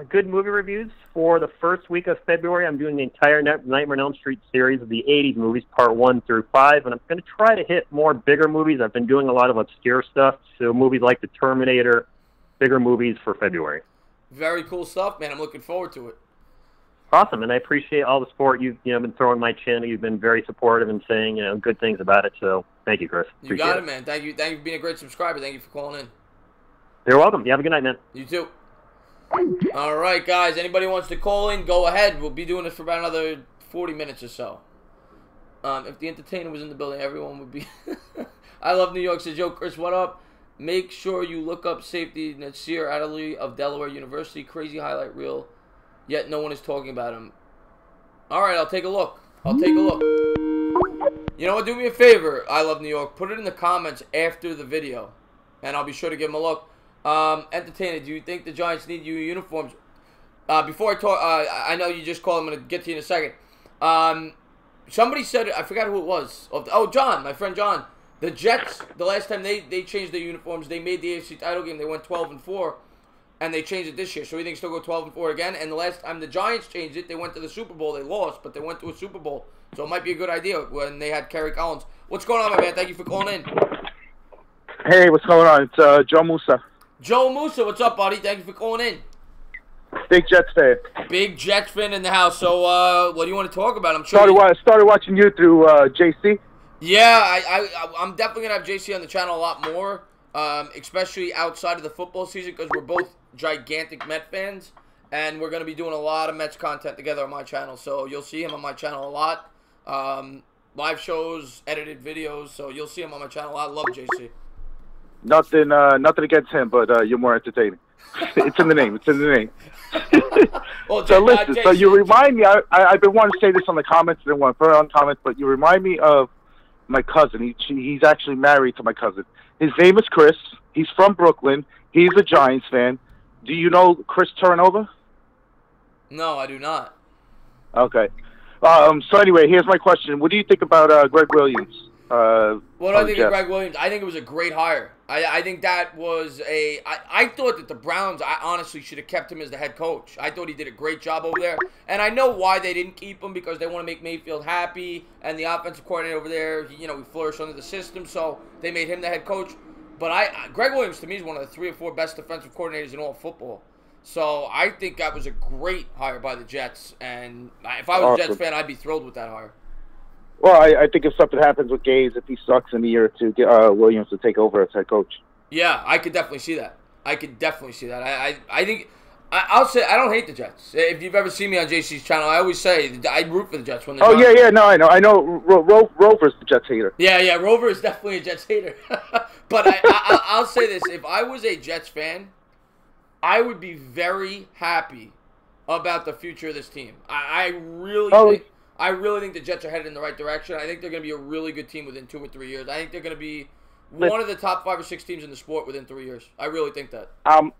Good movie reviews for the first week of February. I'm doing the entire Nightmare on Elm Street series of the 80s movies, part 1 through 5, and I'm going to try to hit more bigger movies. I've been doing a lot of obscure stuff, so movies like The Terminator, bigger movies for February. Very cool stuff, man. I'm looking forward to it. Awesome, and I appreciate all the support you've been throwing my channel. You've been very supportive and saying good things about it. So thank you, Chris. You got it, man. Thank you for being a great subscriber. Thank you for calling in. You're welcome. You have a good night, man. You too. All right, guys. Anybody wants to call in, go ahead. We'll be doing this for about another 40 minutes or so. If the Entertainah was in the building, everyone would be. I love New York. Says, yo, Chris, what up? Make sure you look up safety Nasir Adderley of Delaware University. Crazy highlight reel. Yet no one is talking about him. All right, I'll take a look. You know what? Do me a favor. I love New York. Put it in the comments after the video, and I'll be sure to give them a look. Entertainah, do you think the Giants need new uniforms? Before I talk, I know you just called. I'm going to get to you in a second. Somebody said, I forgot who it was. Oh, John, my friend John. The Jets, the last time they changed their uniforms, they made the AFC title game. They went 12-4, and they changed it this year. So we think still go 12-4 again. And the last time the Giants changed it, they went to the Super Bowl. They lost, but they went to a Super Bowl. So it might be a good idea when they had Kerry Collins. What's going on, my man? Thank you for calling in. Hey, what's going on? It's Joe Musa. Joe Musa, what's up, buddy? Thank you for calling in. Big Jets fan. Big Jets fan in the house. So, what do you want to talk about? I'm sure started watching you through JC. Yeah, I'm definitely gonna have JC on the channel a lot more, especially outside of the football season, because we're both gigantic Met fans, and we're gonna be doing a lot of Mets content together on my channel. So you'll see him on my channel a lot. Live shows, edited videos. So you'll see him on my channel a lot. I love JC. Nothing against him, but you're more entertaining. It's in the name. It's in the name. Well, So listen, so you remind me. I've been wanting to say this on the comments. I didn't want to put it on comments, but you remind me of my cousin. He's actually married to my cousin. His name is Chris. He's from Brooklyn. He's a Giants fan. Do you know Chris Terranova? No, I do not. Okay. So anyway, here's my question. What do you think about Greg Williams? What do I think of Greg Williams? I think it was a great hire. I think that was I thought that the Browns, I honestly should have kept him as the head coach. I thought he did a great job over there. And I know why they didn't keep him, because they want to make Mayfield happy. And the offensive coordinator over there, he flourished under the system. So they made him the head coach. But Greg Williams, to me, is one of the 3 or 4 best defensive coordinators in all of football. So I think that was a great hire by the Jets. And if I was a Jets fan, I'd be thrilled with that hire. Well, I think if something happens with Gaze, if he sucks in a year or two, get Williams to take over as head coach. Yeah, I could definitely see that. I think I'll say I don't hate the Jets. If you've ever seen me on JC's channel, I always say I root for the Jets when they're No, I know. Rover's the Jets hater. Yeah, Rover is definitely a Jets hater. But I'll say this: if I was a Jets fan, I would be very happy about the future of this team. I really think the Jets are headed in the right direction. I think they're going to be a really good team within 2 or 3 years. I think they're going to be one of the top 5 or 6 teams in the sport within 3 years. I really think that. I'm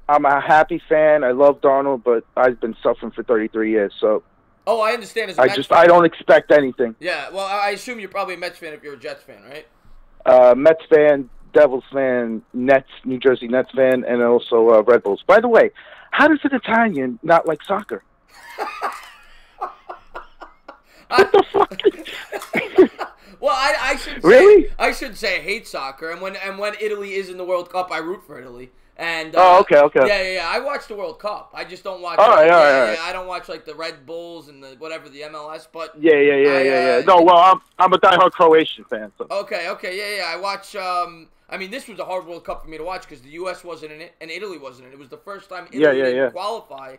a happy fan. I love Darnold, but I've been suffering for 33 years, so. Oh, I understand. As a Mets fan. I don't expect anything. Yeah, well, I assume you're probably a Mets fan if you're a Jets fan, right? Mets fan, Devils fan, Nets, New Jersey Nets fan, and also Red Bulls. By the way, how does an Italian not like soccer? What the fuck? Well, I should say, really? I should say I hate soccer, and when Italy is in the World Cup, I root for Italy. And okay. Yeah. I watch the World Cup. I just don't watch. All right. I don't watch like the Red Bulls and the the MLS. But yeah. No, well, I'm a diehard Croatian fan. So. Okay, yeah. I watch. I mean, this was a hard World Cup for me to watch because the U.S. wasn't in it and Italy wasn't in it. It was the first time Italy didn't qualify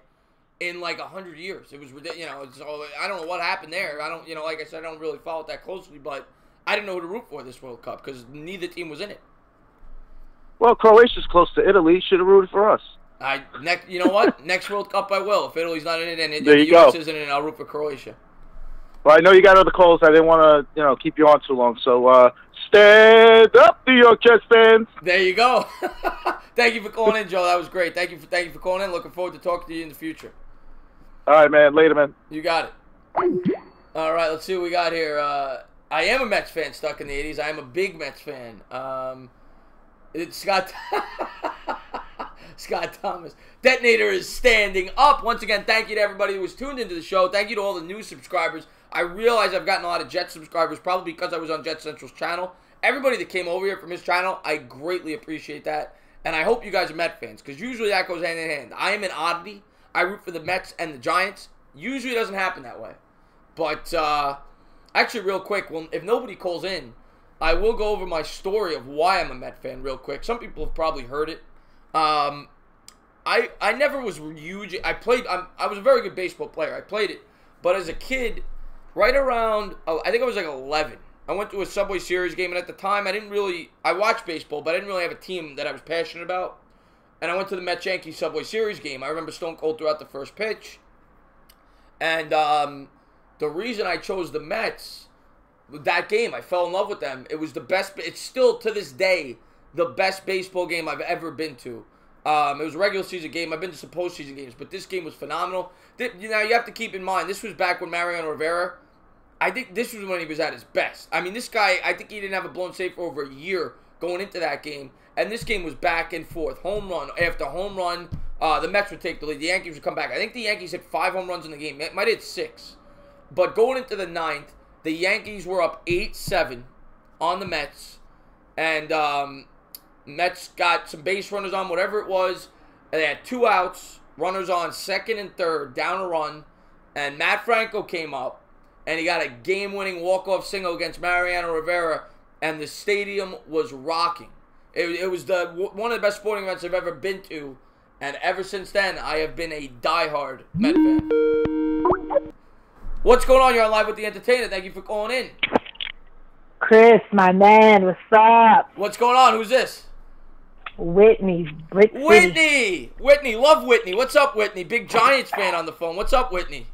in like 100 years. It was ridiculous. I don't know what happened there. I don't, like I said, I don't really follow it that closely, but I didn't know who to root for this World Cup because neither team was in it. Well, Croatia's close to Italy. Should have rooted for us. You know what? Next World Cup I will. If Italy's not in it and the U.S. isn't in it, I'll root for Croatia. Well, I know you got other calls. I didn't want to, keep you on too long. So stand up, New York Jets fans. There you go. Thank you for calling in, Joe. That was great. Thank you for calling in. Looking forward to talking to you in the future. All right, man. Later, man. You got it. All right, let's see what we got here. I am a Mets fan stuck in the 80s. I am a big Mets fan. It's Scott Thomas. Detonator is standing up. Once again, thank you to everybody who was tuned into the show. Thank you to all the new subscribers. I realize I've gotten a lot of Jets subscribers, probably because I was on Jet Central's channel. Everybody that came over here from his channel, I greatly appreciate that. And I hope you guys are Met fans, because usually that goes hand in hand. I am an oddity. I root for the Mets and the Giants. Usually it doesn't happen that way. But, actually, real quick, if nobody calls in, I will go over my story of why I'm a Met fan real quick. Some people have probably heard it. I never was huge. I was a very good baseball player. I played it. But as a kid, right around, I think I was like 11, I went to a Subway Series game, and at the time, I watched baseball, but I didn't really have a team that I was passionate about. And I went to the Mets-Yankees Subway Series game. I remember Stone Cold threw out the first pitch. And the reason I chose the Mets, that game, I fell in love with them. It was the best. It's still, to this day, the best baseball game I've ever been to. It was a regular season game. I've been to some postseason games, but this game was phenomenal. You have to keep in mind, this was back when Mariano Rivera, I think this was when he was at his best. I mean, this guy, I think he didn't have a blown save for over a year going into that game. And this game was back and forth. Home run after home run. The Mets would take the lead. The Yankees would come back. I think the Yankees hit 5 home runs in the game. It might have hit 6. But going into the 9th, the Yankees were up 8-7 on the Mets. And Mets got some base runners on, whatever it was. And they had 2 outs, runners on 2nd and 3rd, down a run. And Matt Franco came up, and he got a game-winning walk-off single against Mariano Rivera. And the stadium was rocking. It was one of the best sporting events I've ever been to. And ever since then, I have been a diehard Met fan. What's going on? You're on Live with the Entertainah. Thank you for calling in. Chris, my man, what's up? What's going on? Who's this? Whitney, Brick City. Whitney, love Whitney. What's up, Whitney? Big Giants fan on the phone. What's up, Whitney?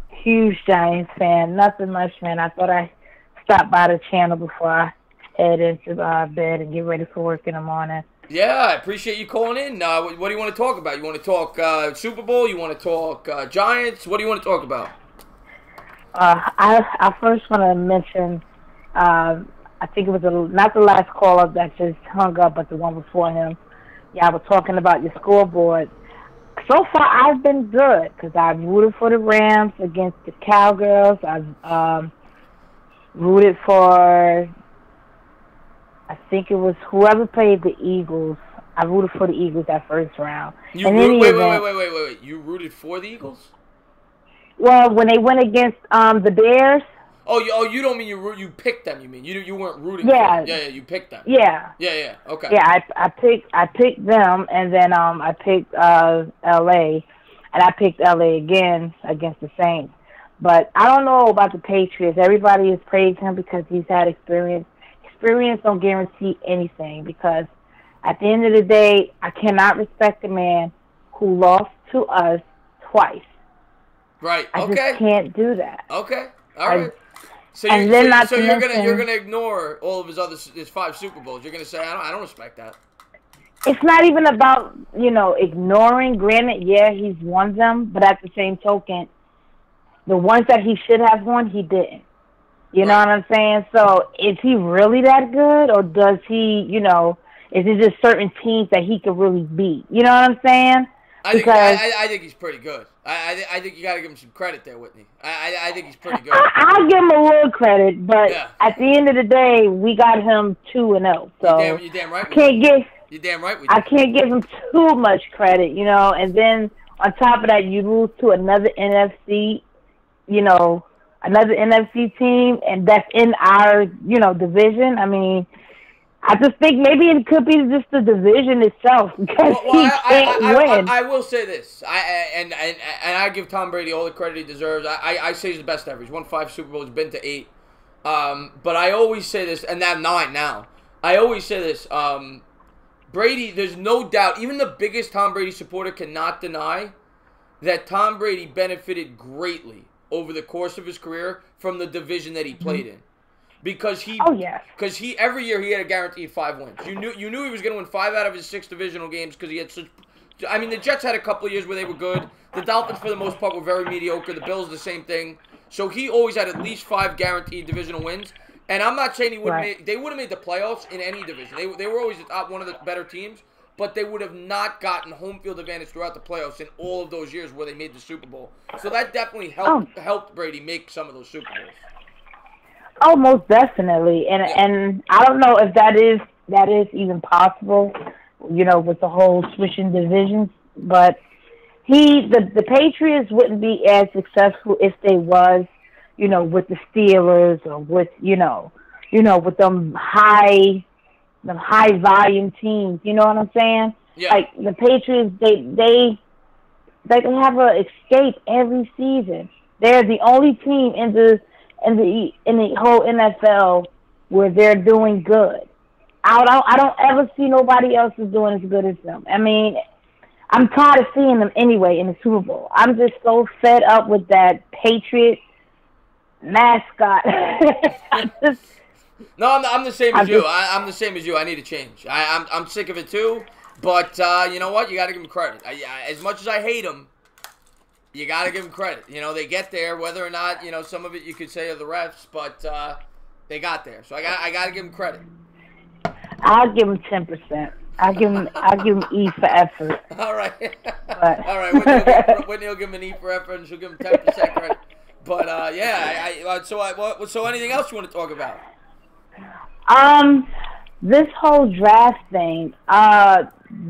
Huge Giants fan. Nothing much, man. I thought I'd stop by the channel before I head into bed and get ready for work in the morning. Yeah, I appreciate you calling in. What do you want to talk about? You want to talk Super Bowl? You want to talk Giants? What do you want to talk about? I first want to mention, I think it was not the last caller that just hung up, but the one before him. Yeah, I was talking about your scoreboard. So far, I've been good because I've rooted for the Rams against the Cowgirls. I've rooted for, I think it was whoever played the Eagles. I rooted for the Eagles that first round. Wait. You rooted for the Eagles? Well, when they went against the Bears. Oh, you don't mean you picked them? You mean you weren't rooting? Yeah. For them. Yeah, you picked them. Yeah. Yeah. Okay. Yeah, I picked them, and then I picked L.A. and I picked L.A. again against the Saints. But I don't know about the Patriots. Everybody has praised him because he's had experience. Experience don't guarantee anything because at the end of the day, I cannot respect a man who lost to us twice. Right. I Okay. just can't do that. Okay. All right. So you're gonna ignore all of his 5 Super Bowls. You're gonna say I don't respect that. It's not even about ignoring. Granted, yeah, he's won them, but at the same token, the ones that he should have won, he didn't. You know what I'm saying? So is he really that good, or does he? Is it just certain teams that he could really beat? You know what I'm saying? I think he's pretty good. I think you got to give him some credit there, Whitney. I think he's pretty good. I'll give him a little credit, but at the end of the day, we got him 2-0. So you're damn right. You're damn right. I can't give him too much credit, And then on top of that, you lose to another NFC, another NFC team, and that's in our, division. I mean, I just think maybe it could be just the division itself because he can't win. I will say this, and I give Tom Brady all the credit he deserves. I say he's the best ever. He's won 5 Super Bowls, been to 8. But I always say this, and now 9 now. I always say this, Brady, there's no doubt, even the biggest Tom Brady supporter cannot deny that Tom Brady benefited greatly over the course of his career from the division that he played in. Because every year he had a guaranteed 5 wins. You knew he was going to win 5 out of his 6 divisional games because he had such. I mean, the Jets had a couple of years where they were good. The Dolphins, for the most part, were very mediocre. The Bills, the same thing. So he always had at least 5 guaranteed divisional wins. And I'm not saying they would have made the playoffs in any division. They were always one of the better teams, but they would have not gotten home field advantage throughout the playoffs in all of those years where they made the Super Bowl. So that definitely helped Brady make some of those Super Bowls. Oh, most definitely, and I don't know if that is even possible, with the whole switching divisions. But the Patriots wouldn't be as successful if they was, with the Steelers or with with them high volume teams. You know what I'm saying? Yeah. Like the Patriots, they have a escape every season. They're the only team in the whole NFL where they're doing good. I don't ever see nobody else is doing as good as them. I mean, I'm tired of seeing them anyway in the Super Bowl. I'm just so fed up with that Patriot mascot. No, I'm the same as you. I'm the same as you. I need to change. I'm sick of it too. But you know what? You got to give them credit. As much as I hate them, you got to give them credit. They get there, whether or not, some of it you could say are the refs, but they got there. So I got to give them credit. I'll give them 10%. I'll give them E for effort. All right. All right. Whitney will give him an E for effort, and she'll give him 10% credit. But so anything else you want to talk about? This whole draft thing.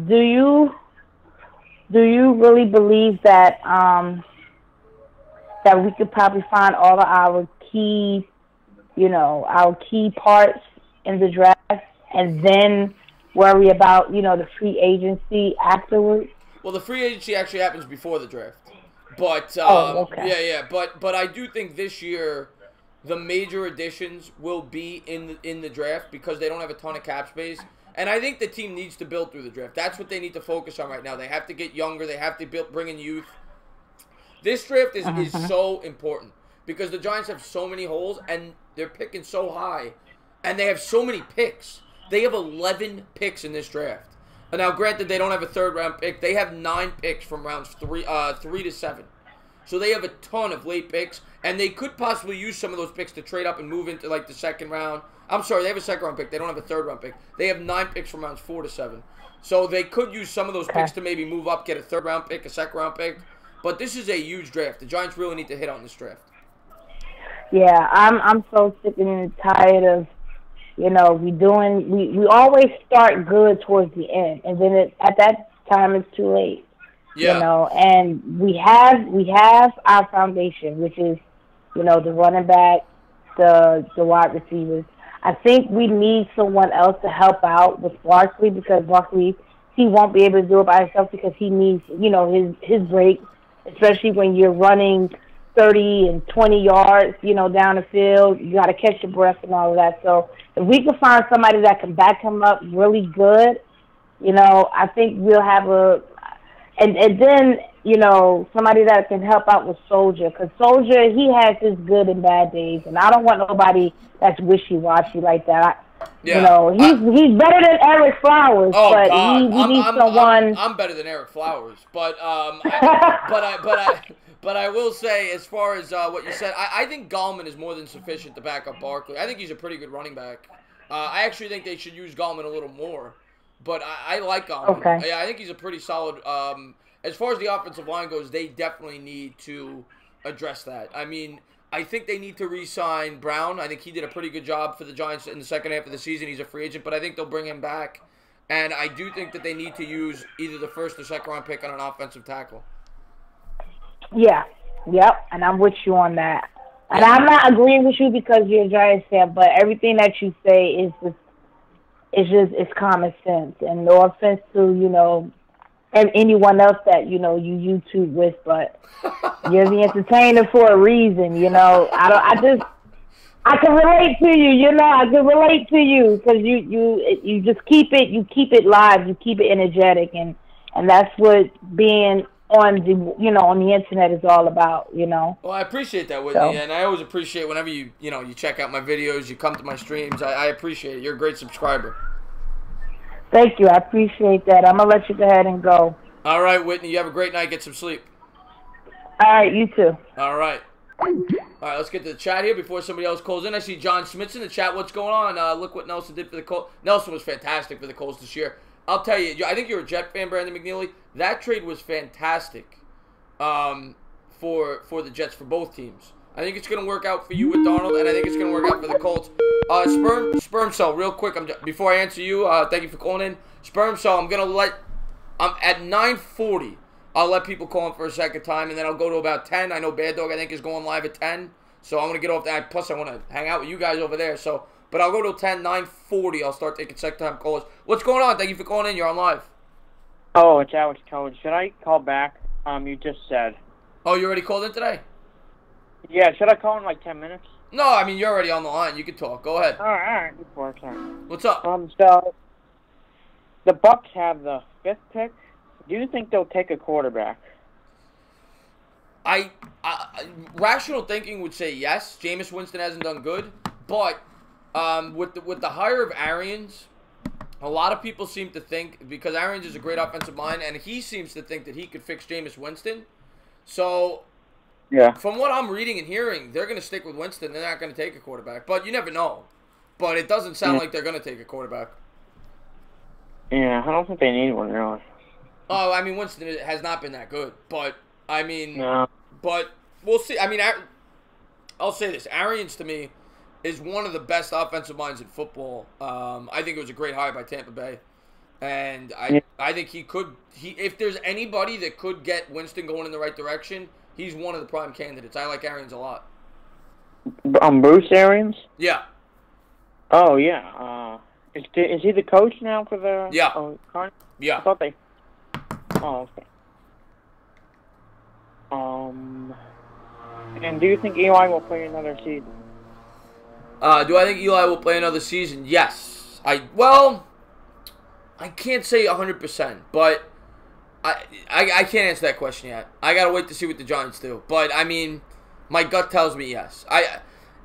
Do you really believe that that we could probably find all of our key parts in the draft and then worry about, the free agency afterwards? Well, the free agency actually happens before the draft. But okay. Yeah. But I do think this year the major additions will be in the draft because they don't have a ton of cap space. And I think the team needs to build through the draft. That's what they need to focus on right now. They have to get younger. They have to bring in youth. This draft is so important because the Giants have so many holes, and they're picking so high, and they have so many picks. They have 11 picks in this draft. And now, granted, they don't have a third-round pick. They have 9 picks from rounds 3 to 7. So they have a ton of late picks, and they could possibly use some of those picks to trade up and move into, like, the second round. I'm sorry, they have a second-round pick. They don't have a third-round pick. They have 9 picks from rounds 4 to 7. So they could use some of those picks to maybe move up, get a third-round pick, a second-round pick. But this is a huge draft. The Giants really need to hit on this draft. Yeah, I'm so sick and tired of, you know, we always start good towards the end, and then at that time it's too late. Yeah. You know, and we have our foundation, which is, you know, the running back, the wide receivers. I think we need someone else to help out with Barkley, because Barkley, he won't be able to do it by himself because he needs, you know, his break, especially when you're running 30 and 20 yards, you know, down the field. You got to catch your breath and all of that. So if we can find somebody that can back him up really good, you know, I think we'll have and then, you know, somebody that can help out with Soldier, because Soldier, he has his good and bad days, and I don't want nobody that's wishy-washy like that. Yeah. You know, he's better than Eric Flowers, but God. he needs someone. I'm better than Eric Flowers, but but I will say, as far as what you said, I think Gallman is more than sufficient to back up Barkley. I think he's a pretty good running back. I actually think they should use Gallman a little more, but I like Gallman. Okay. Yeah, I think he's a pretty solid. As far as the offensive line goes, they definitely need to address that. I mean, I think they need to re-sign Brown. I think he did a pretty good job for the Giants in the second half of the season. He's a free agent, but I think they'll bring him back. And I do think that they need to use either the first or second round pick on an offensive tackle. Yeah, yep, and I'm with you on that. And I'm not agreeing with you because you're a Giants fan, but everything that you say is it's common sense. And no offense to, you know, and anyone else that, you know, you YouTube with, but you're the entertainer for a reason, you know. I can relate to you, you know. I can relate to you because you just keep it live, you keep it energetic, and that's what being on the internet is all about, you know. Well, I appreciate that, Whitney, and I always appreciate whenever you check out my videos, you come to my streams. I appreciate it. You're a great subscriber. Thank you. I appreciate that. I'm going to let you go ahead and go. All right, Whitney. You have a great night. Get some sleep. All right. You too. All right. All right, let's get to the chat here before somebody else calls in. I see John Smith's in the chat. What's going on? Look what Nelson did for the Colts. Nelson was fantastic for the Colts this year. I'll tell you, I think you're a Jet fan, Brandon McNeely. That trade was fantastic for the Jets, for both teams. I think it's going to work out for you with Darnold, and I think it's going to work out for the Colts. Sperm Cell, real quick, before I answer you, thank you for calling in. Sperm Cell, I'm at 9:40. I'll let people call in for a second time, and then I'll go to about 10. I know Bad Dog, I think, is going live at 10, so I'm going to get off that. Plus, I want to hang out with you guys over there, so. But I'll go to 10, 9:40. I'll start taking second-time calls. What's going on? Thank you for calling in. You're on live. Oh, it's Alex Cohen. Should I call back? You just said. Oh, you already called in today? Yeah, should I call in like 10 minutes? No, I mean, you're already on the line. You can talk. Go ahead. All right. What's up? So, the Bucks have the 5th pick. Do you think they'll take a quarterback? Rational thinking would say yes. Jameis Winston hasn't done good, but with the hire of Arians, a lot of people seem to think, because Arians is a great offensive mind, and he seems to think that he could fix Jameis Winston. So, yeah, from what I'm reading and hearing, they're going to stick with Winston. They're not going to take a quarterback, but you never know. But it doesn't sound like they're going to take a quarterback. Yeah, I don't think they need one, really. Oh, I mean, Winston has not been that good, but, I mean, no. But we'll see. I mean, I'll say this. Arians, to me, is one of the best offensive minds in football. I think it was a great hire by Tampa Bay. And I think if there's anybody that could get Winston going in the right direction, he's one of the prime candidates. I like Arians a lot. Bruce Arians? Yeah. Oh, yeah. Is he the coach now for the... Yeah. Yeah. I thought they... Oh, okay. And do you think Eli will play another season? Do I think Eli will play another season? Yes. I can't say 100%, but I can't answer that question yet. I gotta wait to see what the Giants do. But I mean, my gut tells me yes.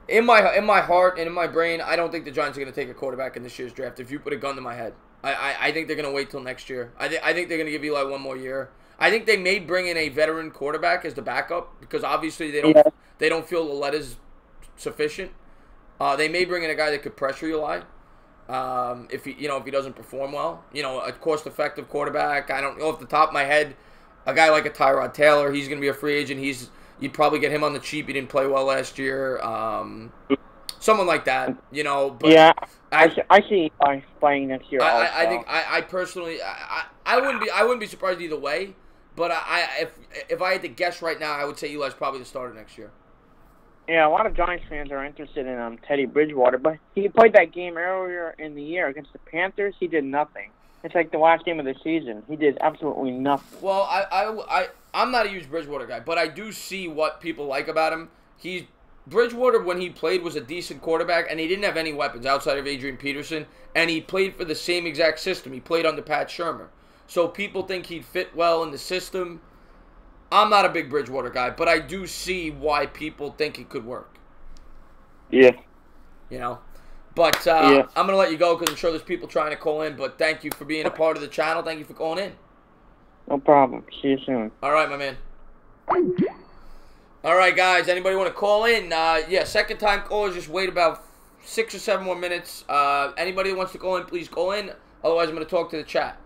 In my heart and in my brain, I don't think the Giants are gonna take a quarterback in this year's draft. If you put a gun to my head, I think they're gonna wait till next year. I think they're gonna give Eli one more year. I think they may bring in a veteran quarterback as the backup because obviously they don't feel the letters sufficient. They may bring in a guy that could pressure Eli. If he doesn't perform well, a cost-effective quarterback. I don't know off the top of my head, a guy like a Tyrod Taylor. He's going to be a free agent. You'd probably get him on the cheap. He didn't play well last year. Someone like that, But yeah, I see playing next year. I think I personally I wouldn't be surprised either way. But if I had to guess right now, I would say Eli's probably the starter next year. Yeah, a lot of Giants fans are interested in Teddy Bridgewater, but he played that game earlier in the year against the Panthers. He did nothing. It's like the last game of the season. He did absolutely nothing. Well, I'm not a huge Bridgewater guy, but I do see what people like about him. Bridgewater, when he played, was a decent quarterback, and he didn't have any weapons outside of Adrian Peterson, and he played for the same exact system. He played under Pat Shurmur. So people think he'd fit well in the system. I'm not a big Bridgewater guy, but I do see why people think it could work. Yeah. But I'm going to let you go because I'm sure there's people trying to call in, but thank you for being a part of the channel. Thank you for calling in. No problem. See you soon. All right, my man. All right, guys. Anybody want to call in? Second time callers, just wait about 6 or 7 more minutes. Anybody that wants to call in, please call in. Otherwise, I'm going to talk to the chat.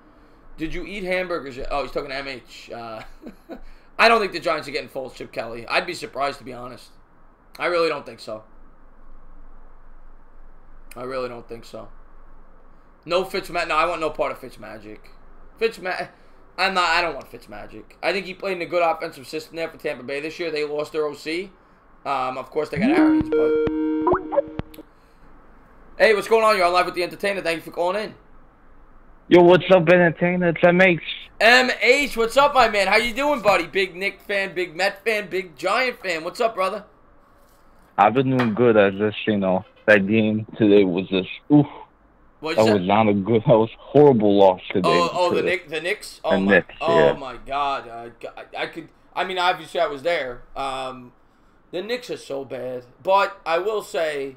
Did you eat hamburgers yet? Oh, he's talking to MH. I don't think the Giants are getting full Chip Kelly. I'd be surprised, to be honest. I really don't think so. No, Fitzmagic. No, I want no part of Fitzmagic. I don't want Fitzmagic. I think he played in a good offensive system there for Tampa Bay this year. They lost their OC. Of course, they got Arians, but... Hey, what's going on? You're on live with the Entertainah. Thank you for calling in. Yo, what's up, Entertainah? It's MH. MH, what's up, my man? How you doing, buddy? Big Knicks fan, big Met fan, big Giant fan. What's up, brother? I've been doing good. That game today was just, oof. That was not a good, that was horrible loss today. The Knicks? Oh, my God. Obviously I was there. The Knicks are so bad. But I will say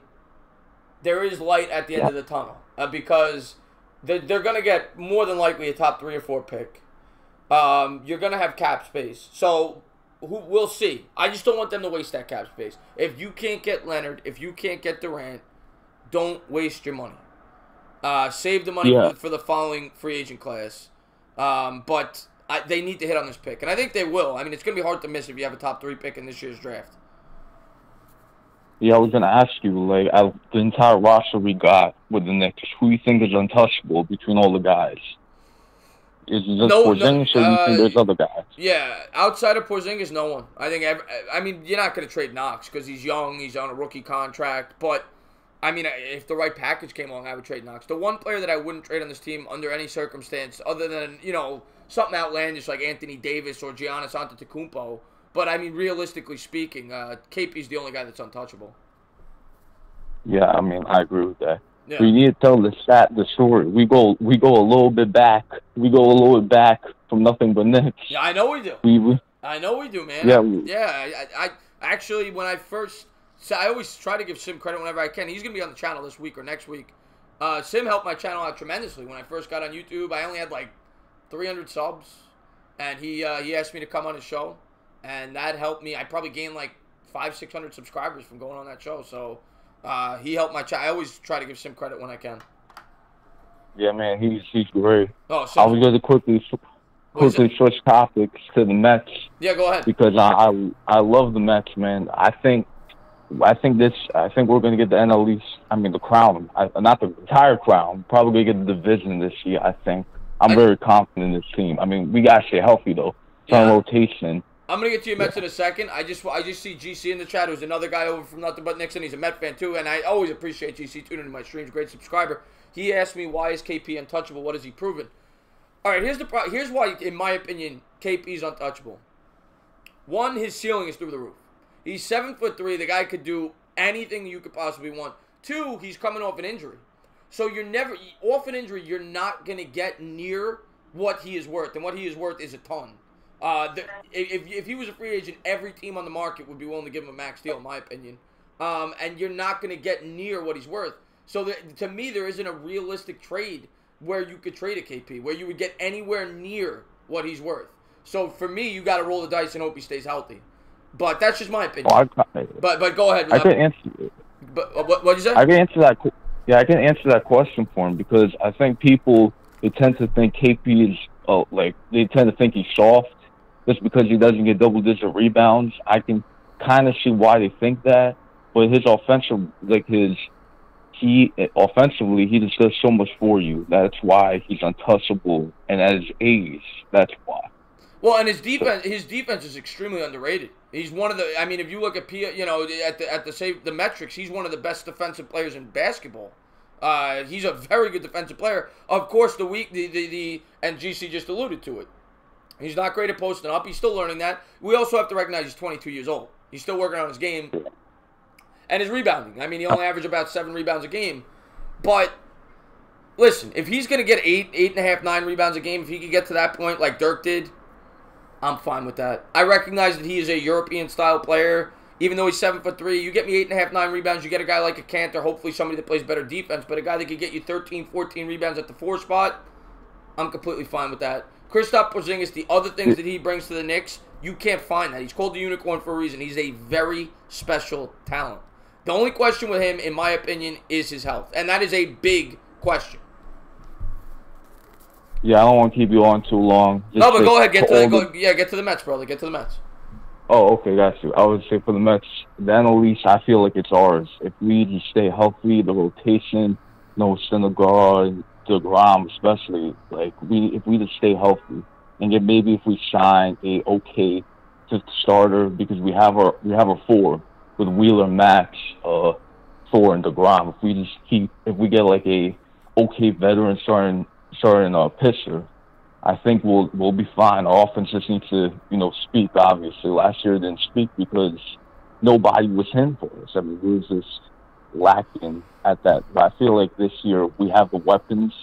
there is light at the end of the tunnel because they're going to get more than likely a top 3 or 4 pick. You're going to have cap space. So we'll see. I just don't want them to waste that cap space. If you can't get Leonard, if you can't get Durant, don't waste your money. Save the money for the following free agent class. But they need to hit on this pick. And I think they will. I mean, it's going to be hard to miss if you have a top 3 pick in this year's draft. Yeah, I was going to ask you, out of the entire roster we got with the Knicks, who you think is untouchable between all the guys? Is it just Porzingis, or do you think there's other guys? Yeah, outside of Porzingis, no one. You're not going to trade Knox because he's young, he's on a rookie contract. But, if the right package came along, I would trade Knox. The one player that I wouldn't trade on this team under any circumstance, other than, something outlandish like Anthony Davis or Giannis Antetokounmpo. But, realistically speaking, KP's the only guy that's untouchable. Yeah, I agree with that. Yeah. We need to tell the story. We go a little bit back. We go a little bit back from nothing but Knicks. Yeah, I know we do. I know we do, man. I actually, when I first... So I always try to give Sim credit whenever I can. He's going to be on the channel this week or next week. Sim helped my channel out tremendously. When I first got on YouTube, I only had 300 subs. And he asked me to come on his show. And that helped me. I probably gained 500-600 subscribers from going on that show. So he helped my channel. I always try to give Sim credit when I can. Yeah, man, he's great. Oh, I was going to quickly switch topics to the Mets. Yeah, go ahead. Because I love the Mets, man. I think we're going to get the NL East. The crown. Not the entire crown. Probably going to get the division this year. I think. I'm very confident in this team. We got to stay healthy though. It's on rotation. I'm going to get to your Mets in a second. I just see GC in the chat, who's another guy over from Nothing But Knicks, and he's a Met fan too, and I always appreciate GC tuning into my streams. Great subscriber. He asked me, why is KP untouchable? What has he proven? All right, here's why, in my opinion, KP's untouchable. One, his ceiling is through the roof. He's 7'3". The guy could do anything you could possibly want. Two, he's coming off an injury. So you're never off an injury. You're not gonna get near what he is worth, and what he is worth is a ton. If he was a free agent, every team on the market would be willing to give him a max deal, in my opinion. And you're not going to get near what he's worth. So to me, there isn't a realistic trade where you could trade a KP, where you would get anywhere near what he's worth. So for me, you got to roll the dice and hope he stays healthy. But that's just my opinion. But go ahead. I can answer. But what'd you say? I can answer that. Yeah, I can answer that question for him because I think people they tend to think KP is they tend to think he's soft just because he doesn't get double-digit rebounds. I can kind of see why they think that, but his offensive, offensively, he just does so much for you. That's why he's untouchable, and at his age, that's why. Well, and his defense is extremely underrated. He's one of the. I mean, if you look at the metrics, he's one of the best defensive players in basketball. He's a very good defensive player. Of course, and GC just alluded to it. He's not great at posting up. He's still learning that. We also have to recognize he's 22 years old. He's still working on his game and his rebounding. I mean, he only averaged about 7 rebounds a game. But listen, if he's going to get 8.5, 9 rebounds a game, if he could get to that point like Dirk did, I'm fine with that. I recognize that he is a European-style player. Even though he's 7'3", you get me 8.5, 9 rebounds, you get a guy like a Cantor, hopefully somebody that plays better defense, but a guy that could get you 13, 14 rebounds at the 4 spot, I'm completely fine with that. Kristaps Porzingis, the other things that he brings to the Knicks, you can't find that. He's called the unicorn for a reason. He's a very special talent. The only question with him, in my opinion, is his health, and that is a big question. Yeah, I don't want to keep you on too long. No, but go ahead. Get to the Mets, brother. Get to the Mets. Oh, okay, got you. I would say for the Mets, the NL East, I feel like it's ours. If we just stay healthy, the rotation, Syndergaard, DeGrom especially, if we just stay healthy, and then maybe if we sign a okay fifth starter because we have a 4 with Wheeler, Max, Thor, and DeGrom. If we get like a okay veteran starting pitcher, I think we'll be fine. Our offense just needs to, speak, obviously. Last year it didn't speak because nobody was in for us. I mean, we were just lacking at that. But I feel like this year we have the weapons.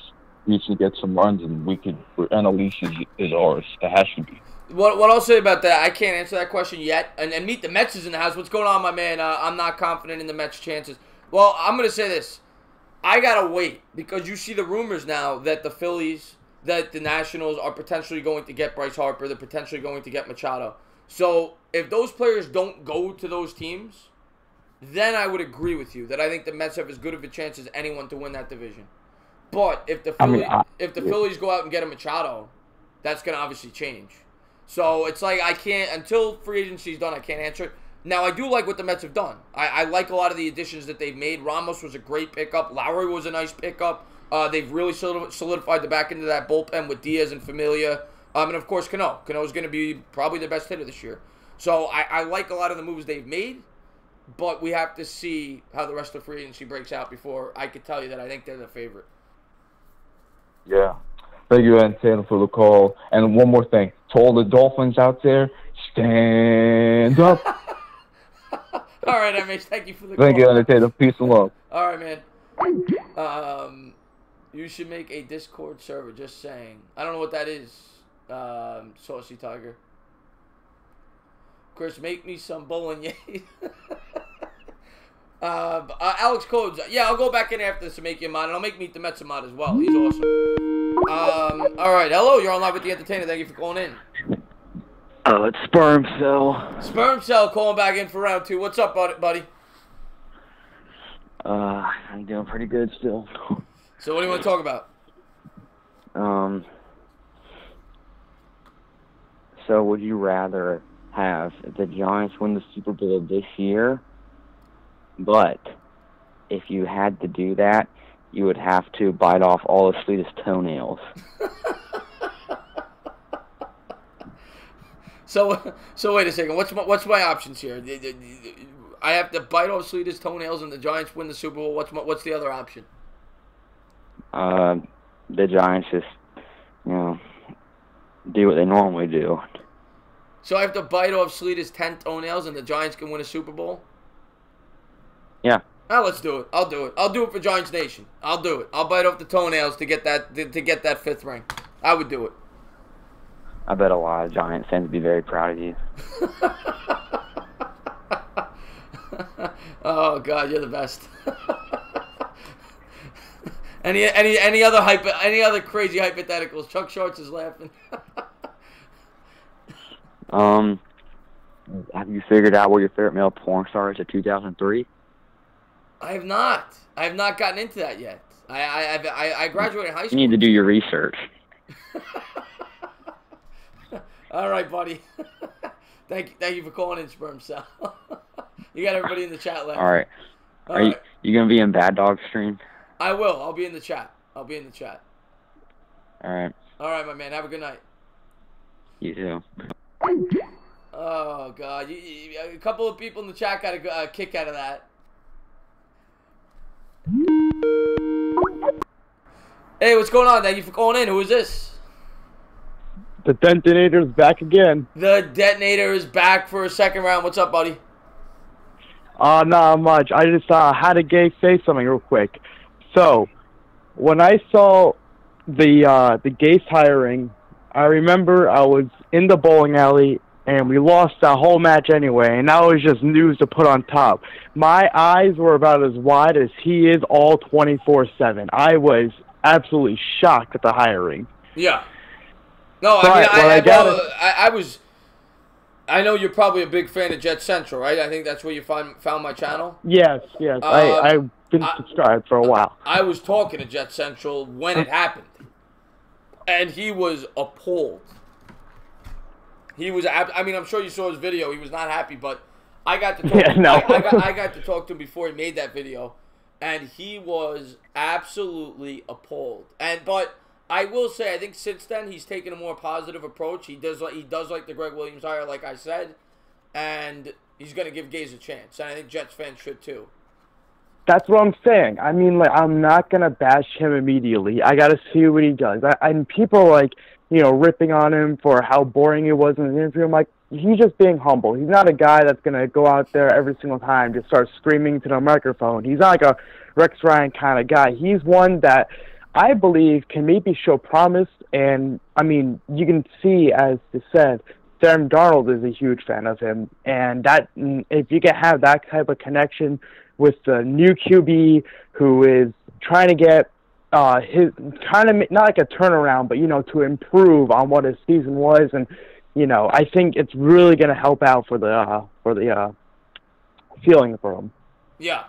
We need to get some runs, and NL East is ours. It has to be. What I'll say about that, I can't answer that question yet. And Meet the Mets is in the house. What's going on, my man? I'm not confident in the Mets' chances. Well, I'm going to say this. I got to wait because you see the rumors now that the Phillies, that the Nationals are potentially going to get Bryce Harper. They're potentially going to get Machado. So if those players don't go to those teams, then I would agree with you that I think the Mets have as good of a chance as anyone to win that division. But if the Phillies go out and get a Machado, that's going to obviously change. So it's like I can't, until free agency is done, I can't answer it. Now, I do like what the Mets have done. I like a lot of the additions that they've made. Ramos was a great pickup. Lowry was a nice pickup. They've really solidified the back end of that bullpen with Diaz and Familia. And, of course, Cano. Cano is going to be probably the best hitter this year. So I like a lot of the moves they've made, but we have to see how the rest of free agency breaks out before I could tell you that I think they're the favorite. Yeah. Thank you, Entertainah, for the call. And one more thing. To all the Dolphins out there, stand up. All right, MH, thank you for the call. Thank you, Entertainah. Peace and love. All right, man. You should make a Discord server, just saying. I don't know what that is, Saucy Tiger. Chris, make me some bolognese. Alex Codes, yeah, I'll go back in after this to make you a mod, and I'll Meet the Mets a mod as well. He's awesome. All right, hello, you're on live with the Entertainah. Thank you for calling in. Oh, it's Sperm Cell. Sperm Cell calling back in for round 2. What's up, buddy? I'm doing pretty good still. So what do you want to talk about? So would you rather have the Giants win the Super Bowl this year, but if you had to do that, you would have to bite off all the sweetest toenails? So wait a second. What's my options here? I have to bite off sweetest toenails and the Giants win the Super Bowl. What's the other option? The Giants just, do what they normally do. So I have to bite off Sleeta's 10 toenails and the Giants can win a Super Bowl? Yeah. Let's do it. I'll do it. I'll do it for Giants Nation. I'll do it. I'll bite off the toenails to get that fifth ring. I would do it. I bet a lot of Giants fans would be very proud of you. Oh God, you're the best. Any other crazy hypotheticals? Chuck Shorts is laughing. Have you figured out what your favorite male porn star is at 2003? I have not. I have not gotten into that yet. I graduated high school. You need to do your research. All right, buddy. Thank you for calling in, Sperm Cell. You got everybody in the chat laughing. All right. Are you gonna be in Bad Dog stream? I will. I'll be in the chat. All right. All right, my man. Have a good night. You too. Oh God, a couple of people in the chat got a kick out of that. Hey, what's going on? Thank you for calling in. Who is this? The Detonator's back again. The Detonator is back for a second round. What's up, buddy? Not much. I just had a gay say something real quick. So, when I saw the Gase hiring, I remember I was in the bowling alley and we lost that whole match anyway, and that was just news to put on top. My eyes were about as wide as he is all 24/7. I was absolutely shocked at the hiring. Yeah. No, But I know you're probably a big fan of Jet Central, right? I think that's where you found my channel. Yes. I've been subscribed for a while. I was talking to Jet Central when it happened, and he was appalled. He was. I mean, I'm sure you saw his video. He was not happy, but I got to talk. I got to talk to him before he made that video, and he was absolutely appalled. But I will say, I think since then he's taken a more positive approach. He does like the Greg Williams hire, like I said, and he's going to give Gase a chance. And I think Jets fans should too. That's what I'm saying. I mean, like, I'm not going to bash him immediately. I got to see what he does. And people, ripping on him for how boring it was in the interview. I'm like, he's just being humble. He's not a guy that's going to go out there every single time, just start screaming to the microphone. He's not like a Rex Ryan kind of guy. He's one that I believe can maybe show promise. And, I mean, you can see, as you said, Sam Darnold is a huge fan of him. And that, if you can have that type of connection with the new QB who is trying to get not like a turnaround, but, to improve on what his season was. And, I think it's really going to help out for the feeling for him. Yeah.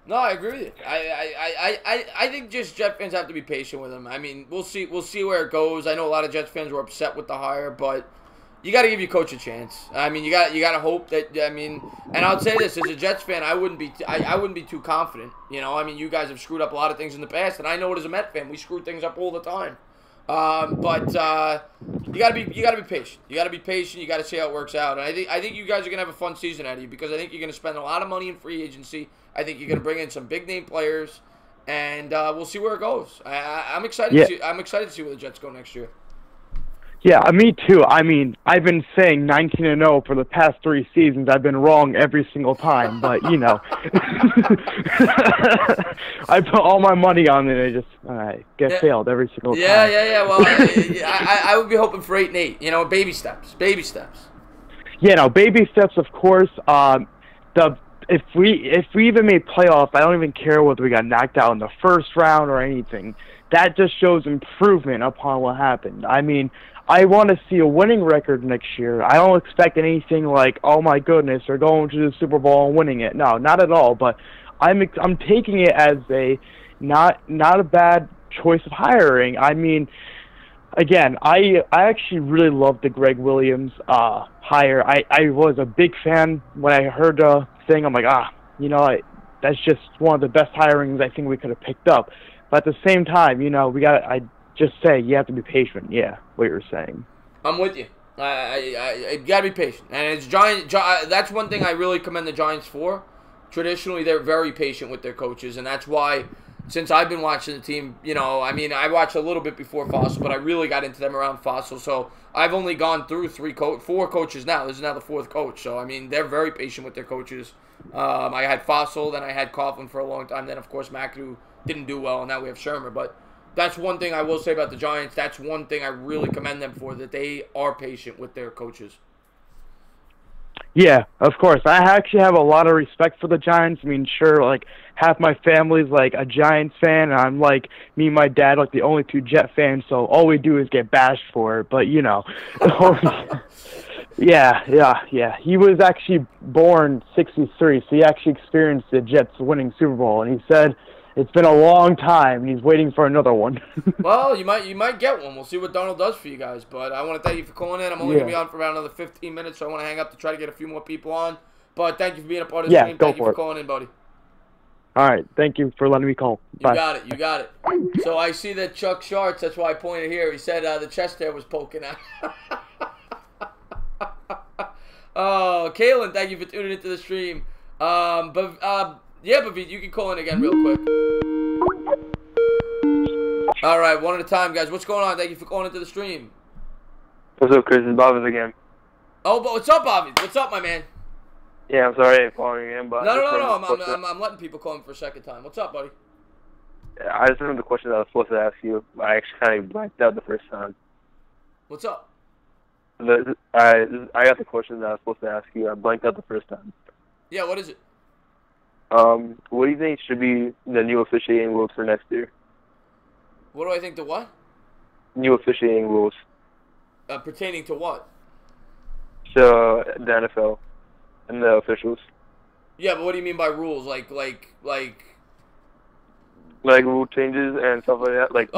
No, I agree with you. I think just Jet fans have to be patient with him. I mean, we'll see where it goes. I know a lot of Jets fans were upset with the hire, but you got to give your coach a chance. I mean, you got to hope that. I mean, and I'll say this as a Jets fan, I wouldn't be too confident. I mean, you guys have screwed up a lot of things in the past, and I know it as a Met fan, we screw things up all the time. But you gotta be patient. You gotta be patient. You gotta see how it works out. And I think you guys are gonna have a fun season out of you because I think you're gonna spend a lot of money in free agency. I think you're gonna bring in some big name players, and we'll see where it goes. I'm excited. Yeah. I'm excited to see where the Jets go next year. Yeah, me too. I mean, I've been saying 19-0 for the past 3 seasons. I've been wrong every single time, but I put all my money on it and I just get failed every single time. Yeah. Well, I would be hoping for 8-8. Baby steps. Yeah, no, baby steps. Of course. If we even made playoffs, I don't even care whether we got knocked out in the first round or anything. That just shows improvement upon what happened. I mean, I want to see a winning record next year. I don't expect anything like, oh my goodness, they're going to the Super Bowl and winning it. No, not at all. But I'm taking it as a not a bad choice of hiring. I mean, again, I actually really loved the Greg Williams hire. I was a big fan when I heard the thing. I'm like, that's just one of the best hirings I think we could have picked up. But at the same time, I just say you have to be patient. Yeah, what you're saying. I'm with you. I gotta be patient, and it's that's one thing I really commend the Giants for. Traditionally, they're very patient with their coaches, and that's why since I've been watching the team, you know, I mean, I watched a little bit before Fossil, but I really got into them around Fossil. So I've only gone through four coaches now. This is now the fourth coach. So, I mean, they're very patient with their coaches. I had Fossil, then I had Coughlin for a long time. Then, of course, McAdoo didn't do well, and now we have Shermer. But that's one thing I will say about the Giants. That's one thing I really commend them for, that they are patient with their coaches. Yeah, of course. I actually have a lot of respect for the Giants. I mean, sure, like, half my family's, like, a Giants fan, and I'm, like, me and my dad, like, the only two Jet fans, so all we do is get bashed for it. But, you know, yeah. He was actually born 63, so he actually experienced the Jets winning Super Bowl, and he said it's been a long time, and he's waiting for another one. Well, you might get one. We'll see what Donald does for you guys. But I want to thank you for calling in. I'm only going to be on for about another 15 minutes, so I want to hang up to try to get a few more people on. But thank you for being a part of the stream. Thank you for calling in, buddy. All right. Thank you for letting me call. Bye. You got it. So I see that Chuck Sharts, that's why I pointed here. He said the chest hair was poking out. Oh, Kaylin, thank you for tuning into the stream. Yeah, Bavid, you can call in again real quick. All right, one at a time, guys. What's going on? Thank you for calling into the stream. What's up, Chris? It's Bobby again. Oh, but what's up, Bobby? What's up, my man? Yeah, I'm sorry I'm calling again, but... No. I'm letting people call in for a second time. What's up, buddy? I just remember the question that I was supposed to ask you. I actually kind of blanked out the first time. What's up? I got the question that I was supposed to ask you. I blanked out the first time. Yeah, what is it? What do you think should be the new officiating rules for next year? What do I think the what? New officiating rules. Pertaining to what? To the NFL and the officials. Yeah, but what do you mean by rules? Like rule changes and stuff like that.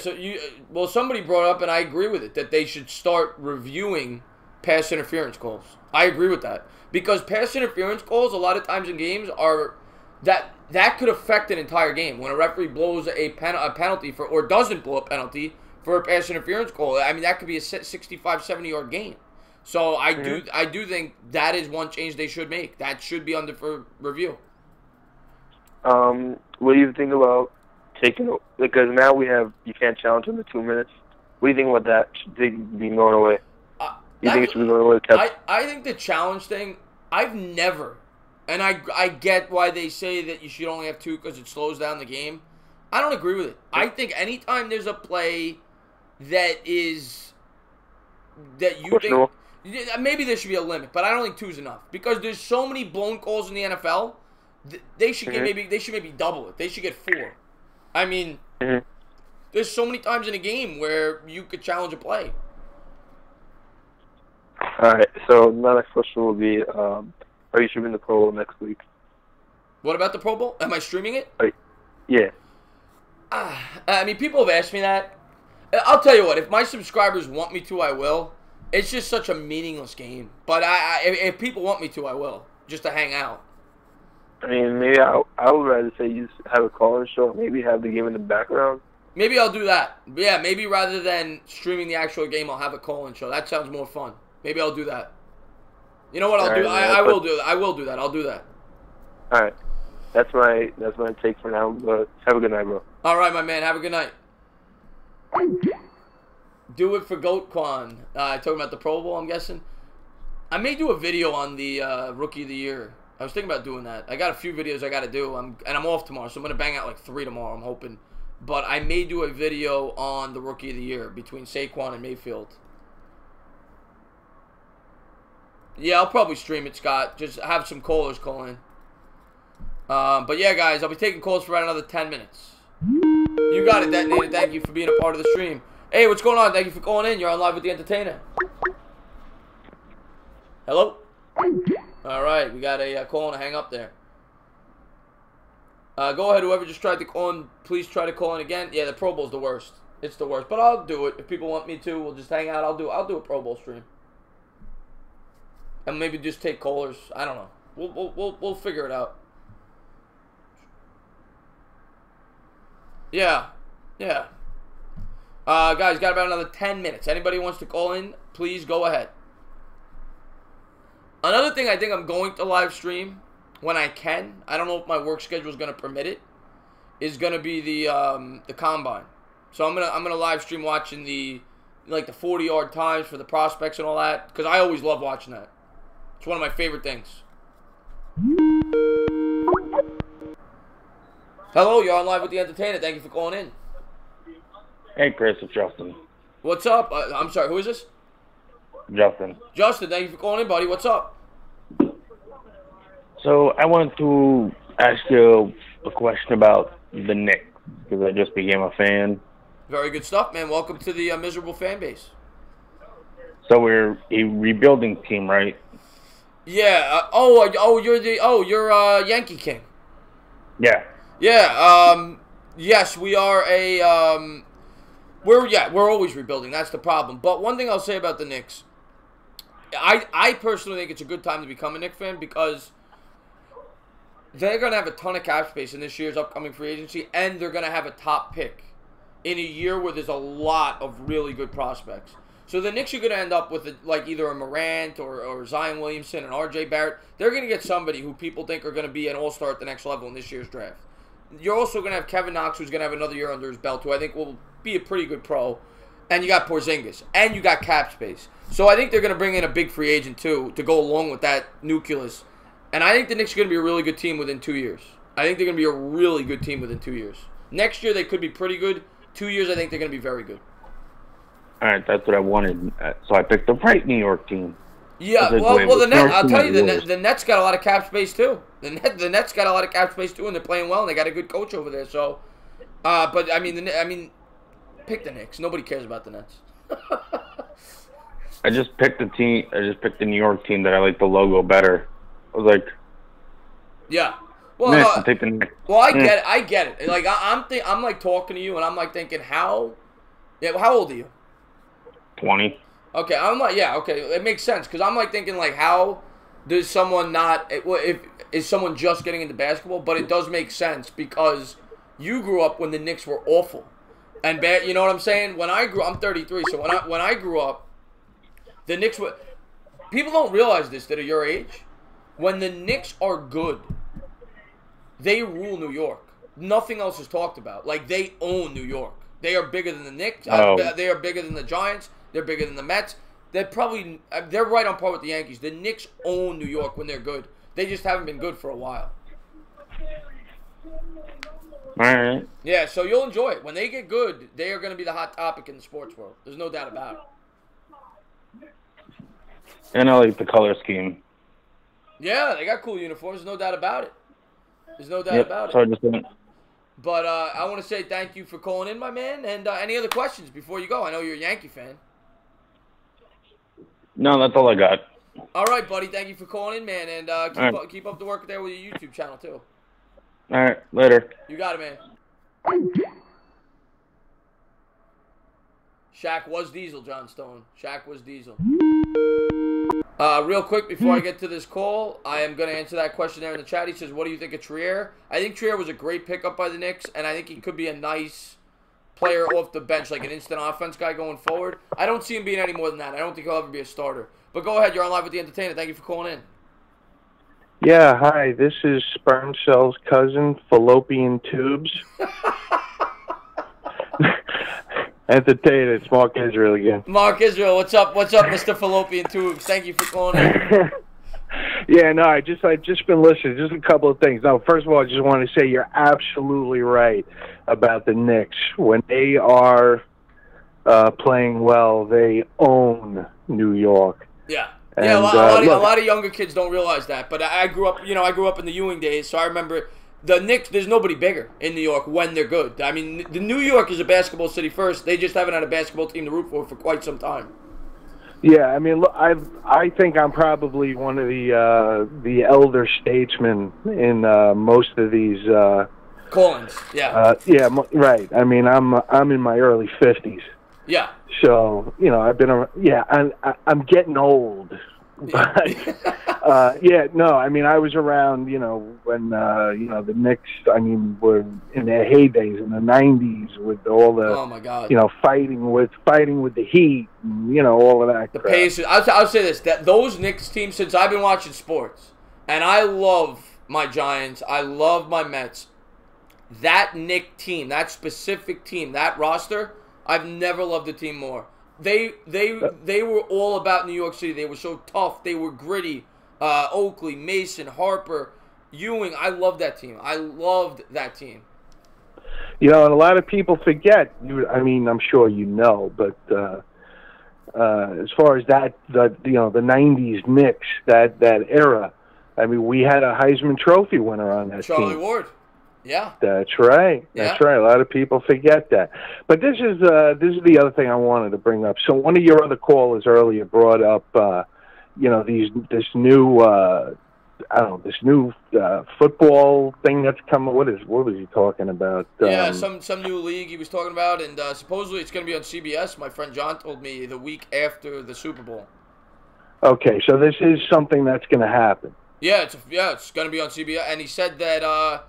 So somebody brought up, and I agree with it, that they should start reviewing pass interference calls. I agree with that. Because pass interference calls, a lot of times in games, are that could affect an entire game. When a referee blows a penalty for, or doesn't blow a penalty for a pass interference call, I mean, that could be a 65, 70-yard game. So I do think that is one change they should make. That should be under for review. What do you think about taking, because now you can't challenge in the 2 minutes. What do you think about that? Should they be going away? You think it should be going away? I think the challenge thing, I've never, and I get why they say that you should only have 2 because it slows down the game. I don't agree with it. I think anytime there's a play that you think, maybe there should be a limit, but I don't think 2 is enough because there's so many blown calls in the NFL. They should get maybe double it. They should get 4. I mean, there's so many times in a game where you could challenge a play. All right. So my next question will be: are you streaming the Pro Bowl next week? What about the Pro Bowl? Am I streaming it? Yeah. I mean, people have asked me that. I'll tell you what. If my subscribers want me to, I will. It's just such a meaningless game. But if people want me to, I will, just to hang out. I mean, maybe I would rather say you just have a call-in show, maybe have the game in the background. Maybe I'll do that. Yeah, maybe rather than streaming the actual game, I'll have a call-in show. That sounds more fun. Maybe I'll do that. You know what I'll do? I will do that. I will do that. I'll do that. All right. That's my take for now, but have a good night, bro. All right, my man. Have a good night. Do it for Goat Quan. Talking about the Pro Bowl, I'm guessing. I may do a video on the Rookie of the Year. I was thinking about doing that. I got a few videos I got to do, and I'm off tomorrow, so I'm going to bang out like 3 tomorrow, I'm hoping. But I may do a video on the Rookie of the Year between Saquon and Mayfield. Yeah, I'll probably stream it, Scott. Just have some callers call in. But yeah, guys, I'll be taking calls for about another 10 minutes. You got it, Detonator. Thank you for being a part of the stream. Hey, what's going on? Thank you for calling in. You're on live with the Entertainah. Hello? All right, we got a call and a hang up there. Go ahead, whoever just tried to call in, please try to call in again. Yeah, the Pro Bowl's the worst. It's the worst, but I'll do it. If people want me to, we'll just hang out. I'll do a Pro Bowl stream. And maybe just take callers. I don't know. We'll figure it out. Yeah. Guys, got about another 10 minutes. Anybody wants to call in, please go ahead. Another thing I think I'm going to live stream when I can. I don't know if my work schedule is going to permit it. is gonna be the combine. So I'm gonna live stream watching the 40-yard times for the prospects and all that, because I always love watching that. It's one of my favorite things. Hello, you're on live with the Entertainah. Thank you for calling in. Hey, Chris, it's Justin. What's up? I'm sorry, who is this? Justin. Justin, thank you for calling in, buddy. What's up? So I wanted to ask you a question about the Knicks, because I just became a fan. Very good stuff, man. Welcome to the miserable fan base. So we're a rebuilding team, right? Yeah. You're Yankee King. Yeah. Yeah. Yes, we are a. We're always rebuilding. That's the problem. But one thing I'll say about the Knicks, I personally think it's a good time to become a Knicks fan, because they're going to have a ton of cap space in this year's upcoming free agency, and they're going to have a top pick in a year where there's a lot of really good prospects. So the Knicks are going to end up with either a Morant or Zion Williamson and R.J. Barrett. They're going to get somebody who people think are going to be an all-star at the next level in this year's draft. You're also going to have Kevin Knox, who's going to have another year under his belt, who I think will be a pretty good pro. And you got Porzingis. And you got cap space. So I think they're going to bring in a big free agent, too, to go along with that nucleus. And I think the Knicks are going to be a really good team within 2 years. I think they're going to be a really good team within 2 years. Next year, they could be pretty good. 2 years, I think they're going to be very good. All right, that's what I wanted. So I picked the right New York team. Yeah, well, the Nets. I'll tell you, the Nets got a lot of cap space too. The Nets got a lot of cap space too, and they're playing well, and they got a good coach over there. So, but I mean, pick the Knicks. Nobody cares about the Nets. I just picked the team. I just picked the New York team that I like the logo better. I was like, yeah. Well, Knicks, take the Knicks. Well, I get it. I get it. Like I'm like talking to you, and I'm like thinking, how old are you? 20. Okay, I'm like, yeah, okay, it makes sense, because I'm like thinking, like, how does someone is someone just getting into basketball? But it does make sense, because you grew up when the Knicks were awful, and bad. You know what I'm saying? I'm 33, so when I grew up, the Knicks were. People don't realize this that are your age. When the Knicks are good, they rule New York. Nothing else is talked about. Like, they own New York. They are bigger than the Knicks. They are bigger than the Giants. They're bigger than the Mets. They're right on par with the Yankees. The Knicks own New York when they're good. They just haven't been good for a while. All right. Yeah, so you'll enjoy it. When they get good, they are going to be the hot topic in the sports world. There's no doubt about it. And I like the color scheme. Yeah, they got cool uniforms. There's no doubt about it. There's no doubt about it. So I just didn't. But I want to say thank you for calling in, my man. And any other questions before you go? I know you're a Yankee fan. No, that's all I got. All right, buddy. Thank you for calling in, man. And keep up the work there with your YouTube channel, too. All right, later. You got it, man. Shaq was Diesel, John Stone. Shaq was Diesel. Real quick, before I get to this call, I am going to answer that question there in the chat. He says, what do you think of Trier? I think Trier was a great pickup by the Knicks, and I think he could be a nice player off the bench, like an instant offense guy going forward. I don't see him being any more than that. I don't think he'll ever be a starter. But go ahead. You're on live with the Entertainah. Thank you for calling in. Yeah, hi. This is Sperm Cell's cousin, Fallopian Tubes. Entertainah. It's Mark Israel again. Mark Israel, what's up? What's up, Mr. Fallopian Tubes? Thank you for calling in. Yeah, no, I just been listening. Just a couple of things. No, first of all, I just want to say you're absolutely right about the Knicks. When they are playing well, they own New York. Yeah. And, yeah, a lot of younger kids don't realize that. But I grew up in the Ewing days, so I remember the Knicks. There's nobody bigger in New York when they're good. I mean, the New York is a basketball city first. They just haven't had a basketball team to root for quite some time. Yeah, I mean, look, I think I'm probably one of the elder statesmen in most of these call-ins. Yeah. Right. I mean, I'm in my early 50s. Yeah. So I've been I'm getting old. But I mean, I was around, when the Knicks, I mean, were in their heydays in the '90s with all the, oh my God, fighting with the Heat, and, all of that. The Pacers. I'll say this: that those Knicks teams, since I've been watching sports, and I love my Giants, I love my Mets. that Knick team, that specific team, that roster, I've never loved a team more. They were all about New York City. They were so tough. They were gritty. Oakley, Mason, Harper, Ewing. I loved that team. I loved that team. You know, and a lot of people forget. I mean, I'm sure you know, but as far as the '90s Knicks, that era. I mean, we had a Heisman Trophy winner on that team. Charlie Ward. Yeah. That's right. That's right. A lot of people forget that. But this is the other thing I wanted to bring up. So one of your other callers earlier brought up, this new football thing that's coming. What was he talking about? Yeah, some new league he was talking about, and supposedly it's going to be on CBS. My friend John told me the week after the Super Bowl. Okay, so this is something that's going to happen. Yeah, it's going to be on CBS, and he said that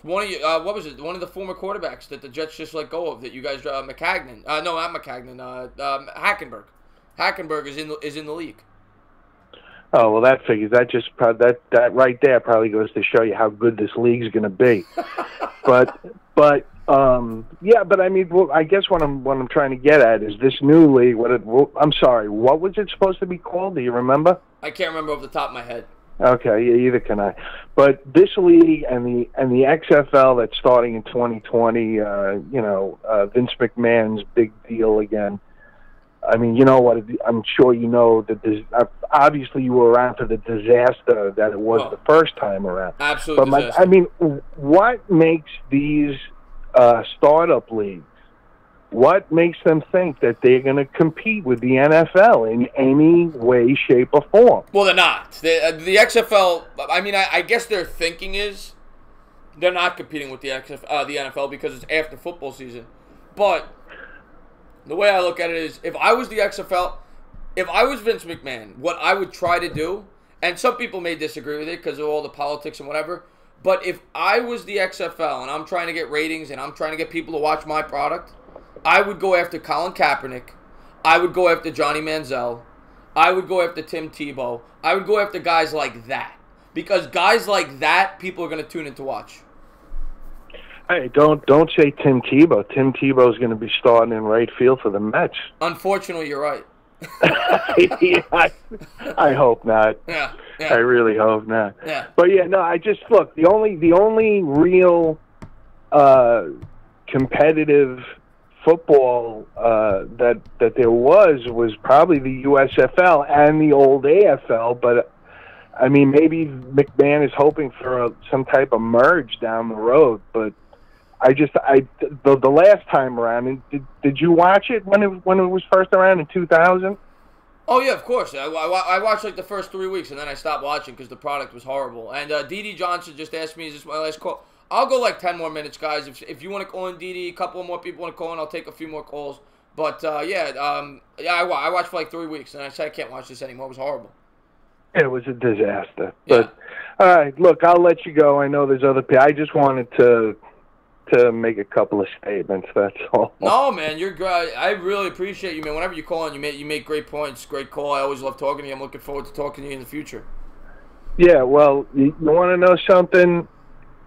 one of one of the former quarterbacks that the Jets just let go of, that you guys McCagnon. No, not McCagnon. Hackenberg. Hackenberg is in the league. Oh, well, that figures. That right there probably goes to show you how good this league's going to be. but I mean, I guess what I'm trying to get at is this new league. I'm sorry, what was it supposed to be called? Do you remember? I can't remember off the top of my head. Okay, yeah, either can I. But this league and the XFL that's starting in 2020, Vince McMahon's big deal again. I mean, you know what? I'm sure you know that obviously you were around for the disaster that it was the first time around. Absolute disaster. I mean, what makes these startup leagues? What makes them think that they're going to compete with the NFL in any way, shape, or form? Well, they're not. The XFL. I mean, I guess their thinking is they're not competing with the NFL because it's after football season. But the way I look at it is, if I was the XFL, if I was Vince McMahon, what I would try to do, and some people may disagree with it because of all the politics and whatever, but if I was the XFL and I'm trying to get ratings and I'm trying to get people to watch my product, I would go after Colin Kaepernick. I would go after Johnny Manziel. I would go after Tim Tebow. I would go after guys like that. Because guys like that, people are going to tune in to watch. Hey, don't say Tim Tebow. Tim Tebow is going to be starting in right field for the Mets. Unfortunately, you're right. I hope not. Yeah. I really hope not. Yeah. But yeah, no. I just look. The only real competitive football that there was probably the USFL and the old AFL. But I mean, maybe McMahon is hoping for some type of merge down the road. But the last time around, did you watch it when it was first around in 2000? Oh yeah, of course. I watched like the first 3 weeks and then I stopped watching because the product was horrible. And Dee Johnson just asked me, "Is this my last call?" I'll go like 10 more minutes, guys. If you want to call in, Dee, a couple more people want to call in, I'll take a few more calls. But I watched for like 3 weeks and I said I can't watch this anymore. It was horrible. It was a disaster. But all right, look, I'll let you go. I know there's other people. I just wanted to make a couple of statements. That's all. No, man, you're great. I really appreciate you, man. Whenever you call in, you make great points. Great call. I always love talking to you. I'm looking forward to talking to you in the future. Yeah, well, you want to know something?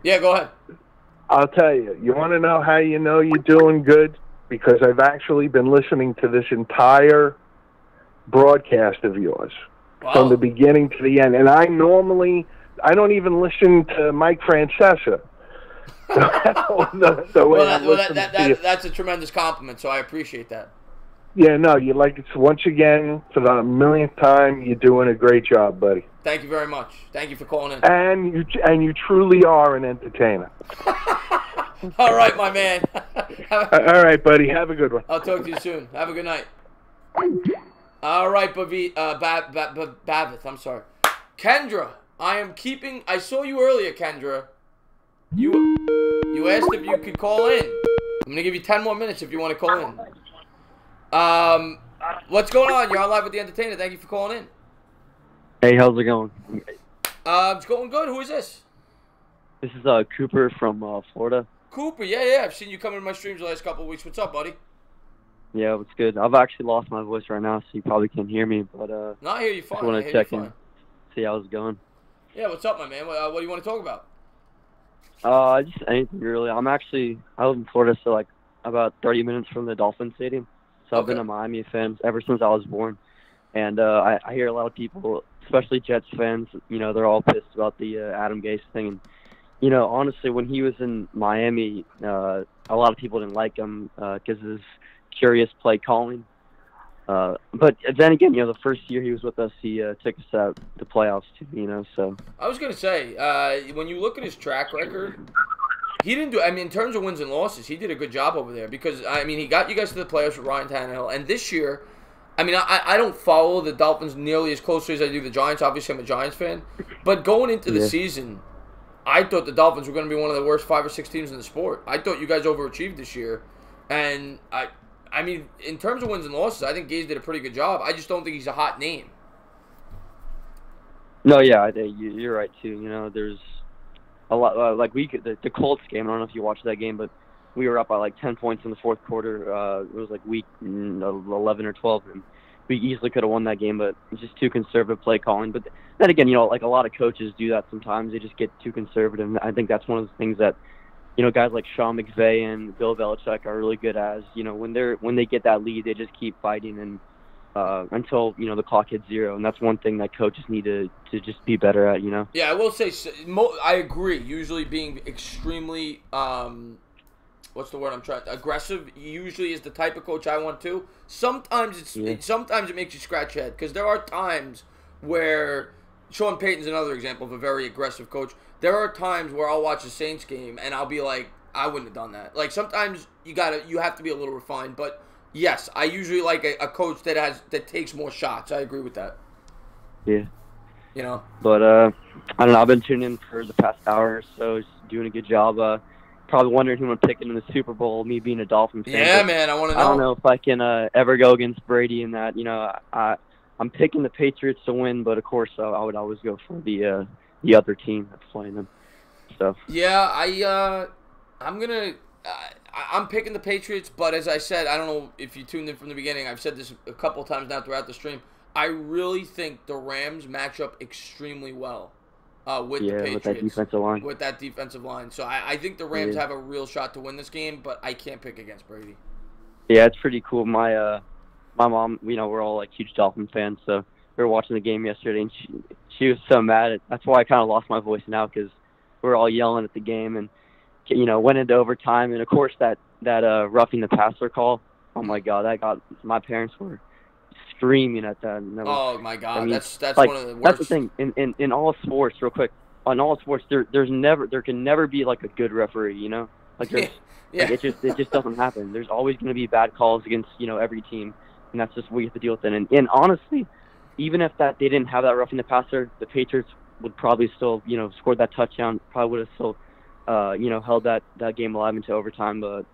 Yeah, go ahead. I'll tell you. You want to know how you know you're doing good? Because I've actually been listening to this entire broadcast of yours from the beginning to the end. And I don't even listen to Mike Francesa. That's a tremendous compliment, so I appreciate that. Yeah, no, you like it once again for the millionth time. You're doing a great job, buddy. Thank you very much. Thank you for calling in. And you truly are an entertainer. All right, my man. All right, buddy. Have a good one. I'll talk to you soon. Have a good night. All right, Bavith. I'm sorry, Kendra. I saw you earlier, Kendra. You asked if you could call in. I'm gonna give you 10 more minutes if you want to call in. What's going on? You're on live with the Entertainah. Thank you for calling in. Hey, how's it going? It's going good. Who is this? This is Cooper from Florida. Cooper, yeah. I've seen you come into my streams the last couple of weeks. What's up, buddy? Yeah, what's good? I've actually lost my voice right now, so you probably can't hear me. But no, I hear you fine. Just want to check in, see how it's going. Yeah, what's up, my man? What do you want to talk about? Just anything really. I live in Florida, so like about 30 minutes from the Dolphins stadium. So I've been a Miami fan ever since I was born. And I hear a lot of people, especially Jets fans, they're all pissed about the Adam Gase thing. And, honestly, when he was in Miami, a lot of people didn't like him because of his curious play calling. But then again, the first year he was with us, he took us out the playoffs too, so. I was going to say, when you look at his track record, he didn't do, in terms of wins and losses, he did a good job over there because, he got you guys to the playoffs with Ryan Tannehill. And this year, I don't follow the Dolphins nearly as closely as I do the Giants. Obviously, I'm a Giants fan. But going into the season, I thought the Dolphins were going to be one of the worst 5 or 6 teams in the sport. I thought you guys overachieved this year. And, in terms of wins and losses, I think Gase did a pretty good job. I just don't think he's a hot name. No, yeah, you're right, too. There's a lot, the Colts game, I don't know if you watched that game, but we were up by like 10 points in the fourth quarter. It was like week 11 or 12, and we easily could have won that game, but it's just too conservative play calling. But then again, like a lot of coaches do that sometimes. They just get too conservative. And I think that's one of the things that, guys like Sean McVay and Bill Belichick are really good at. When they get that lead, they just keep fighting and until the clock hits 0. And that's one thing that coaches need to just be better at. Yeah, I will say I agree. Usually being extremely what's the word I'm trying? Aggressive usually is the type of coach I want to. Sometimes sometimes it makes you scratch your head because there are times where Sean Payton's another example of a very aggressive coach. There are times where I'll watch a Saints game and I'll be like, I wouldn't have done that. Like sometimes you have to be a little refined. But yes, I usually like a coach that takes more shots. I agree with that. Yeah. But I don't know. I've been tuning in for the past hour or so, just doing a good job. Probably wondering who I'm picking in the Super Bowl, me being a Dolphins fan. Yeah, man, I want to know. I don't know if I can ever go against Brady in that. I'm picking the Patriots to win, but of course I would always go for the other team that's playing them. So. Yeah, I'm picking the Patriots, but as I said, I don't know if you tuned in from the beginning. I've said this a couple of times now throughout the stream. I really think the Rams match up extremely well. With the Patriots. With that defensive line. So I think the Rams have a real shot to win this game, but I can't pick against Brady. Yeah, it's pretty cool. My mom, we're all like huge Dolphin fans, so we were watching the game yesterday, and she was so mad. That's why I kind of lost my voice now because we were all yelling at the game, and went into overtime, and of course that roughing the passer call. Oh my God, my parents were screaming at that. Oh my God, that's like, one of the worst. That's the thing in all sports. Real quick, on all sports, there can never be like a good referee. Like there's, like it just doesn't happen. There's always going to be bad calls against every team, and that's just what you have to deal with it. And honestly, even if they didn't have that roughing the passer, the Patriots would probably still scored that touchdown. Probably would have still held that game alive into overtime. But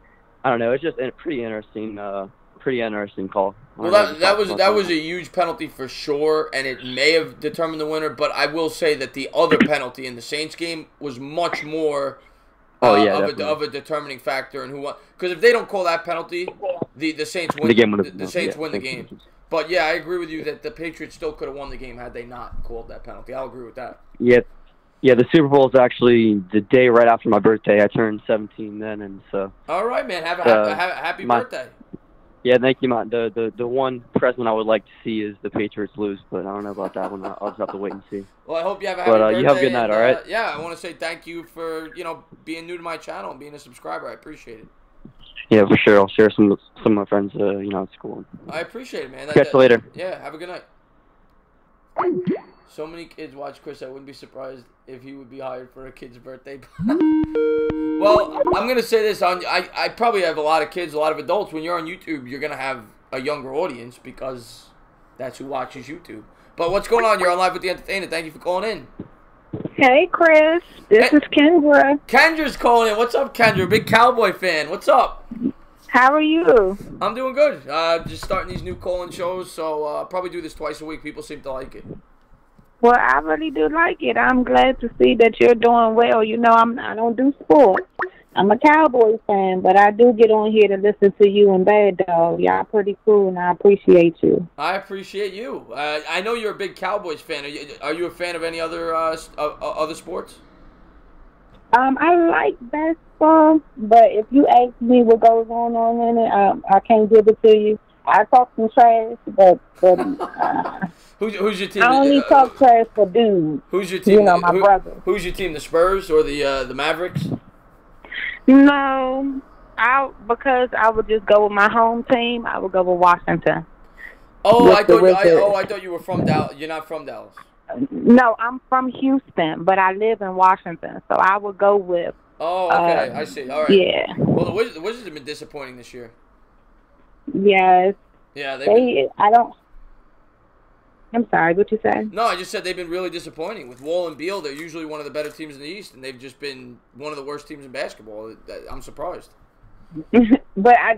I don't know. It's just a pretty interesting call. Well, that was a huge penalty for sure, and it may have determined the winner. But I will say that the other penalty in the Saints game was much more of a determining factor in who won. Because if they don't call that penalty, the Saints win. The Saints win the game. But yeah, I agree with you that the Patriots still could have won the game had they not called that penalty. I'll agree with that. Yeah, the Super Bowl is actually the day right after my birthday. I turned 17 then, and so. All right, man. Have a happy birthday. Yeah, thank you, Matt. The one present I would like to see is the Patriots lose, but I don't know about that one. I'll just have to wait and see. Well, I hope you have a happy birthday. You have a good night, all right? Yeah, I want to say thank you for being new to my channel and being a subscriber. I appreciate it. Yeah, for sure. I'll share some of my friends, at school. I appreciate it, man. Catch you later. Yeah, have a good night. So many kids watch Chris, I wouldn't be surprised if he would be hired for a kid's birthday. Well, I'm going to say this. I probably have a lot of kids, a lot of adults. When you're on YouTube, you're going to have a younger audience because that's who watches YouTube. But what's going on? You're on Live with the Entertainah. Thank you for calling in. Hey, Chris. This is Kendra. Kendra's calling in. What's up, Kendra? Big Cowboy fan. What's up? How are you? I'm doing good. Just starting these new call-in shows, so I'll probably do this twice a week. People seem to like it. Well, I really do like it. I'm glad to see that you're doing well. I don't do sports. I'm a Cowboys fan, but I do get on here to listen to you and Bad Dog. Y'all pretty cool, and I appreciate you. I appreciate you. I know you're a big Cowboys fan. Are you a fan of any other sports? I like basketball, but if you ask me what goes on in it, I can't give it to you. I talk some trash, but who's your team? I only talk trash for dudes. Who's your team? You know, my brother. Who's your team? The Spurs or the Mavericks? No, because I would just go with my home team. I would go with Washington. Oh, I thought you were from Dallas. You're not from Dallas. No, I'm from Houston, but I live in Washington, so I would go with. Oh, okay, I see. All right. Yeah. Well, the Wizards have been disappointing this year. Yes. Yeah, I'm sorry, what you say? No, I just said they've been really disappointing. With Wall and Beal, they're usually one of the better teams in the East, and they've just been one of the worst teams in basketball. I'm surprised. But I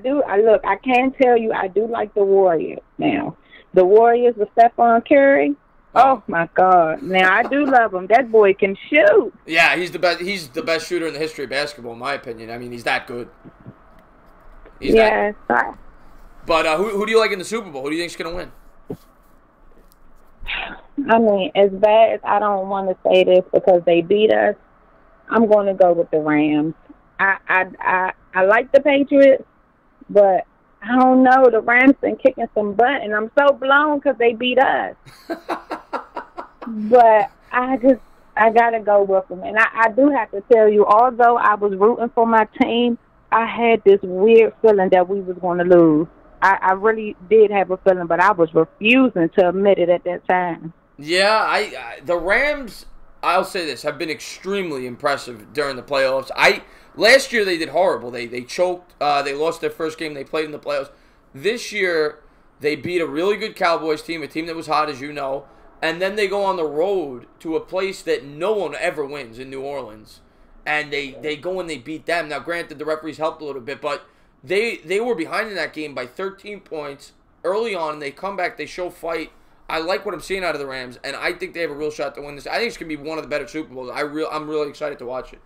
can tell you, I do like the Warriors now. The Warriors with Stephon Curry. Oh my God! Now I do love him. That boy can shoot. Yeah, he's the best. He's the best shooter in the history of basketball, in my opinion. I mean, he's that good. Yes. But who do you like in the Super Bowl? Who do you think's gonna win? I mean, as bad as I don't want to say this because they beat us, I'm going to go with the Rams. I like the Patriots, but I don't know. The Rams been kicking some butt, and I'm so blown because they beat us. But I got to go with them. And I do have to tell you, although I was rooting for my team, I had this weird feeling that we was going to lose. I really did have a feeling, but I was refusing to admit it at that time. Yeah, the Rams, I'll say this, have been extremely impressive during the playoffs. Last year they did horrible. They choked. They lost their first game they played in the playoffs. This year they beat a really good Cowboys team, a team that was hot, as you know, and then they go on the road to a place that no one ever wins in New Orleans, and they go and they beat them. Now, granted, the referees helped a little bit, but they were behind in that game by 13 points early on, and they come back, they show fight. I like what I'm seeing out of the Rams, and I think they have a real shot to win this. I think it's going to be one of the better Super Bowls. I'm really excited to watch it.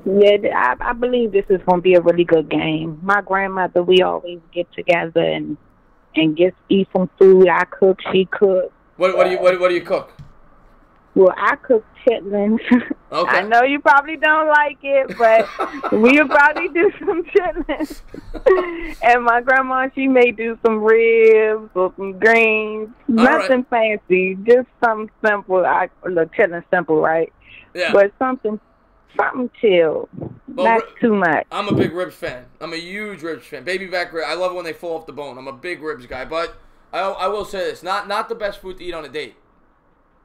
Yeah, I believe this is going to be a really good game. My grandmother, we always get together and eat some food. I cook, she cooks. What do you cook? Well, I cook chitlins. Okay. I know you probably don't like it, but we'll probably do some chitlins. And my grandma, she may do some ribs or some greens. Nothing fancy, just something simple. Look, chitlin simple, right? Yeah. But something chill, not too much. I'm a big ribs fan. I'm a huge ribs fan. Baby back ribs. I love when they fall off the bone. I'm a big ribs guy. But I will say this: not the best food to eat on a date.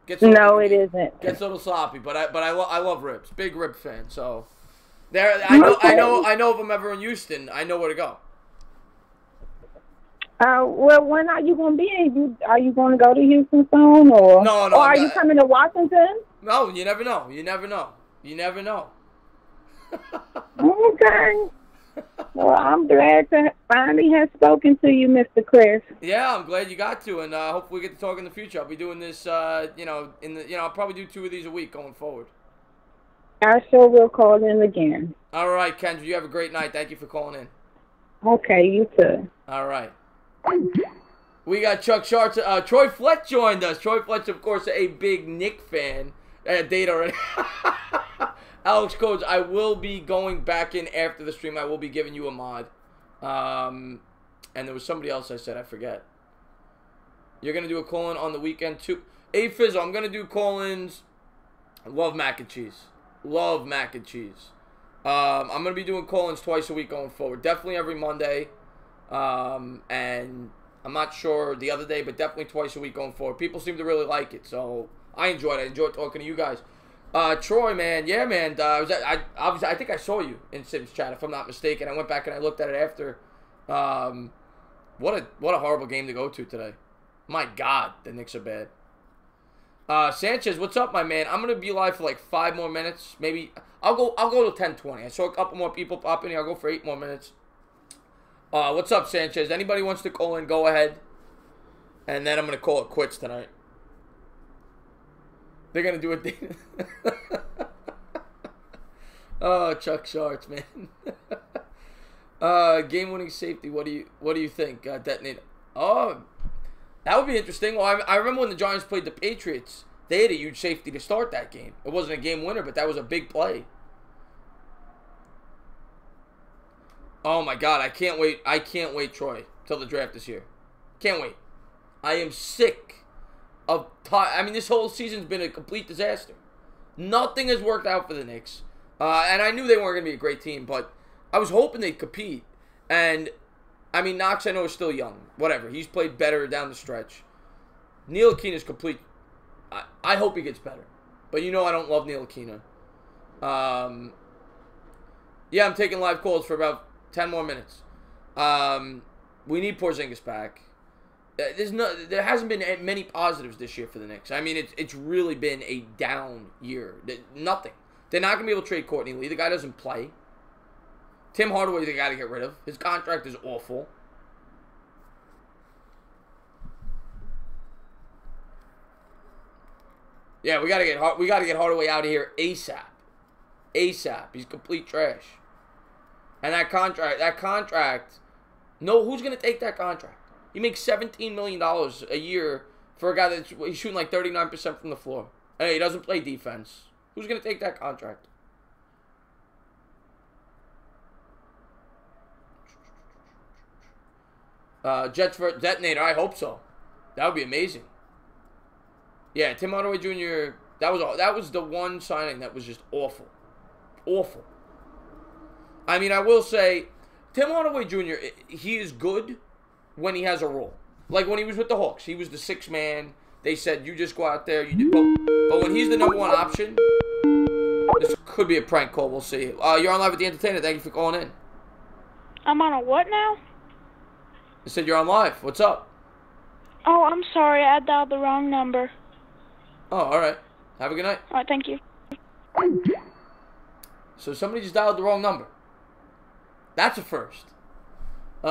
It isn't. Gets a little sloppy, but I love ribs. Big rib fan. So there, I know if I'm ever in Houston, I know where to go. Well, when are you going to be? Are you going to go to Houston soon, or no? Or are you coming to Washington? No, you never know. You never know. Okay. Well, I'm glad to finally have spoken to you, Mr. Chris. Yeah, I'm glad you got to, and hopefully we get to talk in the future. I'll be doing this, I'll probably do 2 of these a week going forward. I sure will call in again. All right, Kendra, you have a great night. Thank you for calling in. Okay, you too. All right. We got Chuck Sharp. Troy Fletch joined us. Troy Fletch, of course, a big Knick fan. Date already. Alex Codes, I will be going back in after the stream. I will be giving you a mod. And there was somebody else I said. I forget. You're going to do a call-in on the weekend, too. Hey, Fizzle, I'm going to do call-ins. I love mac and cheese. Love mac and cheese. I'm going to be doing call-ins twice a week going forward. Definitely every Monday. And I'm not sure the other day, but definitely twice a week going forward. People seem to really like it, so I enjoyed it. I enjoyed talking to you guys. Troy, man, yeah, man. I think I saw you in Sim's chat, if I'm not mistaken. I went back and I looked at it after. What a horrible game to go to today. My God, the Knicks are bad. Sanchez, what's up, my man? I'm gonna be live for like 5 more minutes, maybe. I'll go to 10:20. I saw a couple more people pop in here. I'll go for 8 more minutes. What's up, Sanchez? Anybody wants to call in? Go ahead. And then I'm gonna call it quits tonight. They're going to do it. Oh, Chuck Sharps, man. Game-winning safety. What do you think? Detonate. Oh, that would be interesting. Well, I remember when the Giants played the Patriots, they had a huge safety to start that game. It wasn't a game winner, but that was a big play. Oh my God, I can't wait. I can't wait, Troy, till the draft this year. Can't wait. I am sick of. I mean, this whole season's been a complete disaster. Nothing has worked out for the Knicks, and I knew they weren't going to be a great team, but I was hoping they'd compete. And I mean, Knox, I know, is still young. Whatever, he's played better down the stretch. Ntilikina is complete. I hope he gets better, but you know I don't love Ntilikina. Yeah, I'm taking live calls for about 10 more minutes. We need Porzingis back. There hasn't been many positives this year for the Knicks. I mean, it's really been a down year. Nothing. They're not going to be able to trade Courtney Lee. The guy doesn't play. Tim Hardaway, they got to get rid of. His contract is awful. Yeah, we gotta get Hardaway out of here ASAP. ASAP. He's complete trash. And that contract. No, who's gonna take that contract? He makes $17 million a year for a guy that's he's shooting like 39% from the floor. Hey, he doesn't play defense. Who's gonna take that contract? Jets for Detonator. I hope so. That would be amazing. Yeah, Tim Hardaway Jr. That was the one signing that was just awful, awful. I mean, I will say, Tim Hardaway Jr. He is good when he has a role. Like when he was with the Hawks, he was the sixth man. They said you just go out there, you do. But when he's the number one option, this could be a prank call. We'll see. You're on live with the Entertainah. Thank you for calling in. I'm on a what now? I said you're on live. What's up? Oh, I'm sorry. I dialed the wrong number. Oh, all right. Have a good night. All right, thank you. So somebody just dialed the wrong number. That's a first. We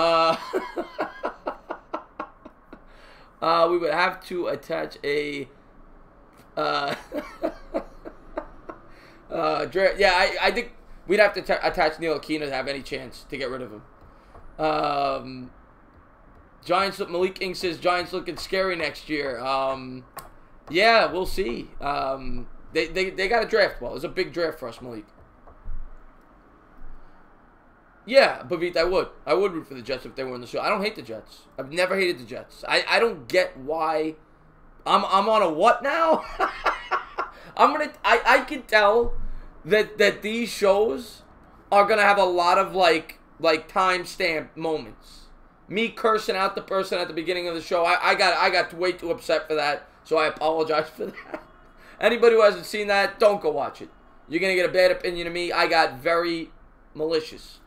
would have to attach a yeah, I think we'd have to attach Ntilikina to have any chance to get rid of him. Giants, Malik Ing says Giants looking scary next year. Yeah, we'll see. They got a draft well. It's a big draft for us, Malik. Yeah, Bavit, I would. I would root for the Jets if they were in the show. I don't hate the Jets. I've never hated the Jets. I don't get why. I'm on a what now? I can tell that these shows are gonna have a lot of like timestamp moments. Me cursing out the person at the beginning of the show. I got way too upset for that, so I apologize for that. Anybody who hasn't seen that, don't go watch it. You're gonna get a bad opinion of me. I got very malicious.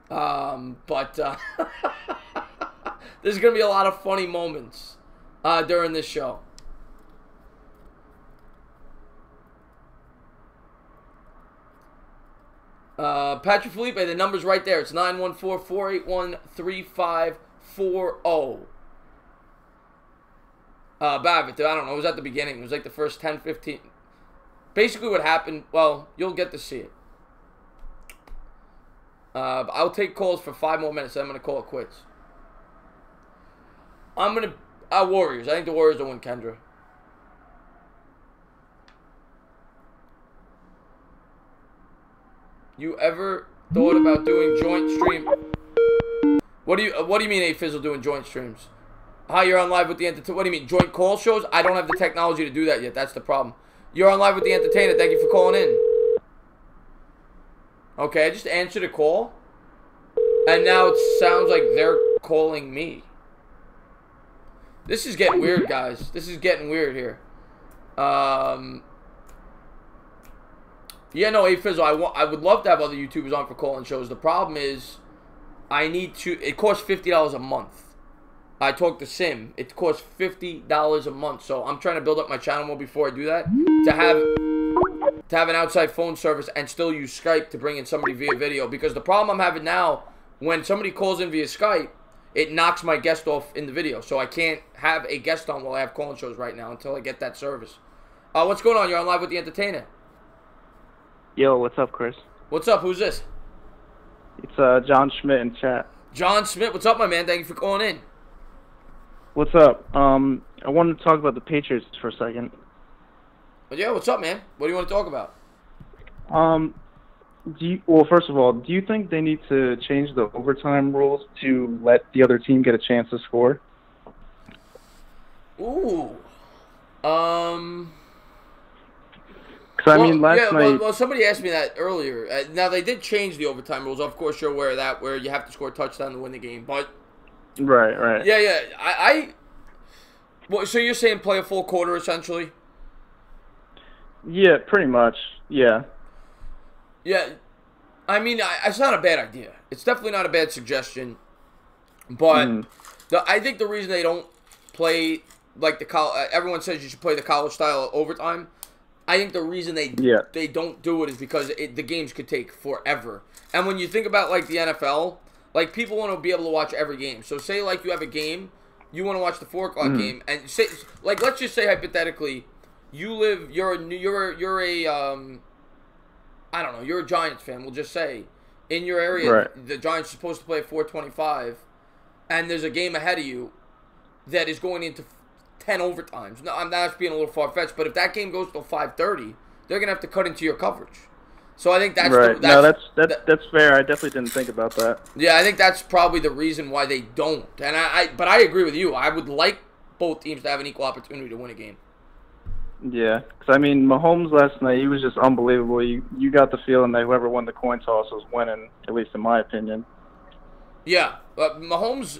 But there's gonna be a lot of funny moments during this show. Patrick Felipe, the number's right there. It's 914-481-3540. Babbitt, I don't know. It was at the beginning. It was like the first 10, 15. Basically what happened, well, you'll get to see it. I'll take calls for 5 more minutes, then I'm going to call it quits. Warriors. I think the Warriors will win, Kendra. You ever thought about doing joint stream? What do you mean, A-Fizzle, doing joint streams? Hi, you're on live with the Entertainah. What do you mean, joint call shows? I don't have the technology to do that yet. That's the problem. You're on live with the Entertainah. Thank you for calling in. Okay, I just answered a call. And now it sounds like they're calling me. This is getting weird, guys. This is getting weird here. Yeah, no, A-Fizzle, I would love to have other YouTubers on for calling shows. The problem is, it costs $50 a month. I talked to Sim. It costs $50 a month. So I'm trying to build up my channel more before I do that. To have an outside phone service and still use Skype to bring in somebody via video. Because the problem I'm having now, when somebody calls in via Skype, it knocks my guest off in the video. So I can't have a guest on while I have calling shows right now until I get that service. What's going on? You're on live with the Entertainah. Yo, what's up, Chris? What's up? Who's this? It's John Schmidt in chat. John Schmidt, what's up, my man? Thank you for calling in. What's up? I wanted to talk about the Patriots for a second. But yeah, what's up, man? What do you want to talk about? Well, first of all, do you think they need to change the overtime rules to let the other team get a chance to score? Ooh. Because, I mean, last night... Well, somebody asked me that earlier. Now, they did change the overtime rules. Of course, you're aware of that, where you have to score a touchdown to win the game. But Right. Yeah. Well, so you're saying play a full quarter, essentially? Yeah, pretty much. Yeah. Yeah. I mean, it's not a bad idea. It's definitely not a bad suggestion. But I think the reason they don't play like the college... everyone says you should play the college style overtime. I think the reason they don't do it is because the games could take forever. And when you think about, like, the NFL, like, people want to be able to watch every game. So say, like, you have a game, you want to watch the 4 o'clock game, and say, like, let's just say hypothetically, you're a Giants fan. We'll just say in your area, the Giants are supposed to play at 4:25, and there's a game ahead of you that is going into 10 overtimes. No, I'm not being a little far-fetched, but if that game goes till 5:30, they're gonna have to cut into your coverage. So I think that's right. That's fair. I definitely didn't think about that. Yeah, I think that's probably the reason why they don't. And but I agree with you. I would like both teams to have an equal opportunity to win a game. Yeah, because I mean, Mahomes last night, he was just unbelievable. You got the feeling that whoever won the coin toss was winning, at least in my opinion. Yeah, Mahomes.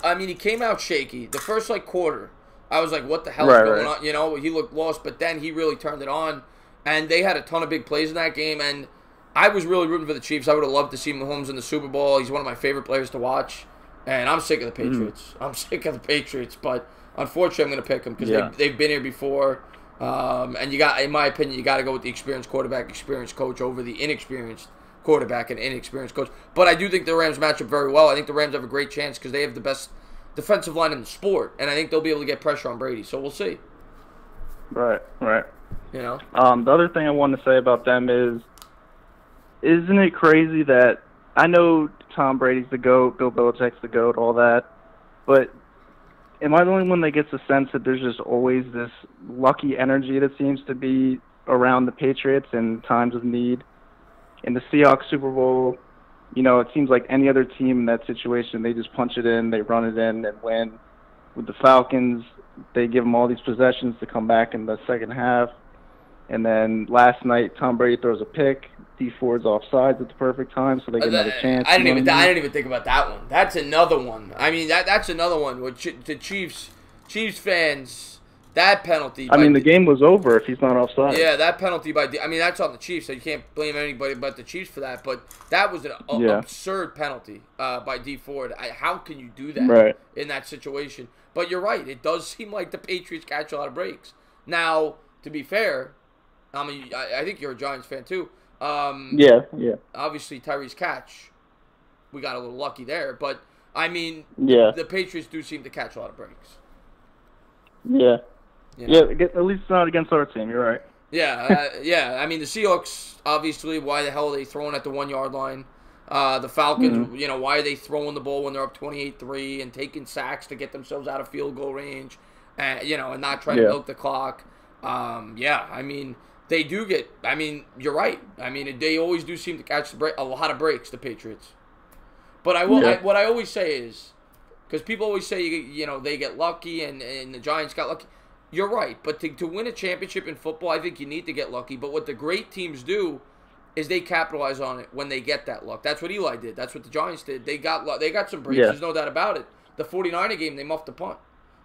I mean, he came out shaky the first quarter. I was like, "What the hell is going on?" You know, he looked lost, but then he really turned it on, and they had a ton of big plays in that game. And I was really rooting for the Chiefs. I would have loved to see Mahomes in the Super Bowl. He's one of my favorite players to watch, and I'm sick of the Patriots. I'm sick of the Patriots, but unfortunately, I'm going to pick them because they've been here before. And in my opinion, you got to go with the experienced quarterback, experienced coach over the inexperienced quarterback and inexperienced coach. But I do think the Rams match up very well. I think the Rams have a great chance because they have the best defensive line in the sport, and I think they'll be able to get pressure on Brady. So we'll see. Right. You know. The other thing I wanted to say about them is, isn't it crazy that I know Tom Brady's the GOAT, Bill Belichick's the GOAT, all that, but am I the only one that gets the sense that there's just always this lucky energy that seems to be around the Patriots in times of need? In the Seahawks Super Bowl, you know, it seems like any other team in that situation, they just punch it in, they run it in, and win. With the Falcons, they give them all these possessions to come back in the second half. And then last night, Tom Brady throws a pick. D Ford's offsides at the perfect time, so they get another chance. I didn't even think about that one. That's another one. I mean, that's another one. With the Chiefs fans, that penalty. I mean, the game was over if he's not offside. Yeah, that penalty that's on the Chiefs, so you can't blame anybody but the Chiefs for that. But that was an absurd penalty by D Ford. How can you do that in that situation? But you're right. It does seem like the Patriots catch a lot of breaks. Now, to be fair, I mean, I think you're a Giants fan too. Yeah. Obviously, Tyree's catch, we got a little lucky there. But, I mean, the Patriots do seem to catch a lot of breaks. Yeah. You know? Yeah, at least not against our team. You're right. Yeah. I mean, the Seahawks, obviously, why the hell are they throwing at the 1-yard line? The Falcons, you know, why are they throwing the ball when they're up 28-3 and taking sacks to get themselves out of field goal range, and not trying to milk the clock? I mean, they do get. I mean, you're right. I mean, they always do seem to catch a lot of breaks, the Patriots. But what I always say is, because people always say they get lucky and the Giants got lucky. You're right, but to win a championship in football, I think you need to get lucky. But what the great teams do is they capitalize on it when they get that luck. That's what Eli did. That's what the Giants did. They got some breaks. There's no doubt about it. The 49er game, they muffed the punt.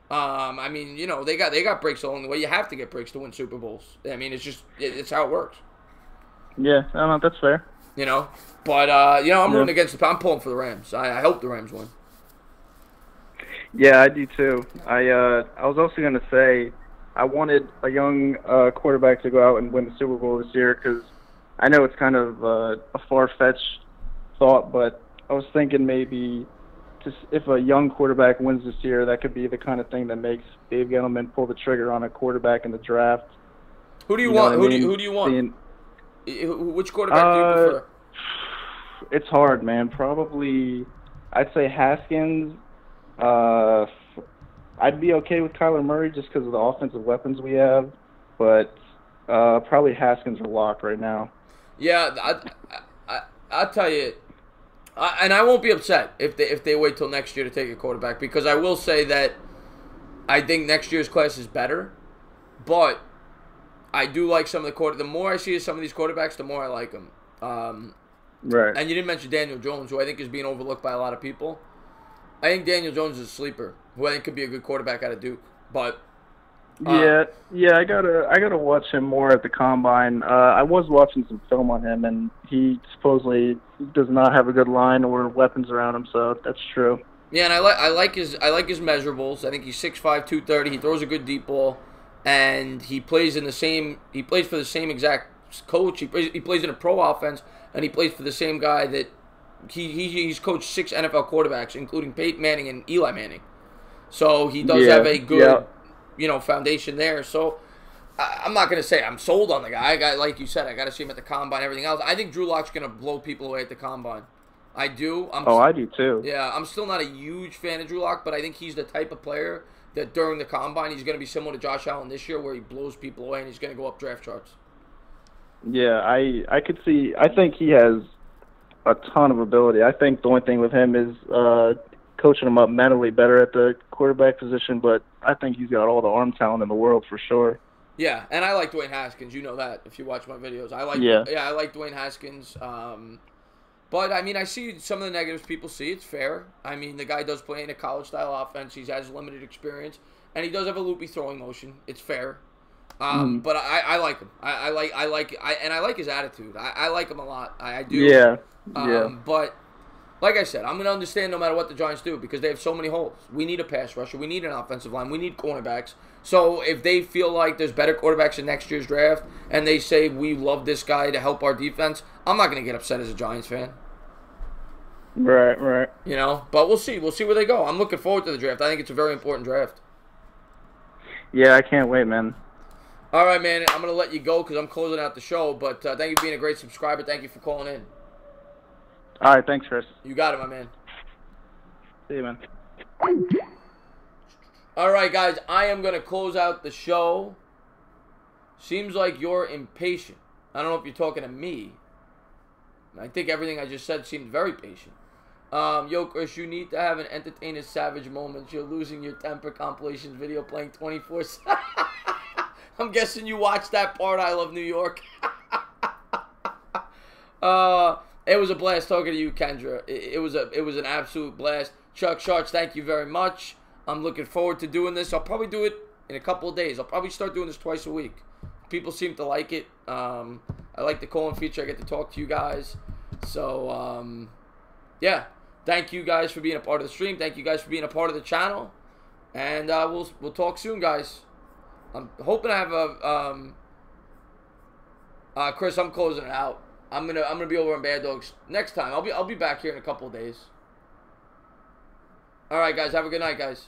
I mean, they got breaks along the way. You have to get breaks to win Super Bowls. I mean, it's how it works. Yeah, no, that's fair. But I'm rooting against I'm pulling for the Rams. I hope the Rams win. Yeah, I do too. I was also going to say I wanted a young quarterback to go out and win the Super Bowl this year because I know it's kind of a far-fetched thought, but I was thinking maybe just if a young quarterback wins this year, that could be the kind of thing that makes Dave Gettleman pull the trigger on a quarterback in the draft. Who do you want? Who do you want? Which quarterback do you prefer? It's hard, man. Probably, I'd say Haskins. I'd be okay with Kyler Murray just because of the offensive weapons we have, but probably Haskins or Locke right now. Yeah, I'll tell you, and I won't be upset if they wait till next year to take a quarterback, because I will say that I think next year's class is better, but I do like some of the more I see of some of these quarterbacks, the more I like them. Right. And you didn't mention Daniel Jones, who I think is being overlooked by a lot of people. I think Daniel Jones is a sleeper, who I think could be a good quarterback out of Duke. But Yeah, I gotta watch him more at the combine. I was watching some film on him, and he supposedly does not have a good line or weapons around him. So that's true. yeah, and I like his measurables. I think he's 6'5", 230. He throws a good deep ball, and he plays for the same exact coach. He plays in a pro offense, and he plays for the same guy that he's coached 6 NFL quarterbacks, including Peyton Manning and Eli Manning. So he does have a good foundation there. So I'm not going to say I'm sold on the guy. Like you said, I got to see him at the combine, everything else. I think Drew Lock's going to blow people away at the combine. I do. I do too. Yeah, I'm still not a huge fan of Drew Lock, but I think he's the type of player that during the combine he's going to be similar to Josh Allen this year, where he blows people away and he's going to go up draft charts. Yeah, I could see. I think he has a ton of ability. I think the only thing with him is coaching him up mentally better at the quarterback position, but I think he's got all the arm talent in the world for sure. Yeah, and I like Dwayne Haskins. You know that if you watch my videos. I like Dwayne Haskins. But, I mean, I see some of the negatives people see. It's fair. I mean, the guy does play in a college-style offense. He has limited experience. And he does have a loopy throwing motion. It's fair. But I like him. I like his attitude. I like him a lot. I do. Yeah. But, like I said, I'm going to understand no matter what the Giants do, because they have so many holes. We need a pass rusher. We need an offensive line. We need cornerbacks. So if they feel like there's better quarterbacks in next year's draft and they say we love this guy to help our defense, I'm not going to get upset as a Giants fan. Right. You know, but we'll see. We'll see where they go. I'm looking forward to the draft. I think it's a very important draft. Yeah, I can't wait, man. All right, man. I'm going to let you go because I'm closing out the show. But thank you for being a great subscriber. Thank you for calling in. All right, thanks, Chris. You got it, my man. See you, man. All right, guys. I am going to close out the show. Seems like you're impatient. I don't know if you're talking to me. I think everything I just said seemed very patient. Yo, Chris, you need to have an Entertainah savage moment. You're losing your temper compilations video playing 24/7. I'm guessing you watched that part. I Love New York. It was a blast talking to you, Kendra. It was an absolute blast. Chuck Sharks, thank you very much. I'm looking forward to doing this. I'll probably do it in a couple of days. I'll probably start doing this twice a week. People seem to like it. I like the call-in feature. I get to talk to you guys. So, yeah. Thank you guys for being a part of the stream. Thank you guys for being a part of the channel. And we'll talk soon, guys. I'm hoping I have Chris, I'm closing it out. I'm gonna be over on Bad Dogs next time. I'll be back here in a couple of days. All right, guys. Have a good night, guys.